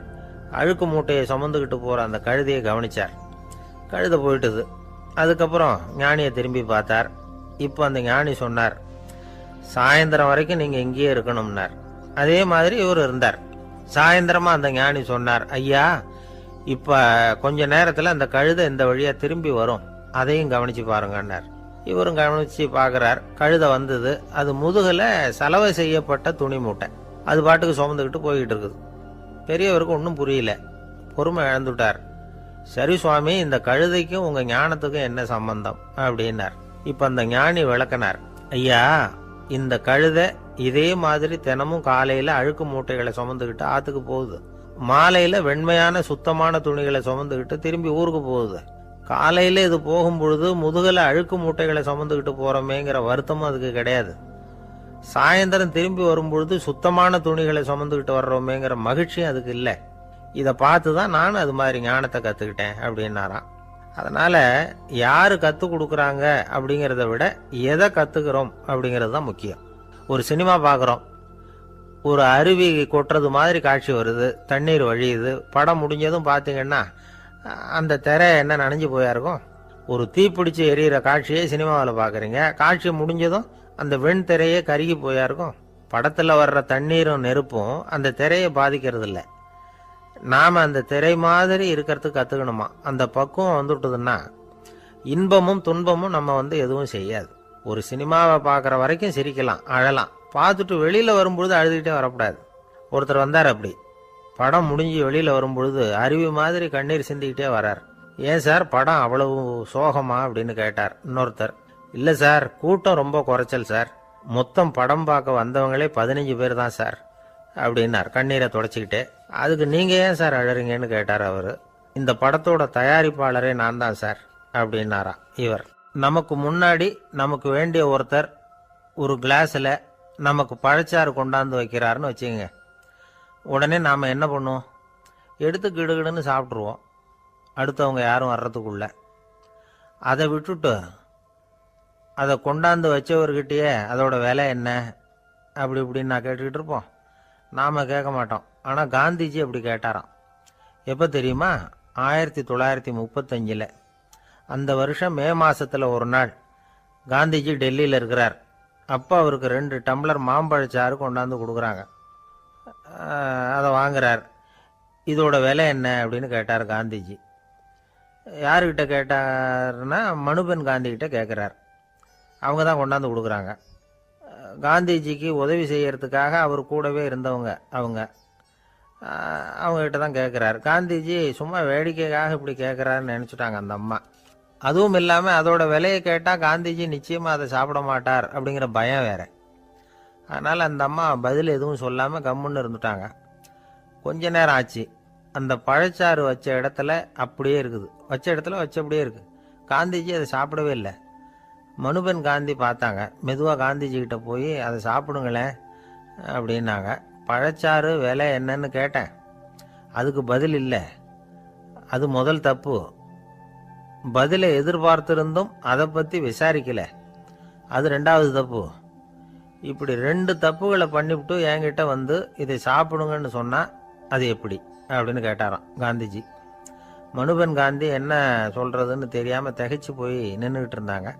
அழுக்கு மூட்டையை சுமந்துக்கிட்டு போகிற அந்த கழுதையை கவனித்தார். கழுதை போயிட்டுது. அதுக்கப்புறம் ஞானியை திரும்பி பார்த்தார். இப்போ அந்த ஞானி சொன்னார், சாயந்தரம் வரைக்கும் நீங்கள் இங்கேயே இருக்கணும்னார். அதே மாதிரி இவர் இருந்தார். சாயந்தரமாக அந்த ஞானி சொன்னார், ஐயா, இப்போ கொஞ்ச நேரத்தில் அந்த கழுதை இந்த வழியாக திரும்பி வரும், அதையும் கவனித்து பாருங்கன்னார். இவரும் கவனித்து பார்க்குறார். கழுதை வந்தது. அது முதுகில் சலவை செய்யப்பட்ட துணி மூட்டை, அது பாட்டுக்கு சுமந்துக்கிட்டு போய்கிட்டு இருக்குது. பெரியவருக்கு ஒன்றும் புரியல, பொறுமை இழந்துட்டார். சரி சுவாமி, இந்த கழுதைக்கும் உங்கள் ஞானத்துக்கும் என்ன சம்பந்தம் அப்படின்னார். இப்போ அந்த ஞானி விளக்கினார். ஐயா, இந்த கழுதை இதே மாதிரி தினமும் காலையில் அழுக்கு மூட்டைகளை சுமந்துக்கிட்டு ஆற்றுக்கு போகுது, மாலையில் வெண்மையான சுத்தமான துணிகளை சுமந்துக்கிட்டு திரும்பி ஊருக்கு போகுது. காலையில் இது போகும் பொழுது முதுகில் அழுக்கு மூட்டைகளை சுமந்துக்கிட்டு போகிறோமேங்கிற வருத்தமும் அதுக்கு கிடையாது. சாயந்தரம் திரும்பி வரும்பொழுது சுத்தமான துணிகளை சுமந்துக்கிட்டு வர்றோமேங்கிற மகிழ்ச்சியும் அதுக்கு இல்லை. இதை பார்த்து தான் நான் அது மாதிரி ஞானத்தை கற்றுக்கிட்டேன் அப்படின்னாராம். அதனால் யார் கற்றுக் கொடுக்குறாங்க அப்படிங்கிறத விட எதை கற்றுக்கிறோம் அப்படிங்கிறது தான் முக்கியம். ஒரு சினிமா பார்க்குறோம், ஒரு அருவி கொட்டுறது மாதிரி காட்சி வருது, தண்ணீர் வழியுது. படம் முடிஞ்சதும் பார்த்தீங்கன்னா அந்த திரை என்ன நனைஞ்சு போயா இருக்கும். ஒரு தீப்பிடிச்சு எரியிற காட்சியை சினிமாவில் பார்க்குறீங்க, காட்சி முடிஞ்சதும் அந்த வெண் திரையே கருகி போயா இருக்கும். படத்தில் வர்ற தண்ணீரும் நெருப்பும் அந்த திரையை பாதிக்கிறது இல்லை. நாம் அந்த திரை மாதிரி இருக்கிறதுக்கு கற்றுக்கணுமா. அந்த பக்குவம் வந்துவிட்டதுன்னா இன்பமும் துன்பமும் நம்ம எதுவும் செய்யாது. ஒரு சினிமாவை பார்க்குற வரைக்கும் சிரிக்கலாம், அழலாம். பார்த்துட்டு வெளியில் வரும்பொழுது அழுதுகிட்டே வரக்கூடாது. ஒருத்தர் வந்தார், அப்படி படம் முடிஞ்சு வெளியில் வரும்பொழுது அருவி மாதிரி கண்ணீர் சிந்திக்கிட்டே வரார். ஏன் சார், படம் அவ்வளவு சோகமா அப்படின்னு கேட்டார். இன்னொருத்தர், இல்லை சார், கூட்டம் ரொம்ப குறைச்சல் சார், மொத்தம் படம் பார்க்க வந்தவங்களே 15 பேர் தான் சார் அப்படின்னார் கண்ணீரை தொடச்சிக்கிட்டே. அதுக்கு நீங்கள் ஏன் சார் அழறீங்கன்னு கேட்டார் அவர். இந்த படத்தோட தயாரிப்பாளரே நான் தான் சார் அப்படின்னாரா இவர். நமக்கு முன்னாடி நமக்கு வேண்டிய ஒருத்தர் ஒரு கிளாஸில் நமக்கு பழச்சாறு கொண்டாந்து வைக்கிறாருன்னு வச்சுக்கோங்க. உடனே நாம் என்ன பண்ணுவோம்? எடுத்து கிடுகிடுன்னு சாப்பிட்ருவோம், அடுத்தவங்க யாரும் வர்றதுக்குள்ள. அதை விட்டுட்டு அதை கொண்டாந்து வச்சவர்கிட்டயே அதோட விலை என்ன அப்படி இப்படின்னு நான் கேட்டுக்கிட்டு இருப்போம். நாம் கேட்க மாட்டோம். ஆனால் காந்திஜி அப்படி கேட்டாராம். எப்போ தெரியுமா? 1935. அந்த வருஷம் மே மாதத்தில் ஒரு நாள் காந்திஜி டெல்லியில் இருக்கிறார். அப்போ அவருக்கு 2 டம்ளர் மாம்பழச்சாறு கொண்டாந்து கொடுக்குறாங்க. அதை வாங்குறார். இதோட விலை என்ன அப்படின்னு கேட்டார் காந்திஜி. யாருக்கிட்ட கேட்டார்னா மனுபென் காந்திகிட்ட கேட்குறார். அவங்க தான் கொண்டாந்து கொடுக்குறாங்க. காந்திஜிக்கு உதவி செய்யறதுக்காக அவர் கூடவே இருந்தவங்க அவங்ககிட்ட தான் கேட்குறாரு. காந்திஜி சும்மா வேடிக்கைக்காக இப்படி கேட்குறாருன்னு நினச்சிட்டாங்க அந்த அம்மா. அதுவும் இல்லாமல் அதோட விலையை கேட்டால் காந்திஜி நிச்சயமாக அதை சாப்பிட மாட்டார் அப்படிங்கிற பயம் வேற. அதனால் அந்த அம்மா பதில் எதுவும் சொல்லாமல் கம்முன்னு இருந்துட்டாங்க. கொஞ்ச நேரம் ஆச்சு. அந்த பழச்சாறு வச்ச இடத்துல அப்படியே இருக்குது, வச்ச இடத்துல வச்சபடியே இருக்குது. காந்திஜி அதை சாப்பிடவே இல்லை. மனுபென் காந்தி பார்த்தாங்க. மெதுவாக காந்திஜி கிட்ட போய் அதை சாப்பிடுங்களேன் அப்படின்னாங்க. பழச்சாறு விலை என்னன்னு கேட்டேன். அதுக்கு பதில் இல்லை. அது முதல் தப்பு. பதிலை எதிர்பார்த்திருந்தும் அதை பற்றி விசாரிக்கலை. அது ரெண்டாவது தப்பு. இப்படி 2 தப்புகளை பண்ணிவிட்டு என்கிட்ட வந்து இதை சாப்பிடுங்கன்னு சொன்னால் அது எப்படி அப்படின்னு கேட்டாராம் காந்திஜி. மனுபென் காந்தி என்ன சொல்கிறதுன்னு தெரியாமல் திகைச்சு போய் நின்றுக்கிட்டு இருந்தாங்க.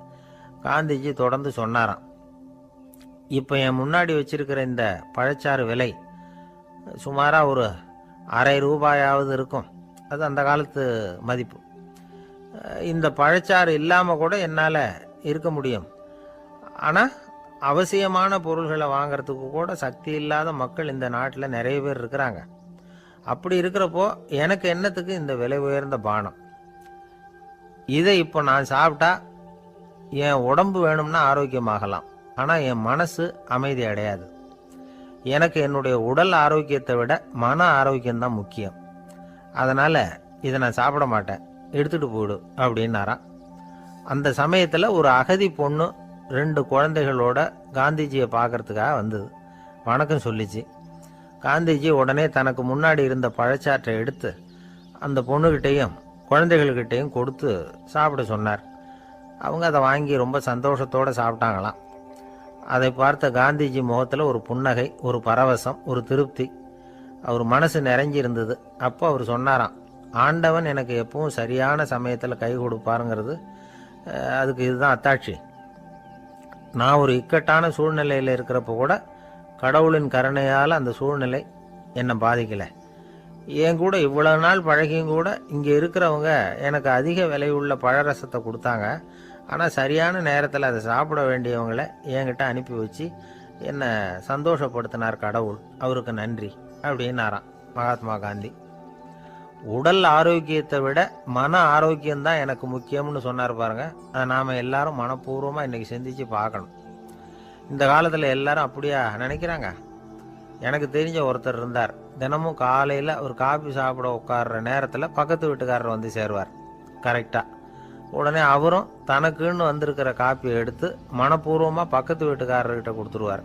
காந்திஜி தொடர்ந்து சொன்னாராம், இப்போ என் முன்னாடி வச்சிருக்கிற இந்த பழச்சாறு விலை சுமாராக ஒரு ₹1/2 இருக்கும். அது அந்த காலத்து மதிப்பு. இந்த பழச்சாறு இல்லாமல் கூட என்னால் இருக்க முடியும். ஆனால் அவசியமான பொருள்களை வாங்கிறதுக்கு கூட சக்தி இல்லாத மக்கள் இந்த நாட்டில் நிறைய பேர் இருக்கிறாங்க. அப்படி இருக்கிறப்போ எனக்கு என்னத்துக்கு இந்த விலை உயர்ந்த பானம்? இதை இப்போ நான் சாப்பிட்டா என் உடம்பு வேணும்னா ஆரோக்கியமாகலாம், ஆனால் என் மனசு அமைதி அடையாது. எனக்கு என்னுடைய உடல் ஆரோக்கியத்தை விட மன ஆரோக்கியம்தான் முக்கியம். அதனால் இதை நான் சாப்பிட மாட்டேன், எடுத்துகிட்டு போயிடு அப்படின்னாராம். அந்த சமயத்தில் ஒரு அகதி பொண்ணு 2 குழந்தைகளோட காந்திஜியை பார்க்கறதுக்காக வந்தது. வணக்கம் சொல்லிச்சு. காந்திஜி உடனே தனக்கு முன்னாடி இருந்த பழச்சாற்றை எடுத்து அந்த பொண்ணுகிட்டையும் குழந்தைகள்கிட்டையும் கொடுத்து சாப்பிட சொன்னார். அவங்க அதை வாங்கி ரொம்ப சந்தோஷத்தோடு சாப்பிட்டாங்களாம். அதை பார்த்த காந்திஜி முகத்தில் ஒரு புன்னகை, ஒரு பரவசம், ஒரு திருப்தி. அவர் மனசு நிறைஞ்சி இருந்தது. அப்போ அவர் சொன்னாராம், ஆண்டவன் எனக்கு எப்பவும் சரியான சமயத்தில் கை கொடுப்பாருங்கிறது அதுக்கு இதுதான் அத்தாட்சி. நான் ஒரு இக்கட்டான சூழ்நிலையில் இருக்கிறப்ப கூட கடவுளின் கருணையால் அந்த சூழ்நிலை என்னை பாதிக்கலை. என் கூட இவ்வளவு நாள் பழகியும் கூட இங்கே இருக்கிறவங்க எனக்கு அதிக விலையுள்ள பழரசத்தை கொடுத்தாங்க. ஆனால் சரியான நேரத்தில் அதை சாப்பிட வேண்டியவங்களை என்கிட்ட அனுப்பி வச்சு என்னை சந்தோஷப்படுத்தினார் கடவுள், அவருக்கு நன்றி அப்படின்னாராம் மகாத்மா காந்தி. உடல் ஆரோக்கியத்தை விட மன ஆரோக்கியம்தான் எனக்கு முக்கியம்னு சொன்னார் பாருங்க. அதை நாம் எல்லாரும் மனப்பூர்வமாக இன்றைக்கி சிந்திச்சு பார்க்கணும். இந்த காலத்தில் எல்லாரும் அப்படியா நினைக்கிறாங்க? எனக்கு தெரிஞ்ச ஒருத்தர் இருந்தார். தினமும் காலையில் ஒரு காபி சாப்பிட உட்கார்ற நேரத்தில் பக்கத்து வீட்டுக்காரர் வந்து சேருவார் கரெக்டாக. உடனே அவரும் தனக்குன்னு வந்திருக்கிற காப்பியை எடுத்து மனப்பூர்வமாக பக்கத்து வீட்டுக்காரர்கிட்ட கொடுத்துருவார்.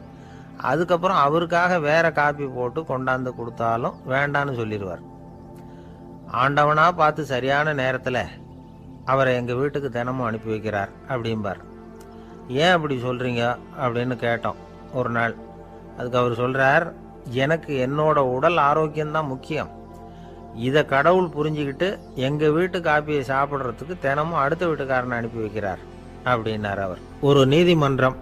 அதுக்கப்புறம் அவருக்காக வேற காப்பி போட்டு கொண்டாந்து கொடுத்தாலும் வேண்டான்னு சொல்லிடுவார். ஆண்டவனாக பார்த்து சரியான நேரத்தில் அவரை எங்கள் வீட்டுக்கு தினமும் அனுப்பி வைக்கிறார் அப்படிம்பார். ஏன் அப்படி சொல்கிறீங்க அப்படின்னு கேட்டோம் ஒரு நாள். அதுக்கு அவர் சொல்கிறார், எனக்கு என்னோட உடல் ஆரோக்கியம்தான் முக்கியம். இதை கடவுள் புரிஞ்சுக்கிட்டு எங்கள் வீட்டு காப்பியை சாப்பிட்றதுக்கு தினமும் அடுத்த வீட்டுக்காரனை அனுப்பி வைக்கிறார் அப்படின்னார் அவர். ஒரு நீதிமன்றம்,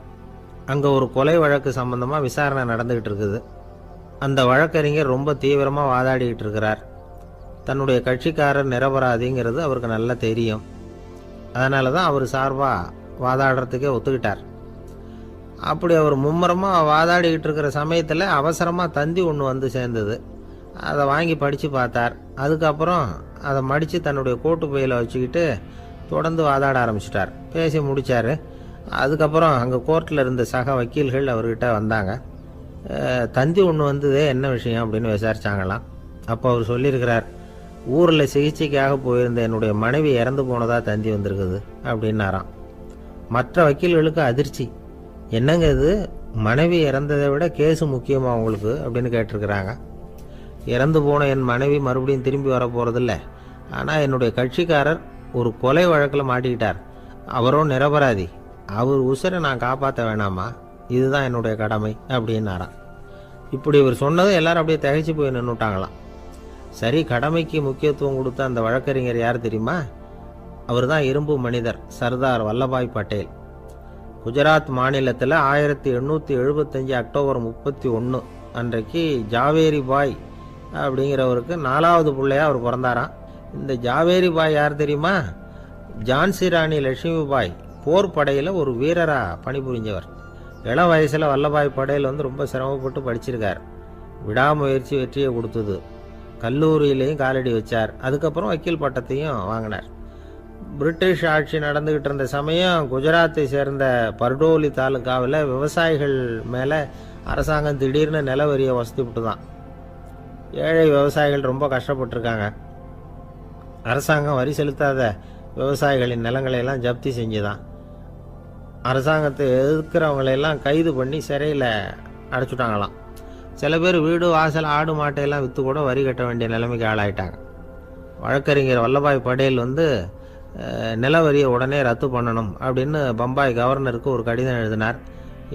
அங்கே ஒரு கொலை வழக்கு சம்பந்தமாக விசாரணை நடந்துக்கிட்டு இருக்குது. அந்த வழக்கறிஞர் ரொம்ப தீவிரமாக வாதாடிக்கிட்டு இருக்கிறார். தன்னுடைய கட்சிக்காரர் நிரபராதிங்கிறது அவருக்கு நல்லா தெரியும். அதனால தான் அவர் சார்பாக வாதாடுறதுக்கே ஒத்துக்கிட்டார். அப்படி அவர் மும்முரமாக வாதாடிக்கிட்டு இருக்கிற சமயத்தில் அவசரமாக தந்தி ஒன்று வந்து சேர்ந்தது. அதை வாங்கி படித்து பார்த்தார். அதுக்கப்புறம் அதை மடித்து தன்னுடைய கோட்டு பையில் வச்சுக்கிட்டு தொடர்ந்து வாதாட ஆரம்பிச்சிட்டார். பேசி முடித்தார். அதுக்கப்புறம் அங்கே கோர்ட்டில் இருந்த சக வக்கீல்கள் அவர்கிட்ட வந்தாங்க. தந்தி ஒன்று வந்ததே, என்ன விஷயம் அப்படின்னு விசாரித்தாங்களாம். அப்போ அவர் சொல்லியிருக்கிறார், ஊரில் சிகிச்சைக்காக போயிருந்த என்னுடைய மனைவி இறந்து போனதாக தந்தி வந்திருக்குது அப்படின்னாராம். மற்ற வக்கீல்களுக்கு அதிர்ச்சி. என்னங்க இது, மனைவி இறந்ததை விட கேஸு முக்கியமாக உங்களுக்கு அப்படின்னு கேட்டிருக்கிறாங்க. இறந்து போன என் மனைவி மறுபடியும் திரும்பி வர போகிறதில்ல. ஆனால் என்னுடைய கட்சிக்காரர் ஒரு கொலை வழக்கில் மாட்டிக்கிட்டார். அவரும் நிரபராதி. அவர் உசுரை நான் காப்பாற்ற வேணாமா? இதுதான் என்னுடைய கடமை அப்படின்னாராம். இப்படி இவர் சொன்னதும் எல்லாரும் அப்படியே திகைச்சு போய் நின்றுட்டாங்களாம். சரி, கடமைக்கு முக்கியத்துவம் கொடுத்த அந்த வழக்கறிஞர் யார் தெரியுமா? அவர் தான் இரும்பு மனிதர் சர்தார் வல்லபாய் பட்டேல். குஜராத் மாநிலத்தில் 1875 அக்டோபர் 31 அன்றைக்கு ஜாவேரி பாய் அப்படிங்கிறவருக்கு 4வது பிள்ளையா அவர் பிறந்தாராம். இந்த ஜாவேரி பாய் யார் தெரியுமா? ஜான்சி ராணி லட்சுமி பாய் போர் படையில் ஒரு வீரராக பணிபுரிஞ்சவர். இளம் வயசில் வல்லபாய் பட்டேல் ரொம்ப சிரமப்பட்டு படிச்சிருக்கார். விடாமுயற்சி வெற்றியை கொடுத்தது. கல்லூரியிலையும் காலடி வச்சார். அதுக்கப்புறம் வக்கீல் பட்டத்தையும் வாங்கினார். பிரிட்டிஷ் ஆட்சி நடந்துக்கிட்டு இருந்த சமயம் குஜராத்தை சேர்ந்த பர்டோலி தாலுக்காவில் விவசாயிகள் மேலே அரசாங்கம் திடீர்னு நிலவரியை வசதி விட்டு தான். ஏழை விவசாயிகள் ரொம்ப கஷ்டப்பட்டிருக்காங்க. அரசாங்கம் வரி செலுத்தாத விவசாயிகளின் நிலங்களை எல்லாம் ஜப்தி செஞ்சுதான். அரசாங்கத்தை எதிர்க்கிறவங்களையெல்லாம் கைது பண்ணி சிறையில் அடைச்சுட்டாங்களாம். சில பேர் வீடு வாசல் ஆடு மாட்டையெல்லாம் விற்று கூட வரி கட்ட வேண்டிய நிலைமைக்கு ஆளாயிட்டாங்க. வழக்கறிஞர் வல்லபாய் படேல் நில வரியை உடனே ரத்து பண்ணணும் அப்படின்னு பம்பாய் கவர்னருக்கு ஒரு கடிதம் எழுதினார்.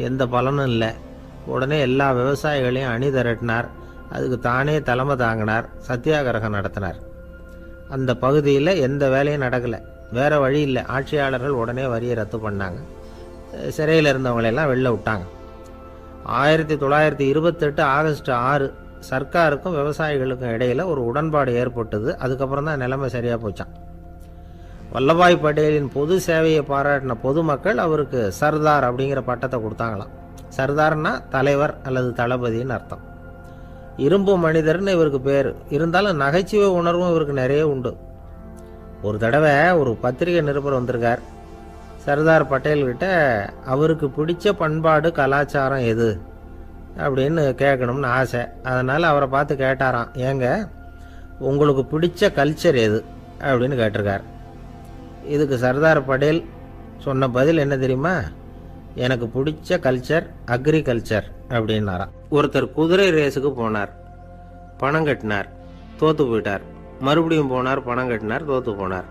எந்த பலனும் இல்லை. உடனே எல்லா விவசாயிகளையும் அணி திரட்டினார். அதுக்கு தானே தலைமை தாங்கினார். சத்தியாகிரகம் நடத்தினார். அந்த பகுதியில் எந்த வேலையும் நடக்கலை. வேறு வழி இல்லை. ஆட்சியாளர்கள் உடனே வரியை ரத்து பண்ணாங்க. சிறையில் இருந்தவங்களெல்லாம் வெளில விட்டாங்க. 1928 ஆகஸ்ட் 6 சர்க்காருக்கும் விவசாயிகளுக்கும் இடையில் ஒரு உடன்பாடு ஏற்பட்டது. அதுக்கப்புறம் தான் நிலைமை சரியாக போச்சான். வல்லபாய் படேலின் பொது சேவையை பாராட்டின பொதுமக்கள் அவருக்கு சர்தார் அப்படிங்கிற பட்டத்தை கொடுத்தாங்களாம். சர்தார்னா தலைவர் அல்லது தளபதின்னு அர்த்தம். இரும்பு மனிதர்னு இவருக்கு பேர். இருந்தாலும் நகைச்சுவை உணர்வும் இவருக்கு நிறைய உண்டு. ஒரு தடவை ஒரு பத்திரிகை நிருபர் வந்திருக்கார். சர்தார் பட்டேல்கிட்ட அவருக்கு பிடிச்ச பண்பாடு கலாச்சாரம் எது அப்படின்னு கேட்கணும்னு ஆசை. அதனால் அவரை பார்த்து கேட்டாராம், ஏங்க உங்களுக்கு பிடிச்ச கல்ச்சர் எது அப்படின்னு கேட்டிருக்கார். இதுக்கு சர்தார் பட்டேல் சொன்ன பதில் என்ன தெரியுமா? எனக்கு பிடிச்ச கல்ச்சர் அக்ரிகல்ச்சர் அப்படின்னாராம். ஒருத்தர் குதிரை ரேஸுக்கு போனார். பணம் கட்டினார், தோற்று போயிட்டார். மறுபடியும் போனார், பணம் கட்டினார், தோற்று போனார்.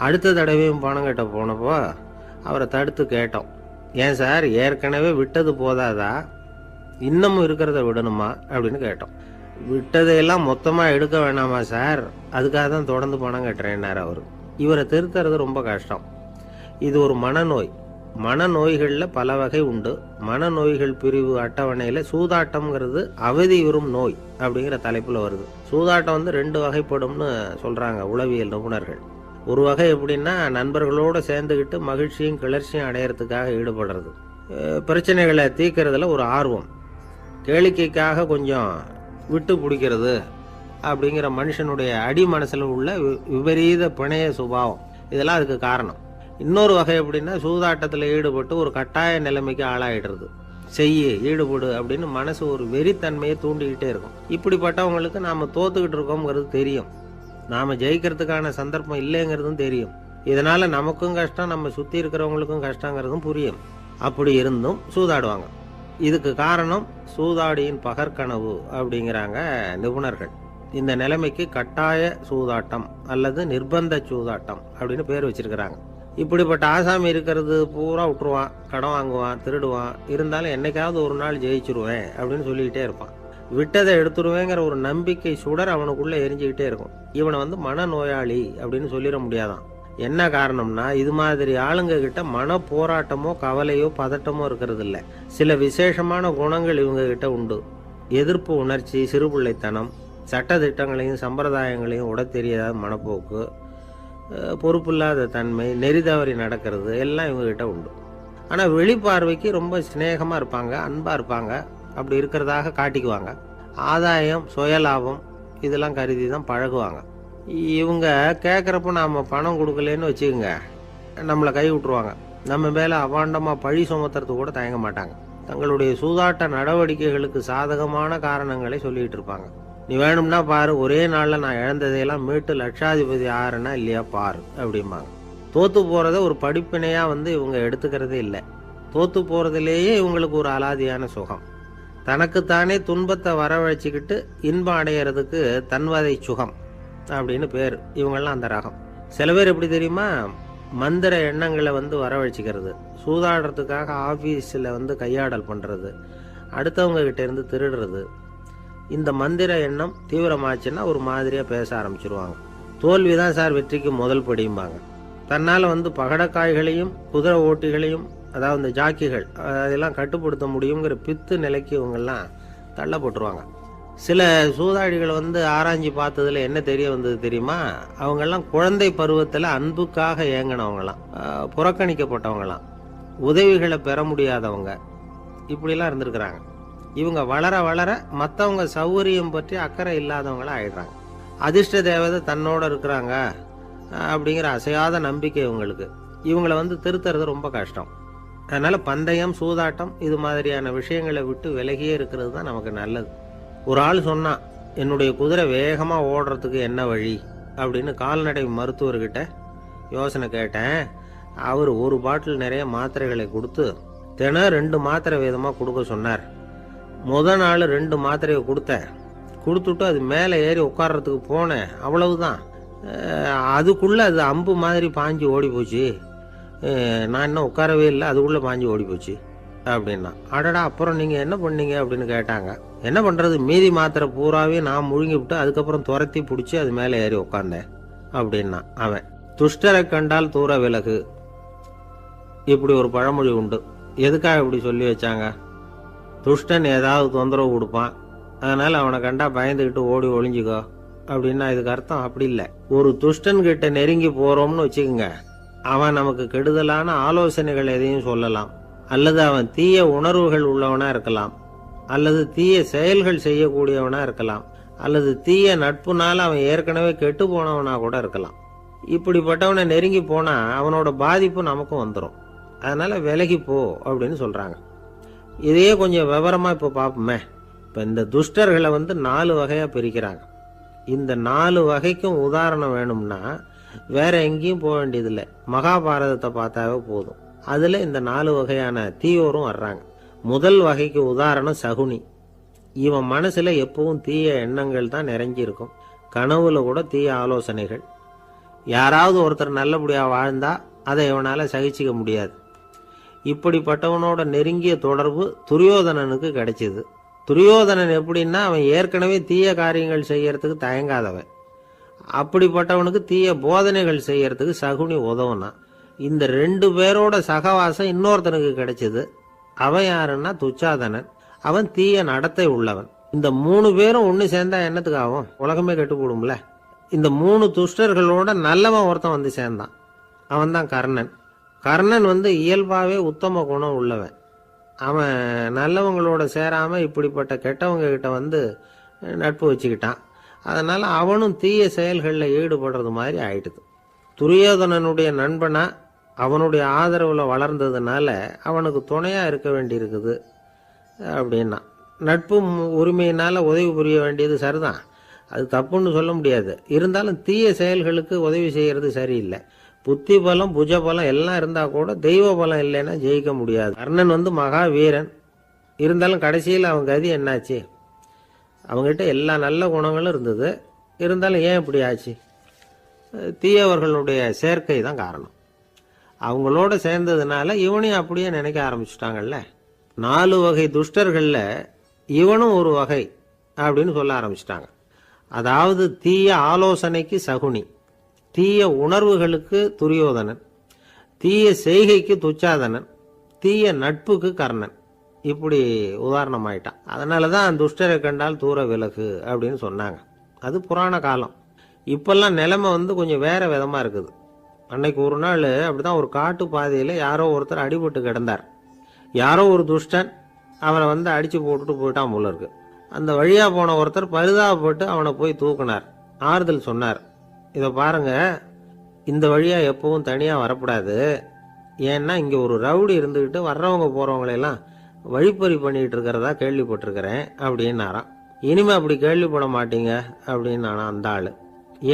அடுத்த தடவையும் பணம் கட்ட போனப்போ அவரை தடுத்து கேட்டோம், ஏன் சார் ஏற்கனவே விட்டது போதாதா, இன்னமும் இருக்கிறத விடணுமா அப்படின்னு கேட்டோம். விட்டதையெல்லாம் மொத்தமாக எடுக்க வேணாமா சார், அதுக்காக தான் தொடர்ந்து பணம் கட்டுறேன்னார் அவர். இவரை திருத்துறது ரொம்ப கஷ்டம். இது ஒரு மனநோய். மனநோய்களில் பல வகை உண்டு. மனநோய்கள் பிரிவு அட்டவணையில் சூதாட்டம்ங்கிறது அவதி வரும் நோய் அப்படிங்கிற தலைப்பில் வருது. சூதாட்டம் 2 வகைப்படும்னு சொல்கிறாங்க உளவியல் நிபுணர்கள். ஒரு வகை எப்படின்னா, நண்பர்களோடு சேர்ந்துக்கிட்டு மகிழ்ச்சியும் கிளர்ச்சியும் அடையிறதுக்காக ஈடுபடுறது. பிரச்சனைகளை தீர்க்கறதுல ஒரு ஆர்வம். கேளிக்கைக்காக கொஞ்சம் விட்டு பிடிக்கிறது அப்படிங்கிற மனுஷனுடைய அடி மனசில் உள்ள விபரீத பிணைய சுபாவம், இதெல்லாம் அதுக்கு காரணம். இன்னொரு வகை எப்படின்னா, சூதாட்டத்தில் ஈடுபட்டு ஒரு கட்டாய நிலைமைக்கு ஆளாயிடுறது. ஈடுபடு அப்படின்னு மனசு ஒரு வெறித்தன்மையை தூண்டிக்கிட்டே இருக்கும். இப்படிப்பட்டவங்களுக்கு நாம் தோத்துக்கிட்டு இருக்கோங்கிறது தெரியும். நாம் ஜெயிக்கிறதுக்கான சந்தர்ப்பம் இல்லைங்கிறதும் தெரியும். இதனால் நமக்கும் கஷ்டம், நம்ம சுற்றி இருக்கிறவங்களுக்கும் கஷ்டங்கிறதும் புரியும். அப்படி இருந்தும் சூதாடுவாங்க. இதுக்கு காரணம் சூதாடியின் பகற்கனவு அப்படிங்கிறாங்க நிபுணர்கள். இந்த நிலைமைக்கு கட்டாய சூதாட்டம் அல்லது நிர்பந்த சூதாட்டம் அப்படின்னு பேர் வச்சிருக்கிறாங்க. இப்படிப்பட்ட ஆசாமி இருக்கிறது பூரா விட்டுருவான், கடன் வாங்குவான், திருடுவான். இருந்தாலும் என்னைக்காவது ஒரு நாள் ஜெயிச்சிருவேன் அப்படின்னு சொல்லிக்கிட்டே இருப்பான். விட்டதை எடுத்துருவேங்கிற ஒரு நம்பிக்கை சுடர் அவனுக்குள்ளே எரிஞ்சுக்கிட்டே இருக்கும். இவனை மனநோயாளி அப்படின்னு சொல்லிட முடியாதான். என்ன காரணம்னா, இது மாதிரி ஆளுங்க கிட்ட மன போராட்டமோ கவலையோ பதட்டமோ இருக்கிறது இல்லை. சில விசேஷமான குணங்கள் இவங்க கிட்ட உண்டு. எதிர்ப்பு உணர்ச்சி, சிறுபிள்ளைத்தனம், சட்ட திட்டங்களையும் சம்பிரதாயங்களையும் உட தெரியாத மனப்போக்கு, பொறுப்பில்லாத தன்மை, நெறிதவறி நடக்கிறது எல்லாம் இவங்ககிட்ட உண்டு. ஆனால் வெளிப்பார்வைக்கு ரொம்ப சிநேகமாக இருப்பாங்க, அன்பாக இருப்பாங்க. அப்படி இருக்கிறதாக காட்டிக்குவாங்க. ஆதாயம், சுயலாபம் இதெல்லாம் கருதி தான் பழகுவாங்க. இவங்க கேட்குறப்ப நாம் பணம் கொடுக்கலன்னு வச்சுக்கோங்க, நம்மளை கை விட்டுருவாங்க. நம்ம மேலே அவாண்டமாக பழி சுமத்துறது கூட தயங்க மாட்டாங்க. தங்களுடைய சூதாட்ட நடவடிக்கைகளுக்கு சாதகமான காரணங்களை சொல்லிகிட்டு இருப்பாங்க. நீ வேணும்னா பாரு, ஒரே நாளில் நான் இழந்ததையெல்லாம் மீட்டு லட்சாதிபதி ஆறேன்னா இல்லையா பாரு அப்படிம்பாங்க. தோற்று போகிறத ஒரு படிப்பினையாக இவங்க எடுத்துக்கிறதே இல்லை. தோற்று போகிறதுலேயே இவங்களுக்கு ஒரு அலாதியான சுகம். தனக்குத்தானே துன்பத்தை வரவழைச்சிக்கிட்டு இன்பம் அடையிறதுக்கு தன்வதை சுகம் அப்படின்னு பேர். இவங்கெல்லாம் அந்த ரகம். சில பேர் எப்படி தெரியுமா, மந்திர எண்ணங்களை வரவழைச்சிக்கிறது, சூதாடுறதுக்காக ஆஃபீஸில் கையாடல் பண்ணுறது, அடுத்தவங்க கிட்ட இருந்து திருடுறது. இந்த மந்திர எண்ணம் தீவிரமாச்சுன்னா ஒரு மாதிரியாக பேச ஆரம்பிச்சிருவாங்க. தோல்வி தான் சார் வெற்றிக்கு முதல் படியும்பாங்க. தன்னால் பகடக்காய்களையும் குதிரை ஓட்டிகளையும், அதாவது இந்த ஜாக்கிகள், அதெல்லாம் கட்டுப்படுத்த முடியுங்கிற பித்து நிலைக்கு இவங்கெல்லாம் தள்ளப்பட்டுருவாங்க. சில சூதாடிகளை ஆராய்ச்சி பார்த்ததில் என்ன தெரிய வந்தது தெரியுமா, அவங்கெல்லாம் குழந்தை பருவத்தில் அன்புக்காக ஏங்கினவங்களாம், புறக்கணிக்கப்பட்டவங்களாம், உதவிகளை பெற முடியாதவங்க, இப்படிலாம் இருந்திருக்கிறாங்க. இவங்க வளர வளர மற்றவங்க சௌகரியம் பற்றி அக்கறை இல்லாதவங்களாம் ஆயிடுறாங்க. அதிர்ஷ்ட தேவதை தன்னோட இருக்கிறாங்க அப்படிங்கிற அசையாத நம்பிக்கை இவங்களுக்கு. இவங்களை திருத்துறது ரொம்ப கஷ்டம். அதனால் பந்தயம், சூதாட்டம் இது மாதிரியான விஷயங்களை விட்டு விலகியே இருக்கிறது தான் நமக்கு நல்லது. ஒரு ஆள் சொன்னான், என்னுடைய குதிரை வேகமாக ஓடுறதுக்கு என்ன வழி அப்படின்னு கால்நடை மருத்துவர்கிட்ட யோசனை கேட்டேன். அவர் ஒரு பாட்டில் நிறைய மாத்திரைகளை கொடுத்து தினம் 2 மாத்திரை விதமாக கொடுக்க சொன்னார். நாள் 2 மாத்திரையை கொடுத்துட்டு அது மேலே ஏறி உட்கார்றதுக்கு போனேன். அவ்வளவுதான். அதுக்குள்ளே அது அம்பு மாதிரி பாஞ்சு ஓடி போச்சு. நான் இன்னும் உட்காரவே இல்லை, அதுக்குள்ளே பாஞ்சு ஓடி போச்சு அப்படின்னா. அடடா, அப்புறம் நீங்கள் என்ன பண்ணீங்க அப்படின்னு கேட்டாங்க. என்ன பண்ணுறது, மீதி மாத்திரை பூராவே நான் முழுங்கி விட்டு அதுக்கப்புறம் துரத்தி பிடிச்சி அது மேலே ஏறி உட்காந்தேன் அப்படின்னா அவன். துஷ்டரை கண்டால் தூர விலகு, இப்படி ஒரு பழமொழி உண்டு. எதுக்காக இப்படி சொல்லி வச்சாங்க? துஷ்டன் ஏதாவது தொந்தரவு கொடுப்பான், அதனால் அவனை கண்டா பயந்துக்கிட்டு ஓடி ஒளிஞ்சிக்கோ அப்படின்னா இதுக்கு அர்த்தம் அப்படி இல்லை. ஒரு துஷ்டன் கிட்ட நெருங்கி போகிறோம்னு வச்சுக்கோங்க, அவன் நமக்கு கெடுதலான ஆலோசனைகள் எதையும் சொல்லலாம், அல்லது அவன் தீய உணர்வுகள் உள்ளவனா இருக்கலாம், அல்லது தீய செயல்கள் செய்யக்கூடியவனா இருக்கலாம், அல்லது தீய நட்புனால அவன் ஏற்கனவே கெட்டு போனவனா கூட இருக்கலாம். இப்படிப்பட்டவனை நெருங்கி போனா அவனோட பாதிப்பு நமக்கும் வந்துடும். அதனால விலகி போ அப்படின்னு சொல்றாங்க. இதையே கொஞ்சம் விவரமா இப்போ பார்ப்போமே. இப்போ இந்த துஷ்டர்களை 4 வகையா பிரிக்கிறாங்க. இந்த 4 வகைக்கும் உதாரணம் வேணும்னா வேற எங்கேயும் போக வேண்டியதில்லை, மகாபாரதத்தை பார்த்தாவே போதும். அதுல இந்த 4 வகையான தீயோரும் வர்றாங்க. முதல் வகைக்கு உதாரணம் சகுனி. இவன் மனசுல எப்பவும் தீய எண்ணங்கள் தான் நிறைஞ்சிருக்கும். கனவுல கூட தீய ஆலோசனைகள். யாராவது ஒருத்தர் நல்லபடியா வாழ்ந்தா அதை இவனால சகிச்சிக்க முடியாது. இப்படிப்பட்டவனோட நெருங்கிய தொடர்பு துரியோதனனுக்கு கிடைச்சது. துரியோதனன் எப்படின்னா, அவன் ஏற்கனவே தீய காரியங்கள் செய்யறதுக்கு தயங்காதவன். அப்படிப்பட்டவனுக்கு தீய போதனைகள் செய்யறதுக்கு சகுனி உதவுனான். இந்த 2 பேரோட சகவாசம் இன்னொருத்தனுக்கு கிடைச்சது. அவன் யாருன்னா துச்சாதனன். அவன் தீய நடத்தை உள்ளவன். இந்த 3 பேரும் ஒன்று சேர்ந்தா என்னத்துக்கு ஆகும்? உலகமே கெட்டு போடும்ல. இந்த 3 துஷ்டர்களோட நல்லவன் ஒருத்தன் சேர்ந்தான். அவன் தான் கர்ணன். கர்ணன் இயல்பாவே உத்தம குணம் உள்ளவன். அவன் நல்லவங்களோட சேராம இப்படிப்பட்ட கெட்டவங்க கிட்ட நட்பு வச்சுக்கிட்டான். அதனால அவனும் தீய செயல்களில் ஈடுபடுறது மாதிரி ஆயிடுது. துரியோதனனுடைய நண்பனா அவனுடைய ஆதரவுல வளர்ந்ததுனால அவனுக்கு துணையா இருக்க வேண்டி இருக்குது அப்படின்னா. நட்பு உரிமையினால உதவி புரிய வேண்டியது சரிதான், அது தப்புன்னு சொல்ல முடியாது. இருந்தாலும் தீய செயல்களுக்கு உதவி செய்யறது சரியில்லை. புத்தி பலம் புஜ பலம் எல்லாம் இருந்தா கூட தெய்வ பலம் இல்லைன்னா ஜெயிக்க முடியாது. கர்ணன் மகா வீரன். இருந்தாலும் கடைசியில் அவன் கதி என்னாச்சு? அவங்ககிட்ட எல்லா நல்ல குணங்களும் இருந்தது. இருந்தாலும் ஏன் இப்படி ஆச்சு? தீயவர்களுடைய சேர்க்கை தான் காரணம். அவங்களோட சேர்ந்ததுனால இவனையும் அப்படியே நினைக்க ஆரம்பிச்சுட்டாங்கல்ல. 4 வகை துஷ்டர்கள்ல இவனும் ஒரு வகை அப்படின்னு சொல்ல ஆரம்பிச்சிட்டாங்க. அதாவது தீய ஆலோசனைக்கு சகுனி, தீய உணர்வுகளுக்கு துரியோதனன், தீய செய்கைக்கு துச்சாதனன், தீய நட்புக்கு கர்ணன். இப்படி உதாரணமாயிட்டான். அதனாலதான் துஷ்டரை கண்டால் தூர விலகு அப்படின்னு சொன்னாங்க. அது புராண காலம். இப்பெல்லாம் நிலைமை கொஞ்சம் வேற விதமா இருக்குது. அன்னைக்கு ஒரு நாள் அப்படிதான் ஒரு காட்டு பாதையில யாரோ ஒருத்தர் அடிபட்டு கிடந்தார். யாரோ ஒரு துஷ்டன் அவரை அடிச்சு போட்டுட்டு போயிட்டான் போல இருக்கு. அந்த வழியா போன ஒருத்தர் பரிதாபப்பட்டு அவனை போய் தூக்குனார், ஆறுதல் சொன்னார். இதை பாருங்க, இந்த வழியா எப்பவும் தனியா வரக்கூடாது. ஏன்னா இங்க ஒரு ரவுடி இருந்துகிட்டு வர்றவங்க போறவங்களெல்லாம் வழிப்பறி பண்ணிட்டு இருக்கிறதா கேள்விப்பட்டிருக்கிறேன் அப்படின்னாராம். இனிமே அப்படி கேள்விப்பட மாட்டீங்க அப்படின்னு நானா அந்த ஆளு.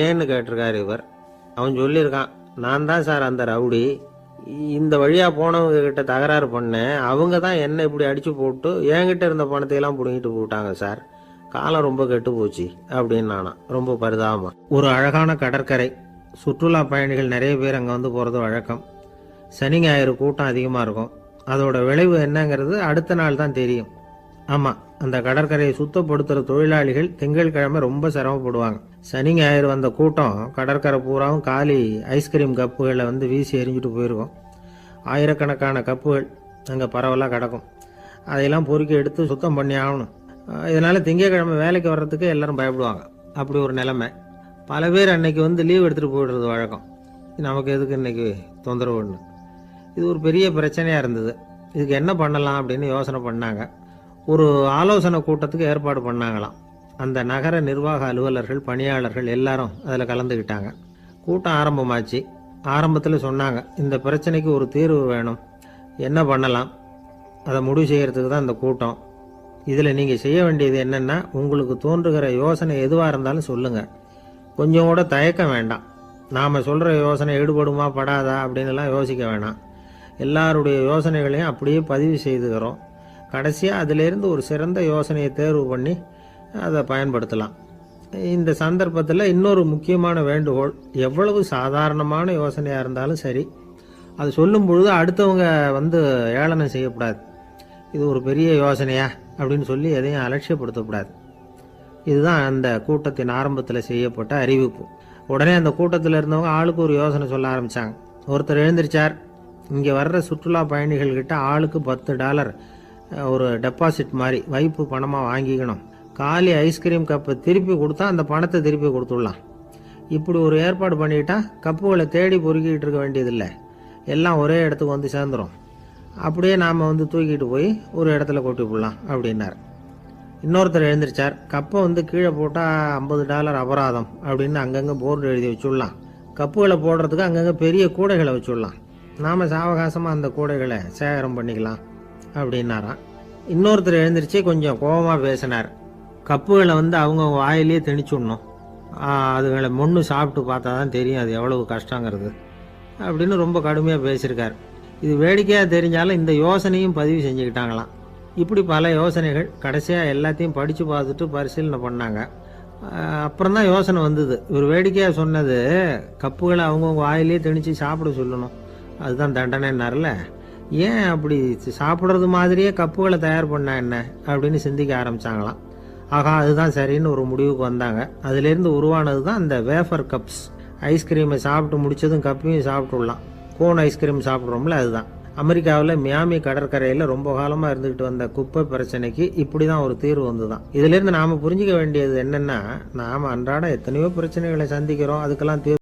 ஏன்னு கேட்டிருக்காரு இவர். அவன் சொல்லியிருக்கான், நான் தான் சார் அந்த ரவுடி. இந்த வழியா போனவங்க கிட்ட தகராறு பண்ணேன். அவங்க தான் என்ன இப்படி அடிச்சு போட்டு என்கிட்ட இருந்த பணத்தையெல்லாம் பிடிங்கிட்டு போட்டாங்க சார். காலம் ரொம்ப கெட்டு போச்சு அப்படின்னு நானா ரொம்ப பரிதாபமா. ஒரு அழகான கடற்கரை. சுற்றுலா பயணிகள் நிறைய பேர் அங்கே போகிறது வழக்கம். சனி ஞாயிறு கூட்டம் அதிகமாக இருக்கும். அதோட விளைவு என்னங்கிறது அடுத்த நாள் தான் தெரியும். ஆமாம், அந்த கடற்கரையை சுத்தப்படுத்துகிற தொழிலாளிகள் திங்கட்கிழமை ரொம்ப சிரமப்படுவாங்க. சனி ஞாயிறு வந்த கூட்டம் கடற்கரை பூராவும் காலி ஐஸ்கிரீம் கப்புகளை வீசி எறிஞ்சிட்டு போயிருக்கும். ஆயிரக்கணக்கான கப்புகள் அங்கே பரவலாக கிடக்கும். அதையெல்லாம் பொறுக்கி எடுத்து சுத்தம் பண்ணி ஆகணும். இதனால திங்கட்கிழமை வேலைக்கு வர்றதுக்கு எல்லாரும் பயப்படுவாங்க. அப்படி ஒரு நிலைமை. பல பேர் அன்னைக்கு லீவ் எடுத்துகிட்டு போயிடுறது வழக்கம். நமக்கு எதுக்கு இன்னைக்கு தொந்தரவுன்னு. இது ஒரு பெரிய பிரச்சனையாக இருந்தது. இதுக்கு என்ன பண்ணலாம் அப்படின்னு யோசனை பண்ணாங்க. ஒரு ஆலோசனை கூட்டத்துக்கு ஏற்பாடு பண்ணாங்களாம். அந்த நகர நிர்வாக அலுவலர்கள், பணியாளர்கள் எல்லாரும் அதில் கலந்துக்கிட்டாங்க. கூட்டம் ஆரம்பமாச்சு. ஆரம்பத்தில் சொன்னாங்க, இந்த பிரச்சனைக்கு ஒரு தீர்வு வேணும், என்ன பண்ணலாம், அதை முடிவு செய்கிறதுக்கு தான் இந்த கூட்டம். இதில் நீங்கள் செய்ய வேண்டியது என்னென்னா, உங்களுக்கு தோன்றுகிற யோசனை எதுவாக இருந்தாலும் சொல்லுங்கள். கொஞ்சம் கூட தயக்கம் வேண்டாம். நாம் சொல்கிற யோசனை ஈடுபடுமா படாதா அப்படின்லாம் யோசிக்க வேணாம். எல்லாருடைய யோசனைகளையும் அப்படியே பதிவு செய்துக்கிறோம். கடைசியாக அதிலேருந்து ஒரு சிறந்த யோசனையை தேர்வு பண்ணி அதை பயன்படுத்தலாம். இந்த சந்தர்ப்பத்தில் இன்னொரு முக்கியமான வேண்டுகோள், எவ்வளவு சாதாரணமான யோசனையாக இருந்தாலும் சரி, அது சொல்லும் பொழுது அடுத்தவங்க ஏளனம் செய்யக்கூடாது. இது ஒரு பெரிய யோசனையா அப்படின்னு சொல்லி எதையும் அலட்சியப்படுத்தக்கூடாது. இதுதான் அந்த கூட்டத்தின் ஆரம்பத்தில் செய்யப்பட்ட அறிவிப்பு. உடனே அந்த கூட்டத்தில் இருந்தவங்க ஆளுக்கு ஒரு யோசனை சொல்ல ஆரம்பித்தாங்க. ஒருத்தர் எழுந்திருச்சார், இங்கே வர்ற சுற்றுலா பயணிகள்கிட்ட ஆளுக்கு $10 ஒரு டெபாசிட் மாதிரி வைப்பு பணமாக வாங்கிக்கணும். காலி ஐஸ்கிரீம் கப்பை திருப்பி கொடுத்தா அந்த பணத்தை திருப்பி கொடுத்துடலாம். இப்படி ஒரு ஏற்பாடு பண்ணிக்கிட்டா கப்புகளை தேடி பொறுக்கிட்டு இருக்க வேண்டியதில்லை. எல்லாம் ஒரே இடத்துக்கு வந்து சேர்ந்துடும். அப்படியே நாம் தூக்கிட்டு போய் ஒரு இடத்துல கொட்டி போடலாம் அப்படின்னார். இன்னொருத்தர் எழுந்திரிச்சார், கப்பை கீழே போட்டால் $50 அபராதம் அப்படின்னு அங்கங்கே போர்டு எழுதி வச்சுடலாம். கப்புகளை போடுறதுக்கு அங்கங்கே பெரிய கூடைகளை வச்சுடலாம். நாம் சாவகாசமாக அந்த கூடைகளை சேகரம் பண்ணிக்கலாம் அப்படின்னாராம். இன்னொருத்தர் எழுந்திரிச்சு கொஞ்சம் கோபமாக பேசினார். கப்புகளை அவங்க வாயிலேயே திணிச்சுடணும். அதுகளை மொன்று சாப்பிட்டு பார்த்தா தான் தெரியும் அது எவ்வளவு கஷ்டங்கிறது அப்படின்னு ரொம்ப கடுமையாக பேசியிருக்கார். இது வேடிக்கையாக தெரிஞ்சாலும் இந்த யோசனையும் பதிவு செஞ்சுக்கிட்டாங்களாம். இப்படி பல யோசனைகள். கடைசியாக எல்லாத்தையும் படித்து பார்த்துட்டு பரிசீலனை பண்ணாங்க. அப்புறம் தான் யோசனை வந்தது. இவர் வேடிக்கையாக சொன்னது கப்புகளை அவங்கவுங்க வாயிலேயே திணிச்சு சாப்பிட சொல்லணும், அதுதான் தண்டனைன்னார்ல. ஏன் அப்படி சாப்பிட்றது மாதிரியே கப்புகளை தயார் பண்ண என்ன அப்படின்னு சிந்திக்க ஆரம்பித்தாங்களாம். ஆகா, அதுதான் சரின்னு ஒரு முடிவுக்கு வந்தாங்க. அதுலேருந்து உருவானது தான் இந்த வேஃபர் கப்ஸ். ஐஸ்கிரீமை சாப்பிட்டு முடிச்சதும் கப்பையும் சாப்பிட்டுடலாம். கோன் ஐஸ்கிரீம் சாப்பிட்றோம்ல, அதுதான். அமெரிக்காவில் மியாமி கடற்கரையில் ரொம்ப காலமாக இருந்துக்கிட்டு வந்த குப்பை பிரச்சனைக்கு இப்படி தான் ஒரு தீர்வு வந்துதான். இதிலேருந்து நாம் புரிஞ்சிக்க வேண்டியது என்னென்னா, நாம் அன்றாட எத்தனையோ பிரச்சனைகளை சந்திக்கிறோம். அதுக்கெல்லாம்